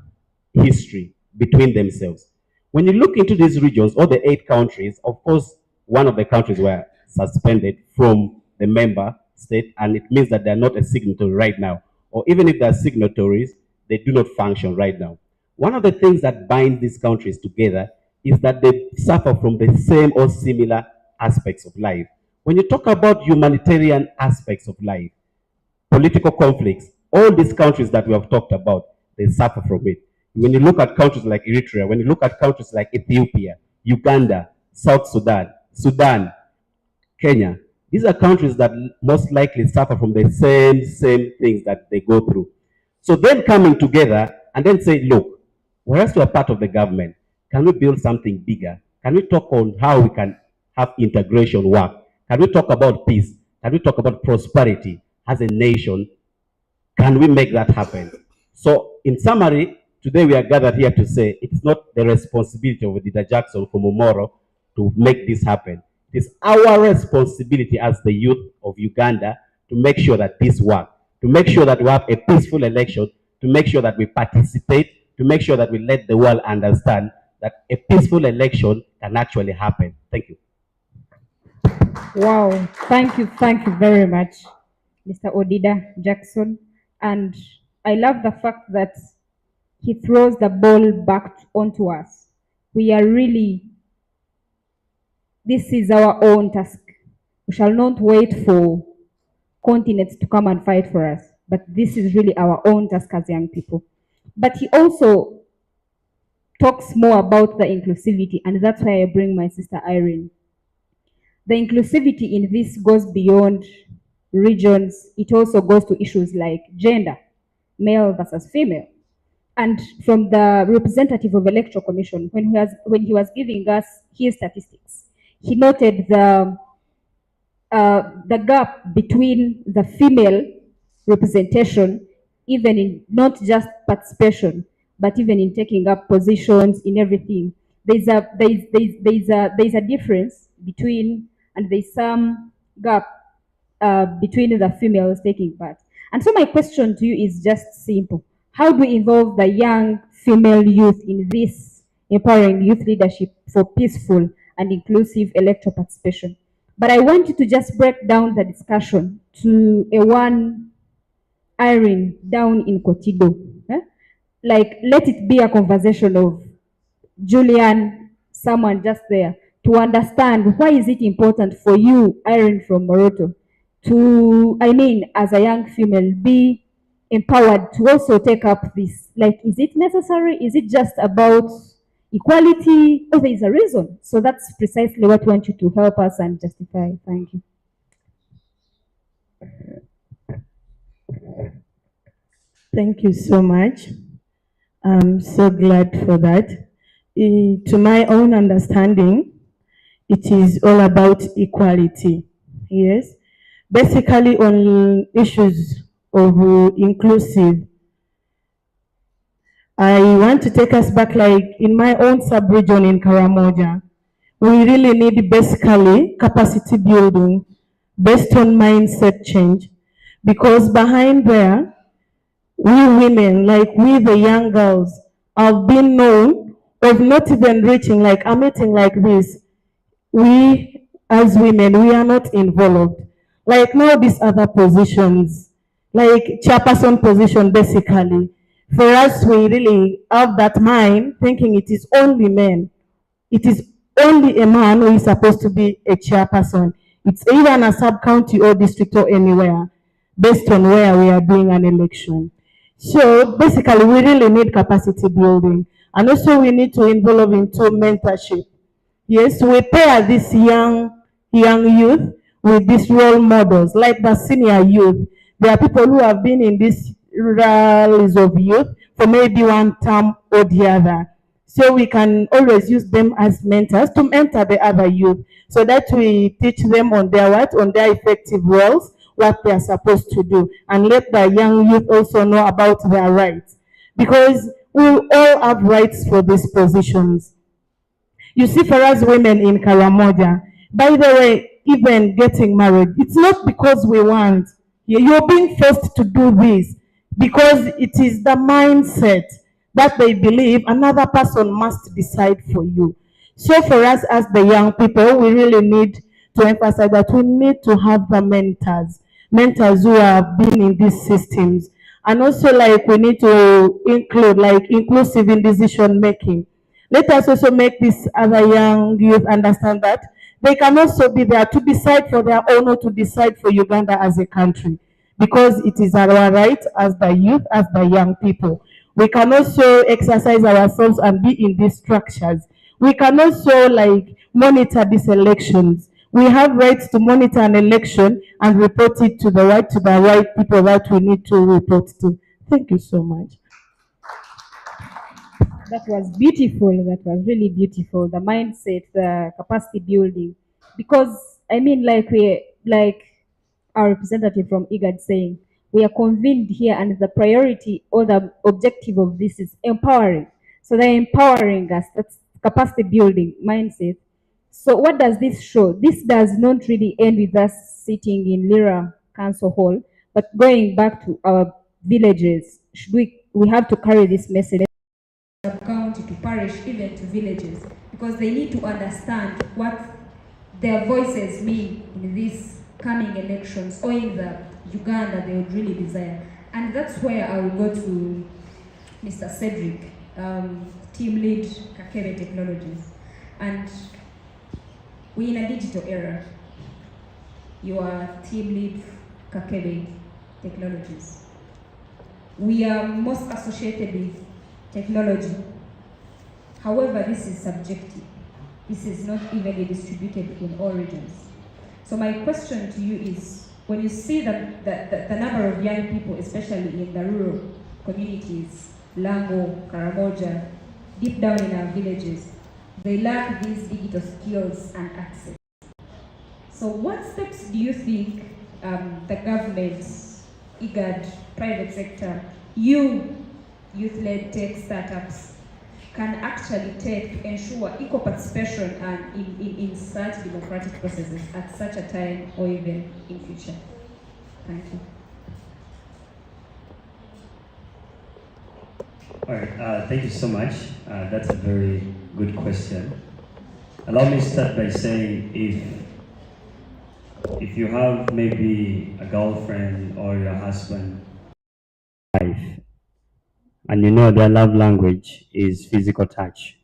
history between themselves. When you look into these regions, all the 8 countries, of course, one of the countries were suspended from the member state, and it means that they're not a signatory right now. Or even if they're signatories, they do not function right now. One of the things that binds these countries together is that they suffer from the same or similar aspects of life. When you talk about humanitarian aspects of life, political conflicts, all these countries that we have talked about, they suffer from it. When you look at countries like Eritrea, when you look at countries like Ethiopia, Uganda, South Sudan, Kenya, these are countries that most likely suffer from the same things that they go through. So then coming together and then say, look, whereas we are part of the government, can we build something bigger? Can we talk on how we can have integration work? Can we talk about peace? Can we talk about prosperity as a nation? Can we make that happen? So in summary, today we are gathered here to say it's not the responsibility of Dida Jackson from Omoro to make this happen. It is our responsibility as the youth of Uganda to make sure that this works, to make sure that we have a peaceful election, to make sure that we participate, to make sure that we let the world understand that a peaceful election can actually happen. Thank you. Wow, thank you very much, Mr. Odida Jackson. And I love the fact that he throws the ball back onto us. We are really, this is our own task. We shall not wait for continents to come and fight for us, but this is really our own task as young people. But he also talks more about the inclusivity, and that's why I bring my sister Irene. The inclusivity in this goes beyond regions. It also goes to issues like gender, male versus female. And from the representative of Electoral Commission, when he was giving us his statistics, he noted the gap between the female representation, even in not just participation, but even in taking up positions in everything. There's a difference between, and there's some gap between the females taking part. And so my question to you is just simple. How do we involve the young female youth in this empowering youth leadership for peaceful and inclusive electoral participation? But I want you to just break down the discussion to a one Irene down in Kotido. Like, let it be a conversation of Julian, someone just there, to understand why is it important for you, Irene from Moroto, to, as a young female, be empowered to also take up this. Like, is it necessary? Is it just about equality? Or there is a reason? So that's precisely what I want you to help us and justify. Thank you. Thank you so much. I'm so glad for that. To my own understanding, it is all about equality. Yes. Basically on issues of inclusive. I want to take us back, like in my own sub-region in Karamoja, we really need basically capacity building based on mindset change, because behind there, we women, like we the young girls, have been known of not even reaching like a meeting like this. We as women, we are not involved. Like now these other positions, like chairperson position basically. For us, we really have that mind thinking it is only men. It is only a man who is supposed to be a chairperson. It's either in a sub-county or district or anywhere, based on where we are doing an election. So basically, we really need capacity building. And also we need to involve into mentorship. Yes, we pair this young youth with these role models, like the senior youth. There are people who have been in these rallies of youth for maybe one term or the other. So we can always use them as mentors to mentor the other youth, so that we teach them on their on their effective roles, what they are supposed to do, and let the young youth also know about their rights, because we all have rights for these positions. You see, for us women in Karamoja, by the way, even getting married, it's not because we want. You're being forced to do this because it is the mindset that they believe another person must decide for you. So for us as the young people, we really need to emphasize that we need to have the mentors who have been in these systems. And also, like, we need to include, like, inclusive in decision making. Let us also make this other young youth understand that they can also be there to decide for their own, or to decide for Uganda as a country, because it is our right as the youth, as the young people. We can also exercise ourselves and be in these structures. We can also, like, monitor these elections. We have rights to monitor an election and report it to the right people that we need to report to. Thank you so much. That was beautiful. That was really beautiful. The mindset, the capacity building. Because I mean, like our representative from Igad saying, we are convened here, and the priority or the objective of this is empowering. So they're empowering us. That's capacity building mindset. So what does this show? This does not really end with us sitting in Lira Council Hall, but going back to our villages. We have to carry this message county to parish, even to villages, because they need to understand what their voices mean in these coming elections, or in the Uganda they would really desire. And that's where I will go to Mr. Cedric, team lead Kakebe Technologies. And we're in a digital era. You are team lead Kakebe Technologies. We are most associated with technology. However, this is subjective. This is not evenly distributed in all regions. So my question to you is, when you see the number of young people, especially in the rural communities, Lango, Karamoja, deep down in our villages, they lack these digital skills and access. So what steps do you think the government, Igad, private sector, youth-led tech startups can actually take to ensure equal participation and in such democratic processes at such a time, or even in future? Thank you. All right, thank you so much. That's a very good question. Allow me to start by saying, if you have maybe a girlfriend or your husband, wife, and you know their love language is physical touch,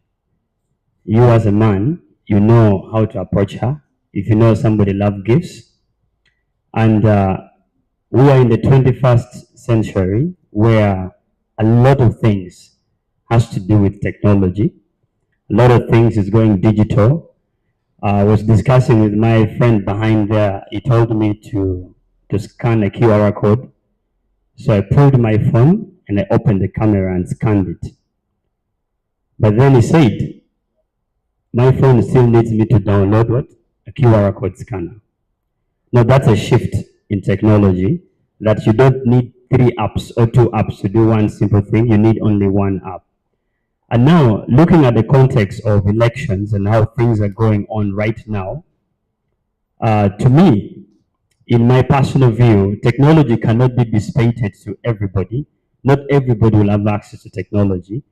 you as a man, you know how to approach her. If you know somebody loves gifts, and we are in the 21st century where a lot of things has to do with technology. A lot of things is going digital. I was discussing with my friend behind there. He told me to scan a QR code. So I pulled my phone and I opened the camera and scanned it. But then he said, my phone still needs me to download what? A QR code scanner. Now that's a shift in technology, that you don't need 3 apps or 2 apps to do one simple thing. You need only one app. And now, looking at the context of elections and how things are going on right now, to me, in my personal view, technology cannot be dissipated to everybody. Not everybody will have access to technology.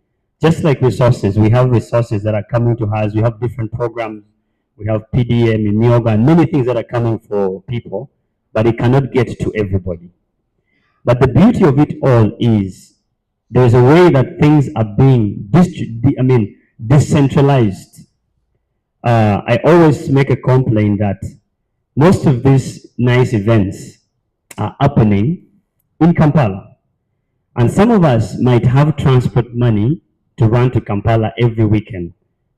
Just like resources, we have resources that are coming to us. We have different programs. We have PDM, Myoga, and many things that are coming for people, but it cannot get to everybody. But the beauty of it all is there's a way that things are being decentralized. I always make a complaint that most of these nice events are happening in Kampala. And some of us might have transport money to run to Kampala every weekend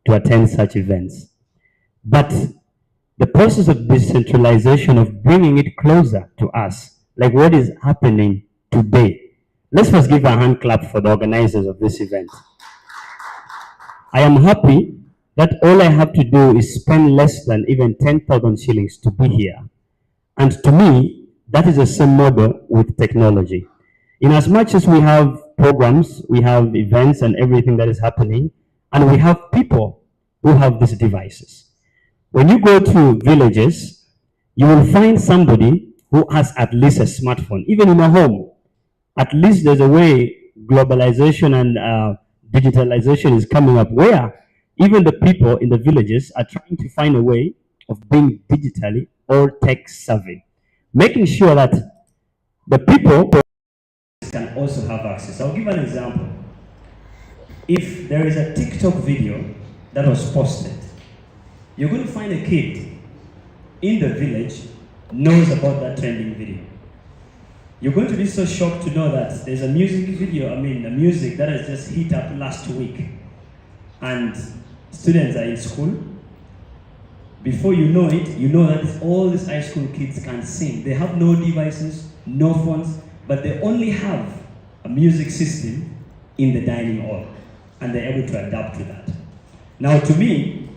to attend such events. But the process of decentralization, of bringing it closer to us, like what is happening today. Let's first give a hand clap for the organizers of this event. I am happy that all I have to do is spend less than even 10,000 shillings to be here. And to me, that is the same model with technology. In as much as we have programs, we have events and everything that is happening, and we have people who have these devices. When you go to villages, you will find somebody who has at least a smartphone, even in a home. At least there's a way globalization and digitalization is coming up where even the people in the villages are trying to find a way of being digitally or tech savvy, making sure that the people can also have access. I'll give an example. If there is a TikTok video that was posted, you're going to find a kid in the village knows about that trending video. You're going to be so shocked to know that there's a music video, a music that has just hit up last week, and students are in school. Before you know it, you know that all these high school kids can sing. They have no devices, no phones, but they only have a music system in the dining hall, and they're able to adapt to that. Now, to me,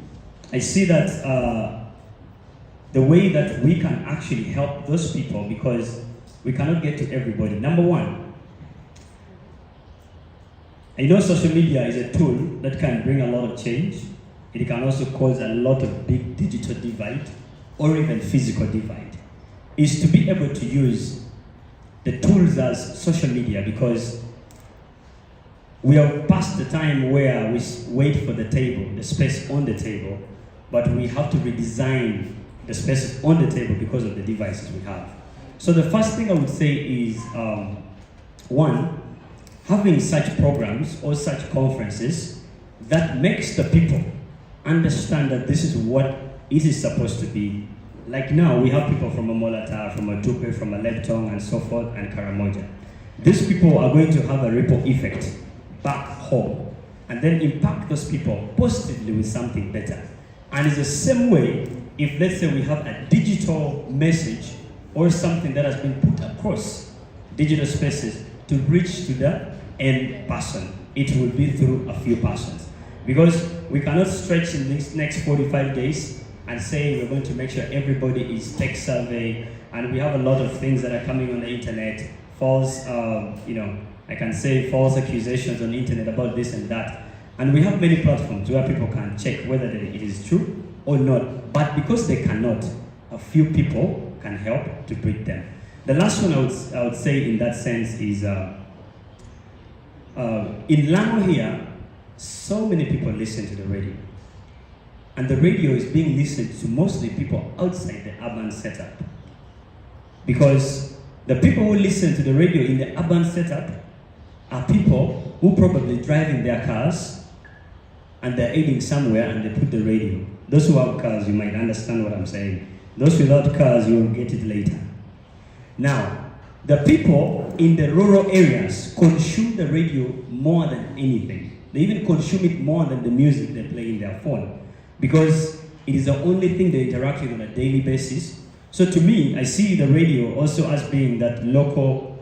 I see that the way that we can actually help those people, because we cannot get to everybody. Number one, I know social media is a tool that can bring a lot of change. It can also cause a lot of big digital divide or even physical divide. Is to be able to use the tools as social media, because we are past the time where we wait for the table, the space on the table, but we have to redesign the space on the table because of the devices we have. So the first thing I would say is, one, having such programs or such conferences that makes the people understand that this is what it is supposed to be. Like now, we have people from Amolata, from Atupe, from Electoral, and so forth, and Karamoja. These people are going to have a ripple effect back home, and then impact those people positively with something better. And it's the same way, if let's say we have a digital message or something that has been put across digital spaces to reach to the end person, it will be through a few persons. Because we cannot stretch in these next 45 days and say we're going to make sure everybody is tech savvy, and we have a lot of things that are coming on the internet, false, I can say false accusations on the internet about this and that. And we have many platforms where people can check whether it is true or not. But because they cannot, a few people can help to break them. The last one I would say in that sense is, in Lamu here, so many people listen to the radio. And the radio is being listened to mostly people outside the urban setup. Because the people who listen to the radio in the urban setup are people who probably driving their cars and they're eating somewhere and they put the radio. Those who have cars, you might understand what I'm saying. Those without cars, you will get it later. Now, the people in the rural areas consume the radio more than anything. They even consume it more than the music they play in their phone, because it is the only thing they interact with on a daily basis. So to me, I see the radio also as being that local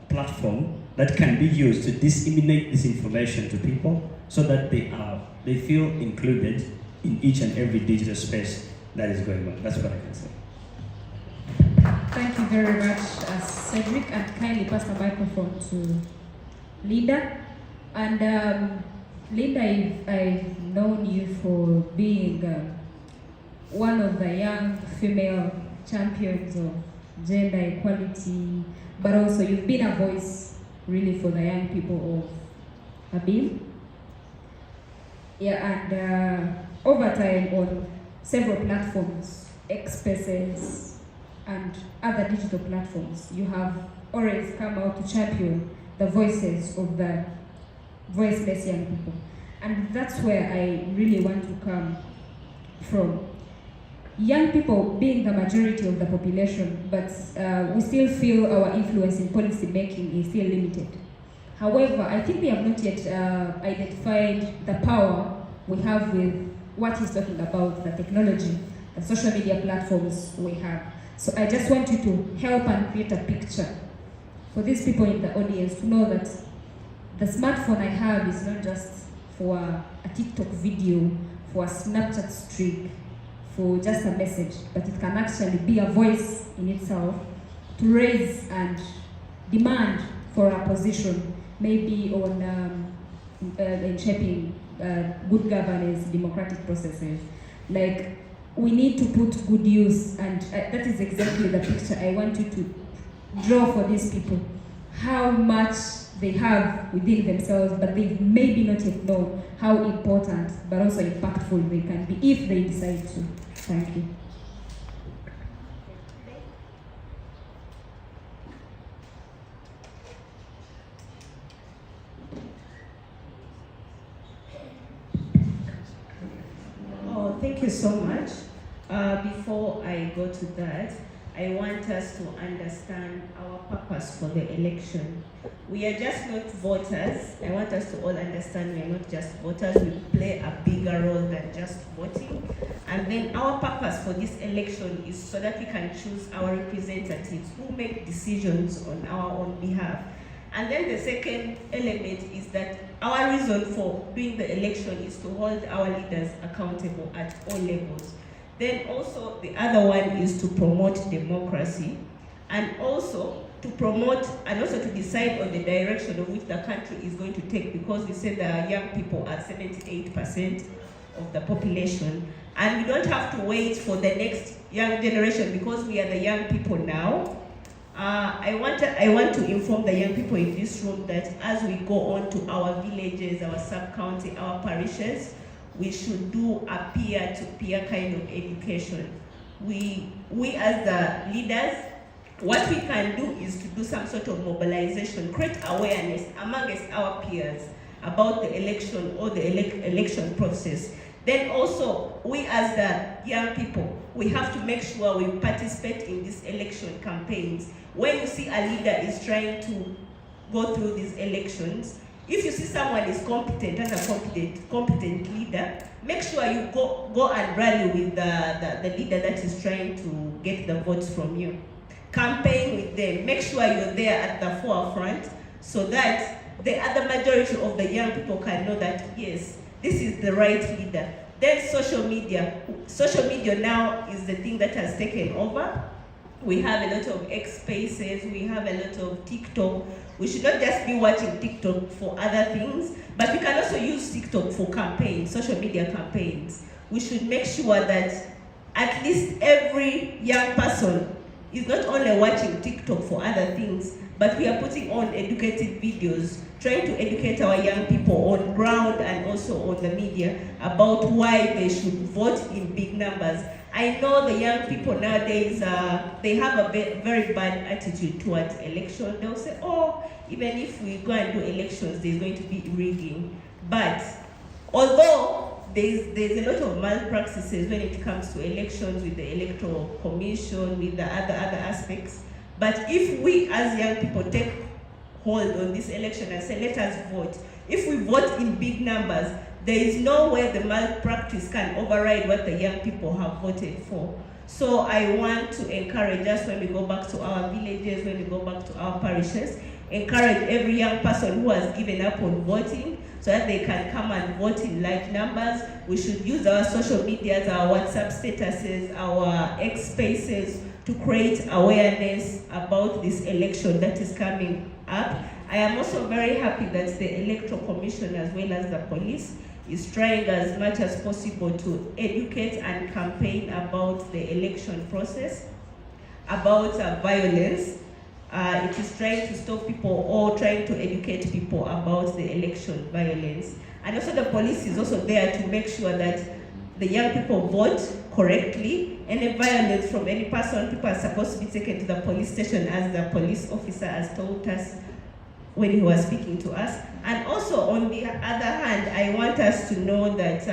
platform that can be used to disseminate this information to people so that they feel included in each and every digital space that is going on. That's what I can say. Thank you very much, Cedric, and kindly pass the microphone to Linda. And Linda, I've known you for being one of the young female champions of gender equality, but also you've been a voice really for the young people of Abim. Yeah, and over time on several platforms, X-Spaces and other digital platforms, you have always come out to champion the voices of the voiceless young people. And that's where I really want to come from. Young people being the majority of the population, but we still feel our influence in policy making is still limited. However, I think we have not yet identified the power we have with what he's talking about, the technology, the social media platforms we have. So I just want you to help and create a picture for these people in the audience to know that the smartphone I have is not just for a TikTok video, for a Snapchat streak, for just a message, but it can actually be a voice in itself to raise and demand for a position, maybe on in shaping good governance, democratic processes. Like, we need to put good use, and that is exactly the picture I want you to draw for these people. How much they have within themselves, but they maybe not yet know how important but also impactful they can be if they decide to. Thank you. Oh, thank you so much. Before I go to that, I want us to understand our purpose for the election. We are just not voters. I want us to all understand we are not just voters. We play a bigger role than just voting. And then our purpose for this election is so that we can choose our representatives who make decisions on our own behalf. And then the second element is that our reason for doing the election is to hold our leaders accountable at all levels. Then also the other one is to promote democracy, and also to promote and also to decide on the direction of which the country is going to take, because we said that young people are 78% of the population, and we don't have to wait for the next young generation because we are the young people now. I want to inform the young people in this room that as we go on to our villages, our sub-county, our parishes, we should do a peer-to-peer kind of education. We as the leaders, what we can do is to do some sort of mobilization, create awareness amongst our peers about the election or the election process. Then also, we as the young people, we have to make sure we participate in these election campaigns. When you see a leader is trying to go through these elections, if you see someone is competent and a competent leader, make sure you go and rally with the leader that is trying to get the votes from you. Campaign with them, make sure you're there at the forefront so that the other majority of the young people can know that, yes, this is the right leader. Then social media. Social media now is the thing that has taken over. We have a lot of X Spaces, we have a lot of TikTok. We should not just be watching TikTok for other things, but we can also use TikTok for campaigns, social media campaigns. We should make sure that at least every young person is not only watching TikTok for other things, but we are putting on educative videos, trying to educate our young people on ground and also on the media about why they should vote in big numbers. I know the young people nowadays, they have a very bad attitude towards election. They'll say, oh, even if we go and do elections, there's going to be rigging. But although there's a lot of malpractices when it comes to elections with the Electoral Commission, with the other aspects, but if we as young people take hold on this election and say, let us vote, if we vote in big numbers, there is no way the malpractice can override what the young people have voted for. So I want to encourage us, when we go back to our villages, when we go back to our parishes, encourage every young person who has given up on voting so that they can come and vote in large numbers. We should use our social medias, our WhatsApp statuses, our X Spaces to create awareness about this election that is coming up. I am also very happy that the Electoral Commission, as well as the police, is trying as much as possible to educate and campaign about the election process, about violence. It is trying to stop people or trying to educate people about the election violence. And also the police is also there to make sure that the young people vote correctly. Any violence from any person, people are supposed to be taken to the police station, as the police officer has told us when he was speaking to us. And also on the other hand, I want us to know that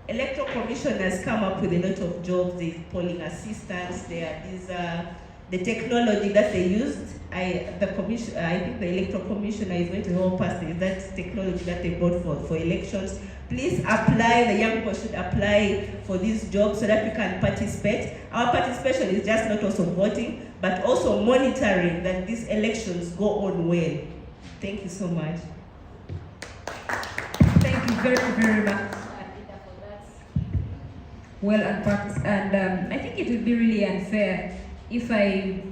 Electoral Commission has come up with a lot of jobs. There's polling assistants, there is the technology that they used. I think the Electoral Commissioner is going to help us. There's that technology that they brought for elections. Please apply, the young people should apply for these jobs so that we can participate. Our participation is just not also voting, but also monitoring that these elections go on well. Thank you so much. Thank you very, very much, Ida, for that well unpacked. And I think it would be really unfair if I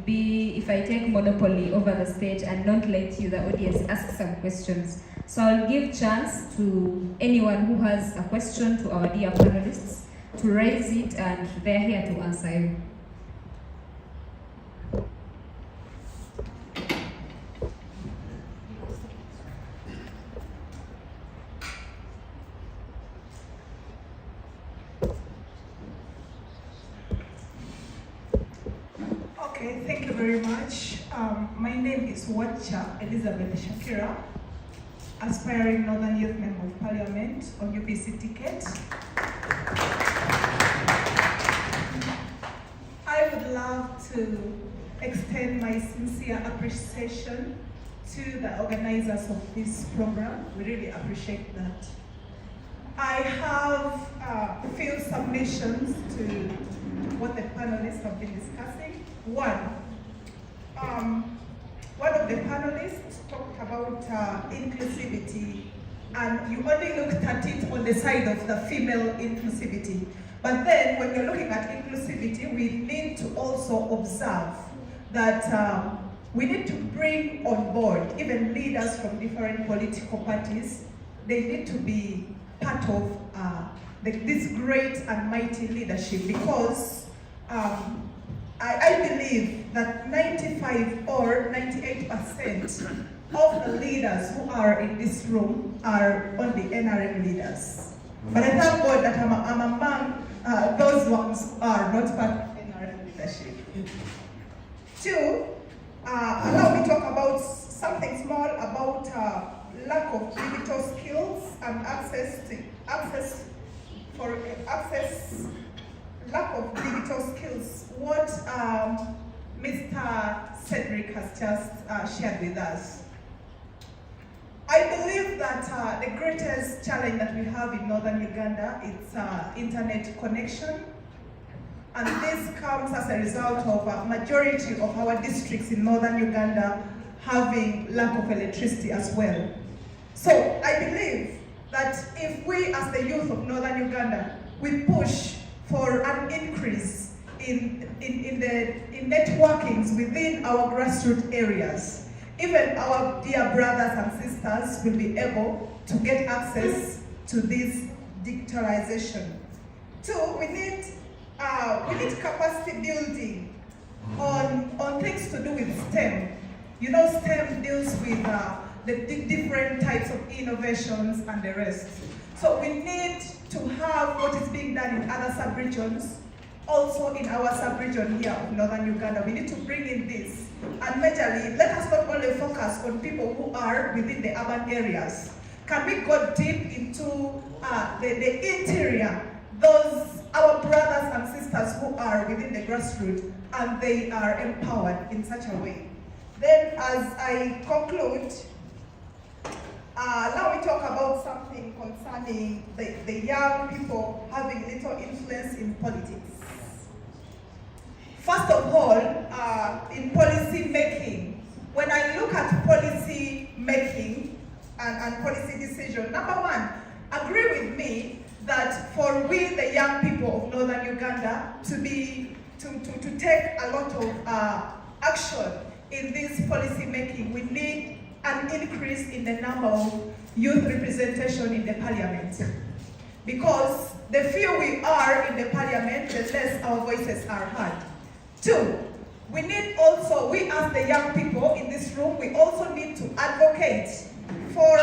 take monopoly over the stage and not let you, the audience, ask some questions. So I'll give chance to anyone who has a question to our dear panelists to raise it, and they're here to answer you. Okay, thank you very much. My name is Wacha Elizabeth Shakira, aspiring Northern Youth Member of Parliament on UPC ticket. I would love to extend my sincere appreciation to the organizers of this program. We really appreciate that. I have a few submissions to what the panelists have been discussing. One of the panelists talked about inclusivity, and you only looked at it on the side of the female inclusivity. But then when you're looking at inclusivity, we need to also observe that we need to bring on board even leaders from different political parties. They need to be part of this great and mighty leadership, because I believe that 95 or 98% of the leaders who are in this room are only NRM leaders. But I thank God that I'm among those ones who are not part of NRM leadership. Two, allow me to talk about something small about lack of digital skills and lack of digital skills. What Mr. Cedric has just shared with us. I believe that the greatest challenge that we have in northern Uganda is internet connection. And this comes as a result of a majority of our districts in northern Uganda having lack of electricity as well. So I believe that if we as the youth of northern Uganda, we push for an increase in networkings within our grassroots areas, even our dear brothers and sisters will be able to get access to this digitalization. Two, we need capacity building on things to do with STEM. You know, STEM deals with the different types of innovations and the rest. So we need to have what is being done in other sub-regions, also in our sub-region here of northern Uganda. We need to bring in this. And majorly, let us not only focus on people who are within the urban areas. Can we go deep into the interior, our brothers and sisters who are within the grassroots, and they are empowered in such a way? Then, as I conclude, now we talk about something concerning the young people having little influence in politics. First of all, in policy making, when I look at policy making and policy decision, number one, agree with me that for we, the young people of northern Uganda, to take a lot of action in this policy making, we need an increase in the number of youth representation in the parliament. Because the fewer we are in the parliament, the less our voices are heard. Two, we need also, we as the young people in this room, we also need to advocate for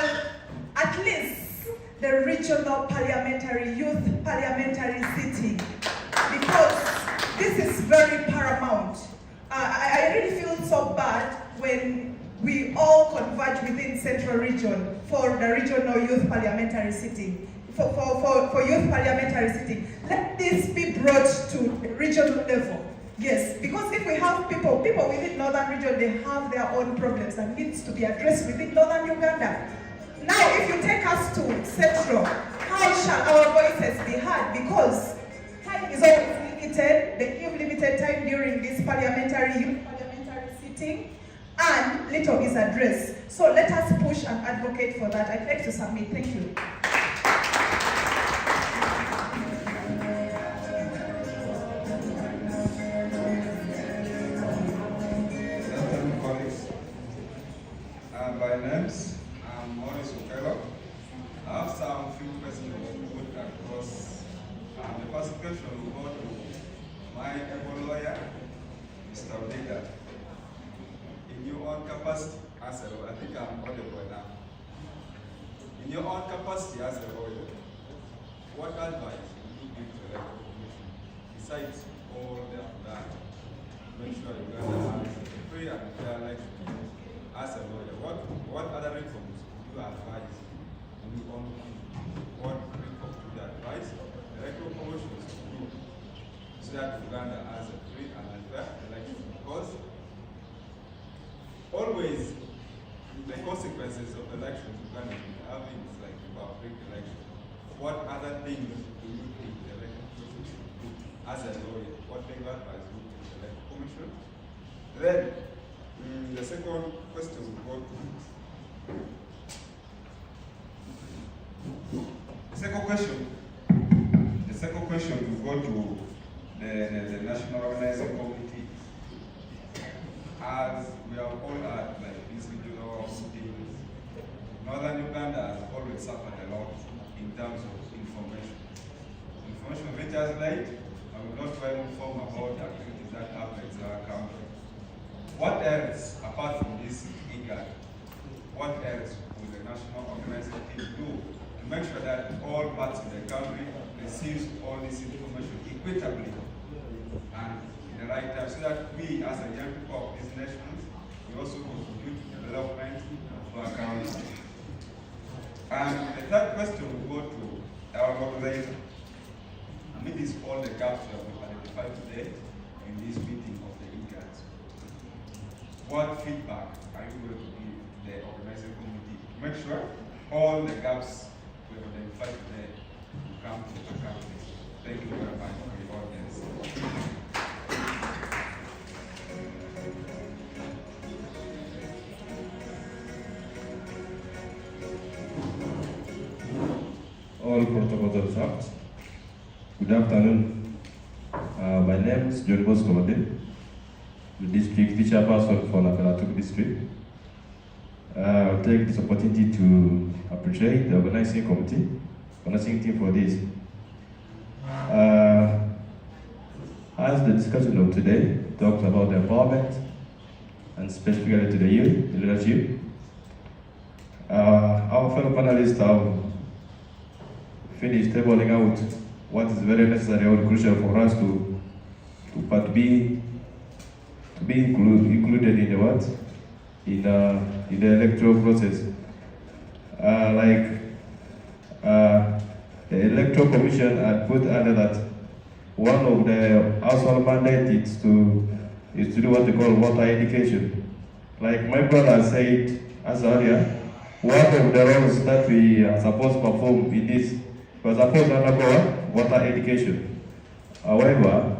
at least the regional parliamentary, youth parliamentary sitting, because this is very paramount. I really feel so bad when we all converge within central region for the regional youth parliamentary sitting, for youth parliamentary sitting. Let this be brought to regional level. Yes, because if we have people within northern region, they have their own problems that needs to be addressed within northern Uganda. Now, if you take us to central, how shall our voices be heard? Because time is always limited. They give limited time during this youth parliamentary sitting, and little is addressed. So let us push and advocate for that. I'd like to submit. Thank you. names. I'm Maurice Okelo. I have some few questions to put across. The first question will go to my able lawyer, Mr. Igad. In your own capacity as a lawyer, I think I'm audible now. In your own capacity as a lawyer, what advice would you give to the Electoral Commission besides all they have done to make sure Uganda has a free and fair election? As a lawyer, what other reforms would you advise in your own opinion? What reforms would you advise the Electoral Commission to do so that Uganda has a free and fair election? Because always the consequences of elections Uganda is having is like about free election. What other things do you think the Electoral Commission should do as a lawyer? What legal advice would you give the Electoral Commission? Then the second question will go to the second question will go to the National Organizing Committee. As we have all had like these regional meetings, Northern Uganda has always suffered a lot in terms of information. Information reaches late and we're not well informed about the activities that happen in our country. What else, apart from this Igad, what else will the national organizing team do to make sure that all parts of the country receives all this information equitably and in the right time, so that we as a young people of these nations, we also contribute to development of our country? And the third question will go to our organizer. Amidst all the gaps that we've identified today in this meeting of the Igad, what feedback are you going to give the organizing committee to make sure all the gaps we have identified today will come to account? Thank you very much for your audience. All protocols observed. Good afternoon. My name is John Bosco Ode, the district teacher person for Nakalatuk district. I'll take this opportunity to appreciate the organizing team for this. As the discussion of today talks about the empowerment and specifically to the youth, the leadership, our fellow panelists have finished tabling out what is very necessary or crucial for us to be included in the what? In the electoral process. The Electoral Commission had put under that one of the household mandates is to do what they call water education. Like my brother said as earlier, one of the roles that we are supposed to perform in this was supposed to undergo water education. However,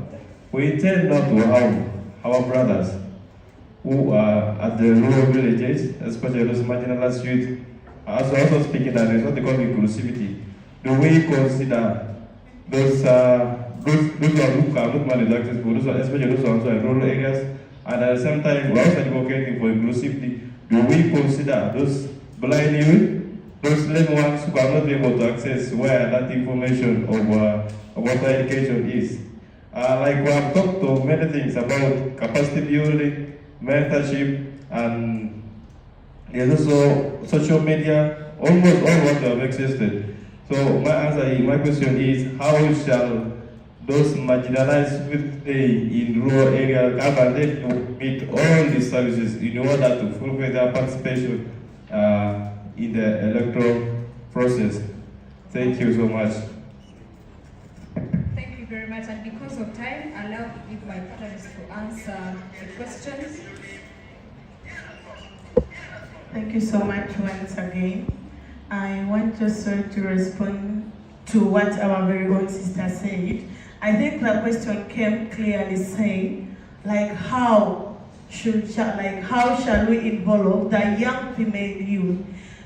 we intend not to harm our brothers who are at the rural villages, especially those marginalized youth. Also speaking that is what they call inclusivity. Do we consider those who cannot manage access, especially those who are in rural areas, and at the same time we're also advocating for inclusivity? Do we consider those blind youth, those lame ones who cannot be able to access where that information of water education is? Like we have talked of many things about capacity building, mentorship, and there's also social media, almost all what have existed. So my question is, how shall those marginalized youth in rural areas, how can they meet all these services in order to fulfill their participation in the electoral process? Thank you so much. Thank you very much. And because of time, allow me to give my partners to answer the questions. Thank you so much once again. I want just to respond to what our very own sister said. I think the question came clearly saying, like how shall we involve the young female youth?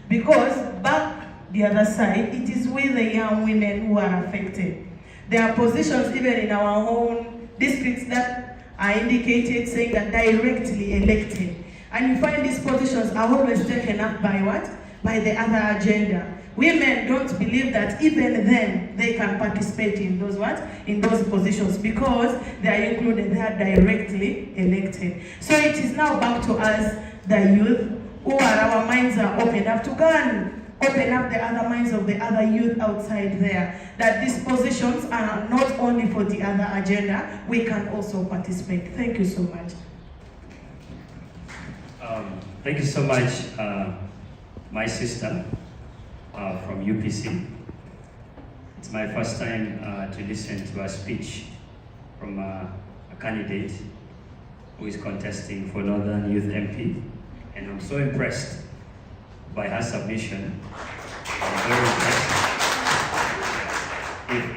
Because back the other side, it is with the young women who are affected. There are positions even in our own districts that are indicated saying that directly elected. And you find these positions are always taken up by what? By the other agenda. Women don't believe that even then they can participate in those what? In those positions, because they are included, they are directly elected. So it is now back to us, the youth, who are our minds are open up to go and open up the other minds of the other youth outside there, that these positions are not only for the other agenda, we can also participate. Thank you so much. Thank you so much, my sister from UPC. It's my first time to listen to a speech from a candidate who is contesting for Northern Youth MP, and I'm so impressed by her submission. I'm very impressed.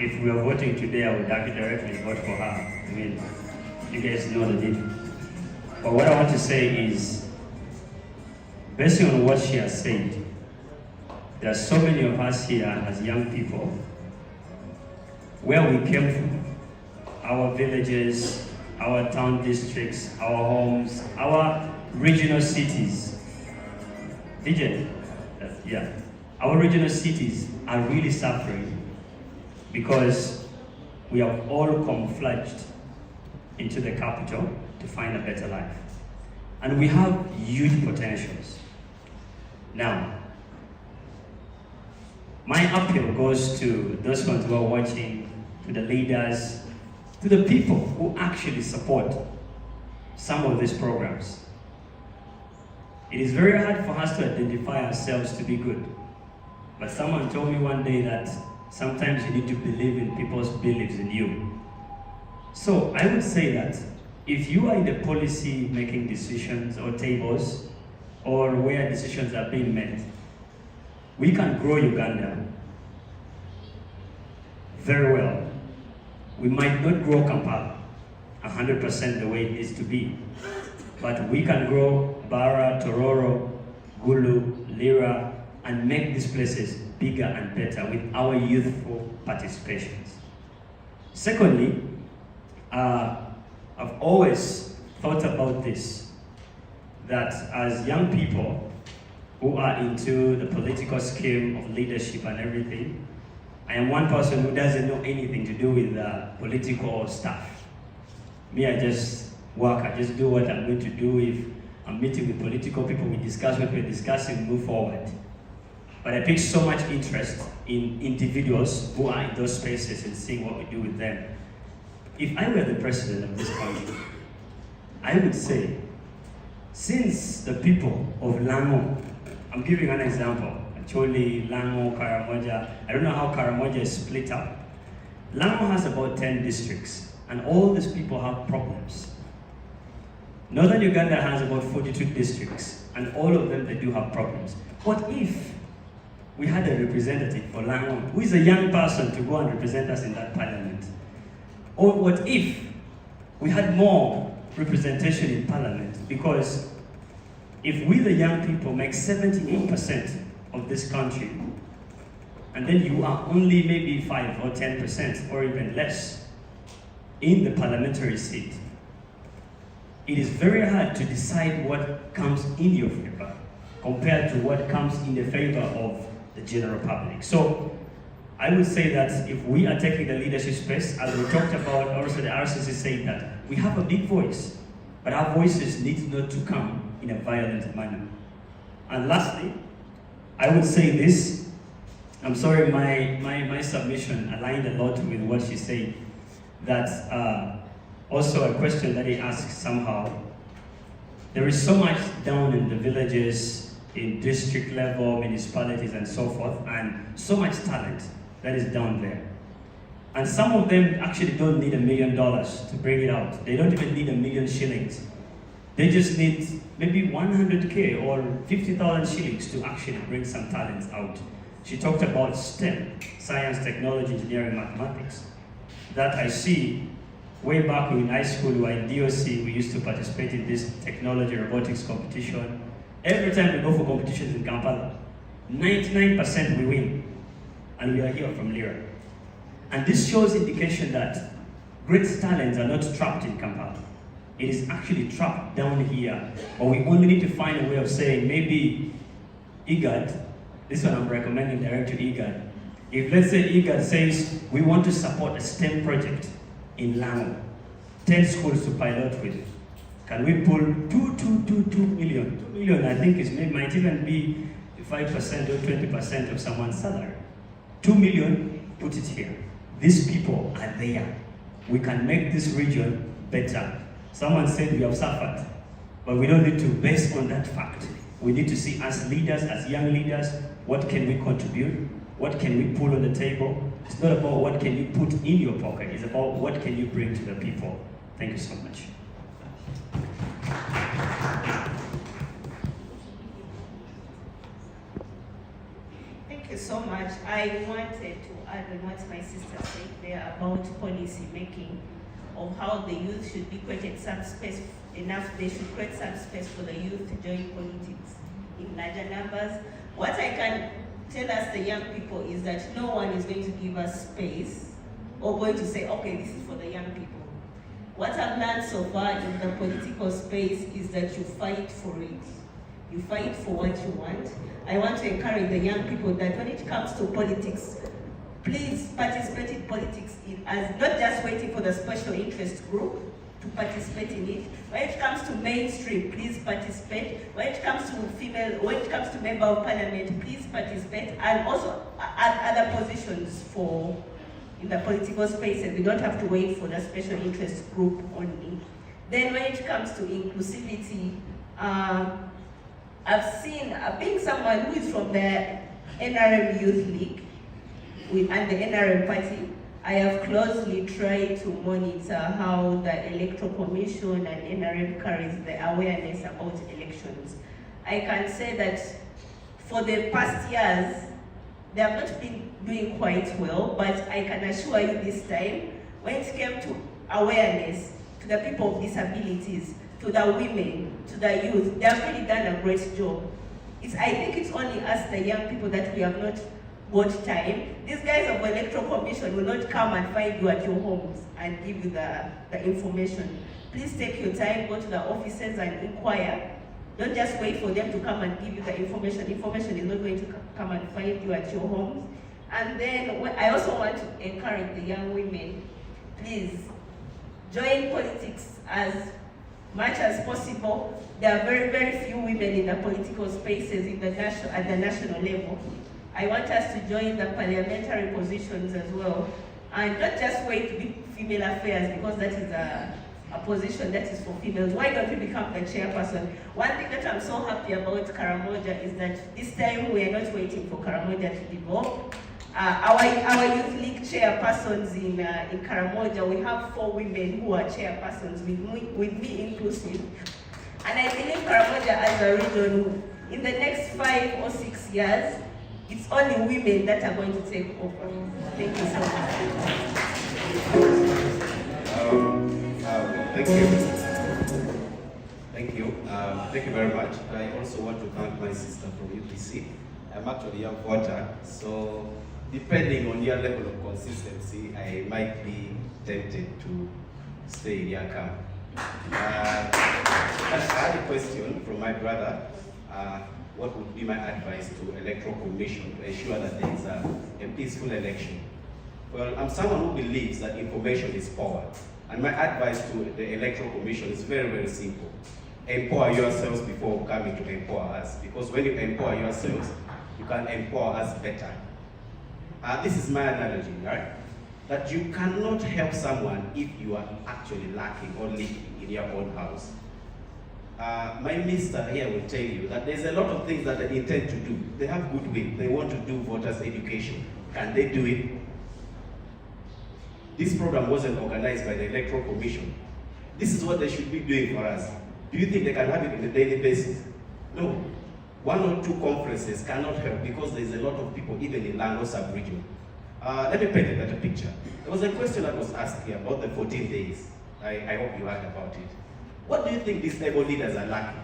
If we are voting today, I would actually directly vote for her. I mean, you guys know the deal. But what I want to say is, based on what she has said, there are so many of us here as young people, where we came from, our villages, our town districts, our homes, our regional cities. DJ, yeah. Our regional cities are really suffering because we have all confluxed into the capital to find a better life. And we have huge potentials. Now, my appeal goes to those ones who are watching, to the leaders, to the people who actually support some of these programs. It is very hard for us to identify ourselves to be good. But someone told me one day that sometimes you need to believe in people's beliefs in you. So I would say that if you are in the policy making decisions or tables, or where decisions are being made, we can grow Uganda very well. We might not grow Kampala 100% the way it needs to be, but we can grow Bara, Tororo, Gulu, Lira, and make these places bigger and better with our youthful participations. Secondly, I've always thought about this, that as young people who are into the political scheme of leadership and everything, I am one person who doesn't know anything to do with political stuff. Me, I just work, I just do what I'm going to do. If I'm meeting with political people, we discuss what we're discussing, move forward. But I take so much interest in individuals who are in those spaces and seeing what we do with them. If I were the president of this country, I would say, since the people of Lango, I'm giving an example, Acholi, Lango, Karamoja, I don't know how Karamoja is split up. Lango has about 10 districts, and all these people have problems. Northern Uganda has about 42 districts, and all of them, they do have problems. What if we had a representative for Lango, who is a young person, to go and represent us in that parliament? Or what if we had more representation in parliament? Because if we, the young people, make 78% of this country, and then you are only maybe 5 or 10% or even less in the parliamentary seat, it is very hard to decide what comes in your favor compared to what comes in the favor of the general public. So I would say that if we are taking the leadership space, as we talked about, also the RCC said that we have a big voice, but our voices need not to come in a violent manner. And lastly, I would say this, I'm sorry, my submission aligned a lot with what she said, that also a question that he asked somehow, there is so much down in the villages, in district level, municipalities and so forth, and so much talent that is down there. And some of them actually don't need $1 million to bring it out. They don't even need 1 million shillings. They just need maybe 100K or 50,000 shillings to actually bring some talents out. She talked about STEM, science, technology, engineering, mathematics. That I see way back in high school, we were in DOC, we used to participate in this technology robotics competition. Every time we go for competitions in Kampala, 99% we win. And we are here from Lira. And this shows indication that great talents are not trapped in Kampala. It is actually trapped down here, but we only need to find a way of saying, maybe Igad, this one I'm recommending direct to Igad. If let's say Igad says, we want to support a STEM project in Lango, 10 schools to pilot with, can we pull 2 million? 2 million, I think might even be 5% or 20% of someone's salary. 2 million, put it here. These people are there. We can make this region better. Someone said we have suffered, but we don't need to base on that fact. We need to see as leaders, as young leaders, what can we contribute? What can we pull on the table? It's not about what can you put in your pocket, it's about what can you bring to the people. Thank you so much. Thank you so much. I wanted to add on what my sister said there about policy making, of how the youth should be created some space enough, they should create some space for the youth to join politics in larger numbers. What I can tell us, the young people, is that no one is going to give us space or going to say, okay, this is for the young people. What I've learned so far in the political space is that you fight for it. You fight for what you want. I want to encourage the young people that when it comes to politics, please participate in politics as not just waiting for the special interest group to participate in it. When it comes to mainstream, please participate. When it comes to member of parliament, please participate. And also at other positions in the political spaces, we don't have to wait for the special interest group only. Then when it comes to inclusivity, I've seen, being someone who is from the NRM Youth League and the NRM party, I have closely tried to monitor how the Electoral Commission and NRM carries the awareness about elections. I can say that for the past years, they have not been doing quite well, but I can assure you this time, when it came to awareness to the people with disabilities, to the women, to the youth, they have really done a great job. I think it's only us, the young people, that we have not got time. These guys of the Electoral Commission will not come and find you at your homes and give you the information. Please take your time, go to the offices and inquire. Don't just wait for them to come and give you the information. Information is not going to come and find you at your homes. And then I also want to encourage the young women, please join politics as much as possible. There are very, very few women in the political spaces at the national level. I want us to join the parliamentary positions as well. And not just wait to be female affairs, because that is a position that is for females. Why don't we become the chairperson? One thing that I'm so happy about Karamoja is that this time we are not waiting for Karamoja to develop. Our youth league chairpersons in Karamoja, we have 4 women who are chairpersons, with me inclusive. And I believe Karamoja as a region, in the next 5 or 6 years, it's only women that are going to take over. Thank you so much. Thank you. Thank you. Thank you very much. I also want to thank my sister from UPC. I'm actually young voter, so depending on your level of consistency, I might be tempted to stay in your camp. I had a question from my brother. What would be my advice to Electoral Commission to ensure that there is a peaceful election? Well, I'm someone who believes that information is power. And my advice to the Electoral Commission is very, very simple. Empower yourselves before coming to empower us. Because when you empower yourselves, you can empower us better. This is my analogy, right? That you cannot help someone if you are actually lacking or leaking in your own house. My minister here will tell you that there's a lot of things that they intend to do. They have goodwill. They want to do voters' education. Can they do it? This program wasn't organized by the Electoral Commission. This is what they should be doing for us. Do you think they can have it on a daily basis? No. 1 or 2 conferences cannot help because there's a lot of people, even in Lango sub-region. Let me paint a better picture. There was a question that was asked here about the 14 days. I hope you heard about it. What do you think these able leaders are lacking?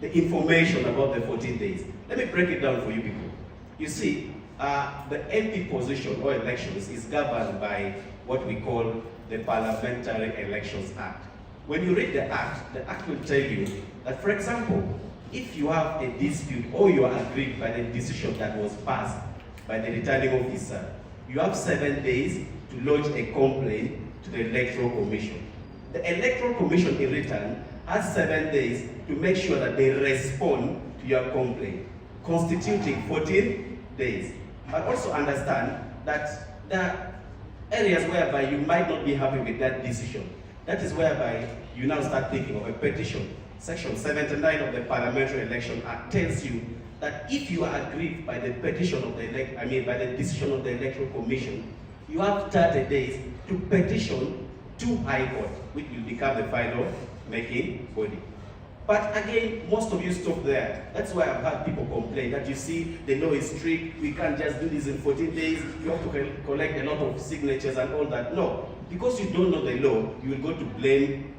The information about the 14 days. Let me break it down for you people. You see, the MP position or elections is governed by what we call the Parliamentary Elections Act. When you read the act will tell you that, for example, if you have a dispute or you are aggrieved by the decision that was passed by the returning officer, you have 7 days to lodge a complaint to the Electoral Commission. The Electoral Commission in return has 7 days to make sure that they respond to your complaint, constituting 14 days. But also understand that there are areas whereby you might not be happy with that decision. That is whereby you now start thinking of a petition. Section 79 of the Parliamentary Election Act tells you that if you are aggrieved by the petition of the by the decision of the Electoral Commission, you have 30 days to petition to High Court, which will become the final making body. But again, most of you stop there. That's why I've had people complain that, you see, the law is strict, we can't just do this in 14 days, you have to collect a lot of signatures and all that. No, because you don't know the law, you will go to blame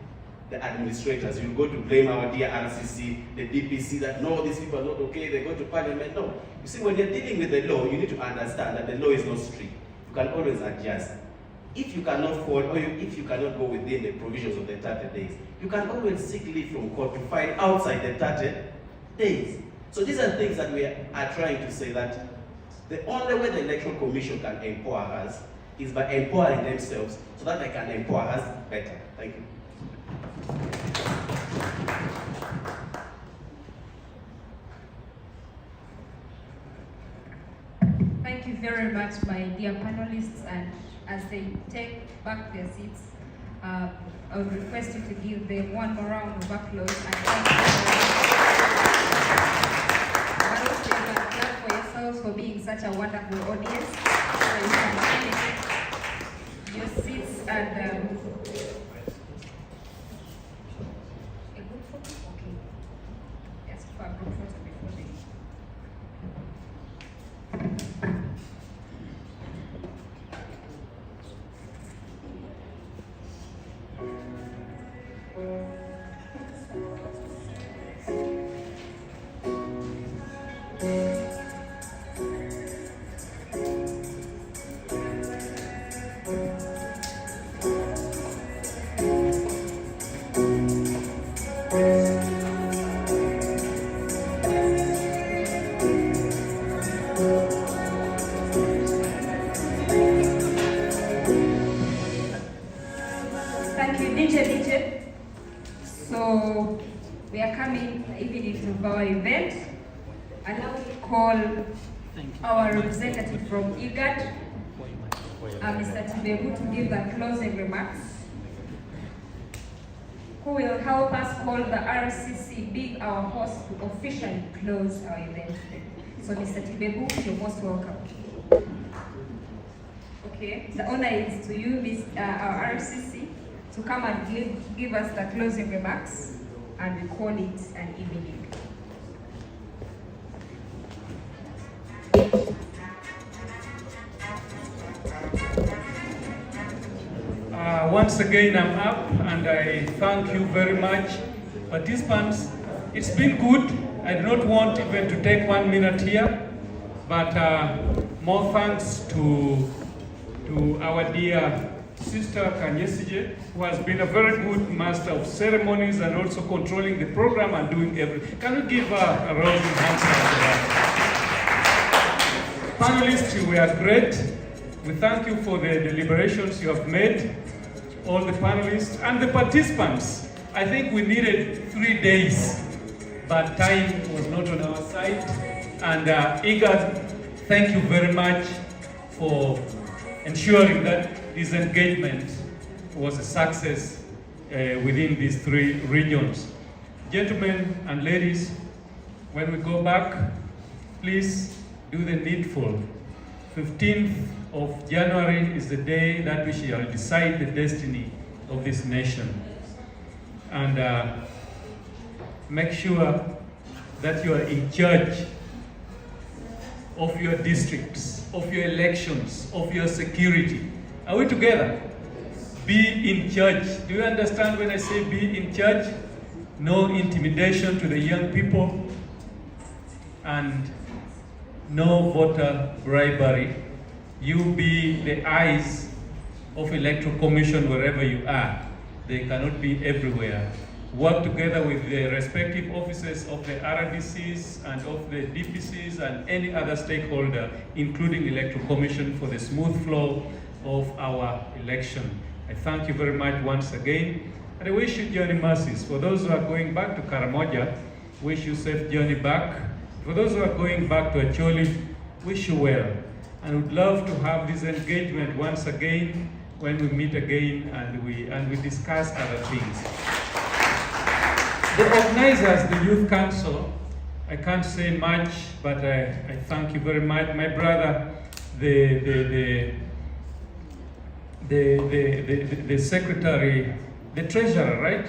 the administrators, you will go to blame our dear RCC, the DPC, that no, these people are not okay, they go to parliament. No, you see, when you're dealing with the law, you need to understand that the law is not strict. You can always adjust. If you cannot fall, or if you cannot go within the provisions of the 30 days, you can always seek leave from court to fight outside the 30 days. So these are things that we are trying to say, that the only way the Electoral Commission can empower us is by empowering themselves so that they can empower us better. Thank you. Thank you very much, my dear panelists, and as they take back their seats, I would request you to give them one more round of applause, and thank you but also you can clap for yourselves for being such a wonderful audience. So you can take your seats and a group photo? Okay. Yes, for a group photo before they... Thank you, DJ. So we are coming even into our event. I now call our representative from Igad, Mr. Tibebu, to give the closing remarks, who will help us call the RCC, be our host, to officially close our event today. So Mr. Tibebu, you're most welcome. Okay, the honor is to you, our RCC, to come and give us the closing remarks, and we call it an evening. Once again, I'm up, and I thank you very much. Participants, it's been good. I do not want even to take 1 minute here, but more thanks to our dear Sister Kanyesije, who has been a very good master of ceremonies and also controlling the program and doing everything. Can we give a round of hands for that? Panelists, you were great. We thank you for the deliberations you have made, all the panelists and the participants. I think we needed 3 days, but time was not on our side. And Igad, thank you very much for ensuring that this engagement was a success within these 3 regions. Gentlemen and ladies, when we go back, please do the needful. 15th of January is the day that we shall decide the destiny of this nation. And make sure that you are in charge of your districts, of your elections, of your security. Are we together? Be in charge. Do you understand when I say be in charge? No intimidation to the young people, and no voter bribery. You be the eyes of Electoral Commission wherever you are. They cannot be everywhere. Work together with the respective offices of the RDCs and of the DPCs and any other stakeholder, including Electoral Commission, for the smooth flow of our election. I thank you very much once again, and I wish you journey mercies. For those who are going back to Karamoja, wish you safe journey back. For those who are going back to Acholi, wish you well. And would love to have this engagement once again when we meet again and we discuss other things. The organizers, the Youth Council, I can't say much, but I thank you very much. My brother, the secretary, the treasurer, right?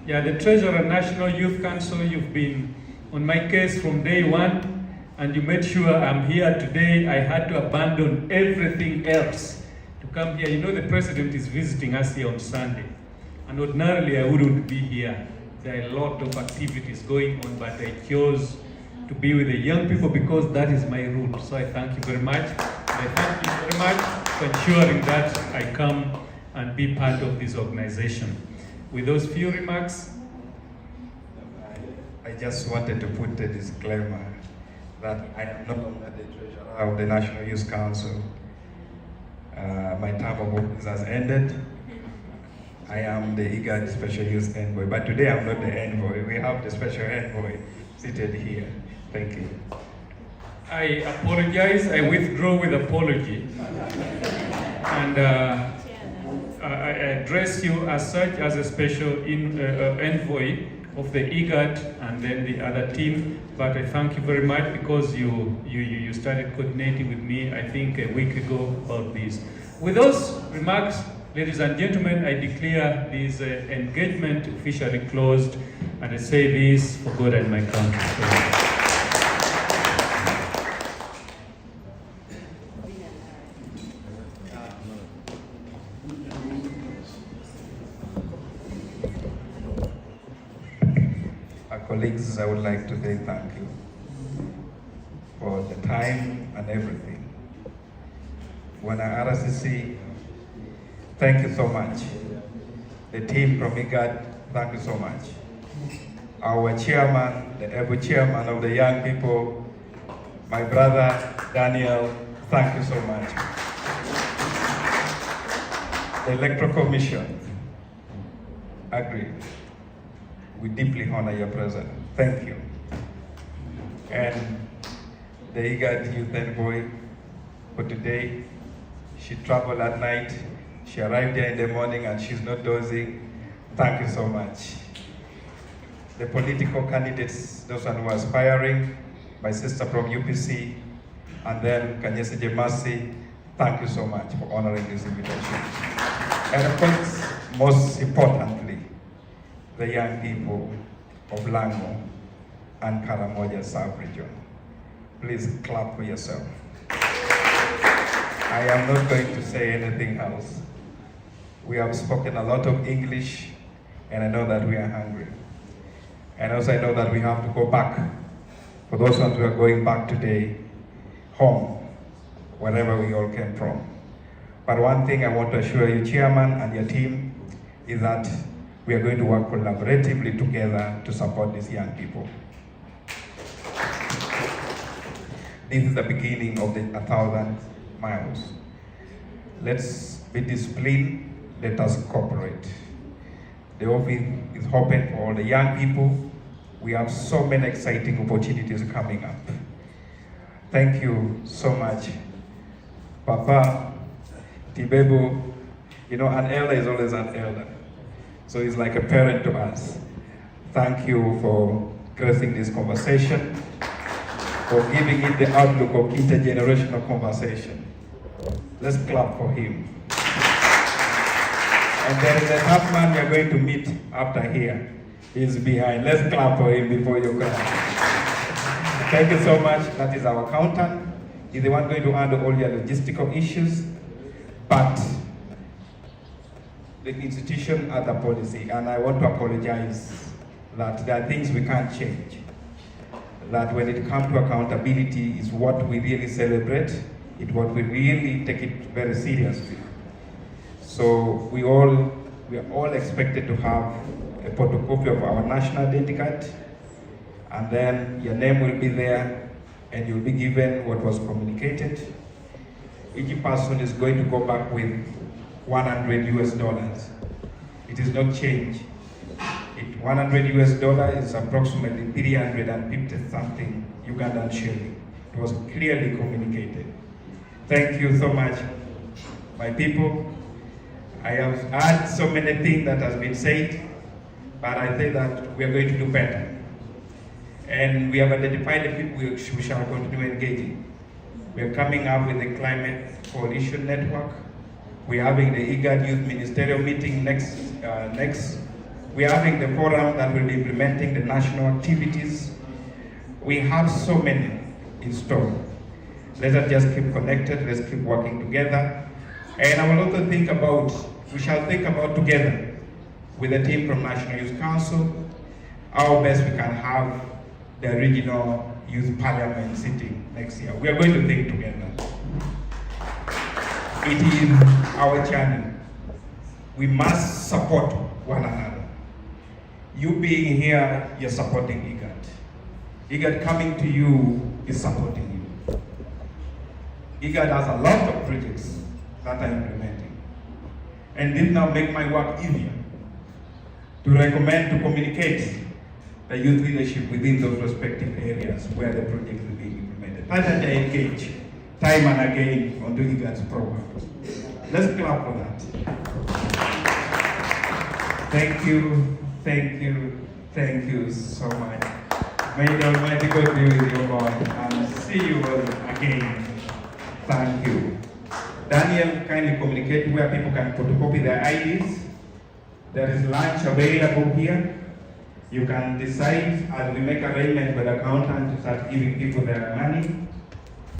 Yeah, the treasurer, National Youth Council, you've been on my case from day one, and you made sure I'm here today. I had to abandon everything else to come here. You know, the president is visiting us here on Sunday, and ordinarily I wouldn't be here. There are a lot of activities going on, but I chose to be with the young people because that is my rule. So I thank you very much. I thank you very much for ensuring that I come and be part of this organization. With those few remarks, I just wanted to put a disclaimer that I am no longer the treasurer of the National Youth Council. My term of office has ended. I am the Igad Special Youth Envoy, but today I'm not the envoy. We have the special envoy seated here. Thank you. I apologize. I withdraw with apology. And I address you as such, as a special envoy of the Igad and then the other team. But I thank you very much because you started coordinating with me, I think, a week ago about this. With those remarks, ladies and gentlemen, I declare this engagement officially closed, and I say this for God and my country. Colleagues, I would like to say thank you for the time and everything. When RCC, thank you so much. The team from Igad, thank you so much. Our chairman, the able chairman of the young people, my brother Daniel, thank you so much. The Electoral Commission, agreed. We deeply honor your presence. Thank you. And the Igad Youth Envoy for today, she traveled at night. She arrived there in the morning and she's not dozing. Thank you so much. The political candidates, those who are aspiring, my sister from UPC, and then Kanyese Jemasi, thank you so much for honoring this invitation. And of course, most importantly, the young people of Lango and Karamoja sub-region. Please clap for yourself. I am not going to say anything else. We have spoken a lot of English, and I know that we are hungry. And also I know that we have to go back. For those ones who are going back today, home, wherever we all came from. But one thing I want to assure you, Chairman and your team, is that we are going to work collaboratively together to support these young people. This is the beginning of the 1,000 miles. Let's be disciplined, let us cooperate. The office is hoping for all the young people. We have so many exciting opportunities coming up. Thank you so much. Papa, Tibebu, you know, an elder is always an elder. So he's like a parent to us. Thank you for gracing this conversation, for giving it the outlook of intergenerational conversation. Let's clap for him. And there is a half man we are going to meet after here. He's behind. Let's clap for him before you come. Thank you so much. That is our accountant. He's the one going to handle all your logistical issues. But the institution has a policy, and I want to apologize that there are things we can't change. That when it comes to accountability is what we really celebrate, it's what we really take it very seriously. So we are all expected to have a photocopy of our national identity card, and then your name will be there, and you'll be given what was communicated. Each person is going to go back with $100. It is not change. $100 is approximately 350 something Ugandan shilling. It was clearly communicated. Thank you so much, my people. I have heard so many things that has been said, but I think that we are going to do better. And we have identified the people we shall continue engaging. We are coming up with the Climate Coalition Network. We are having the Igad Youth Ministerial meeting next. We are having the forum that will be implementing the national activities. We have so many in store. Let us just keep connected, let's keep working together. And I will also we shall think about together with the team from National Youth Council, how best we can have the regional youth parliament sitting next year. We are going to think together. It is our journey. We must support one another. You being here, you're supporting Igad. Igad coming to you is supporting you. Igad has a lot of projects that are implementing. And this now make my work easier to recommend, to communicate the youth leadership within those respective areas where the project is being implemented. That I engage time and again on the Igad's program. Let's clap for that. Thank you, thank you, thank you so much. May the Almighty God be with you all and see you all again. Thank you. Daniel, kindly communicate where people can photocopy their IDs. There is lunch available here. You can decide as we make arrangement with the accountant to start giving people their money.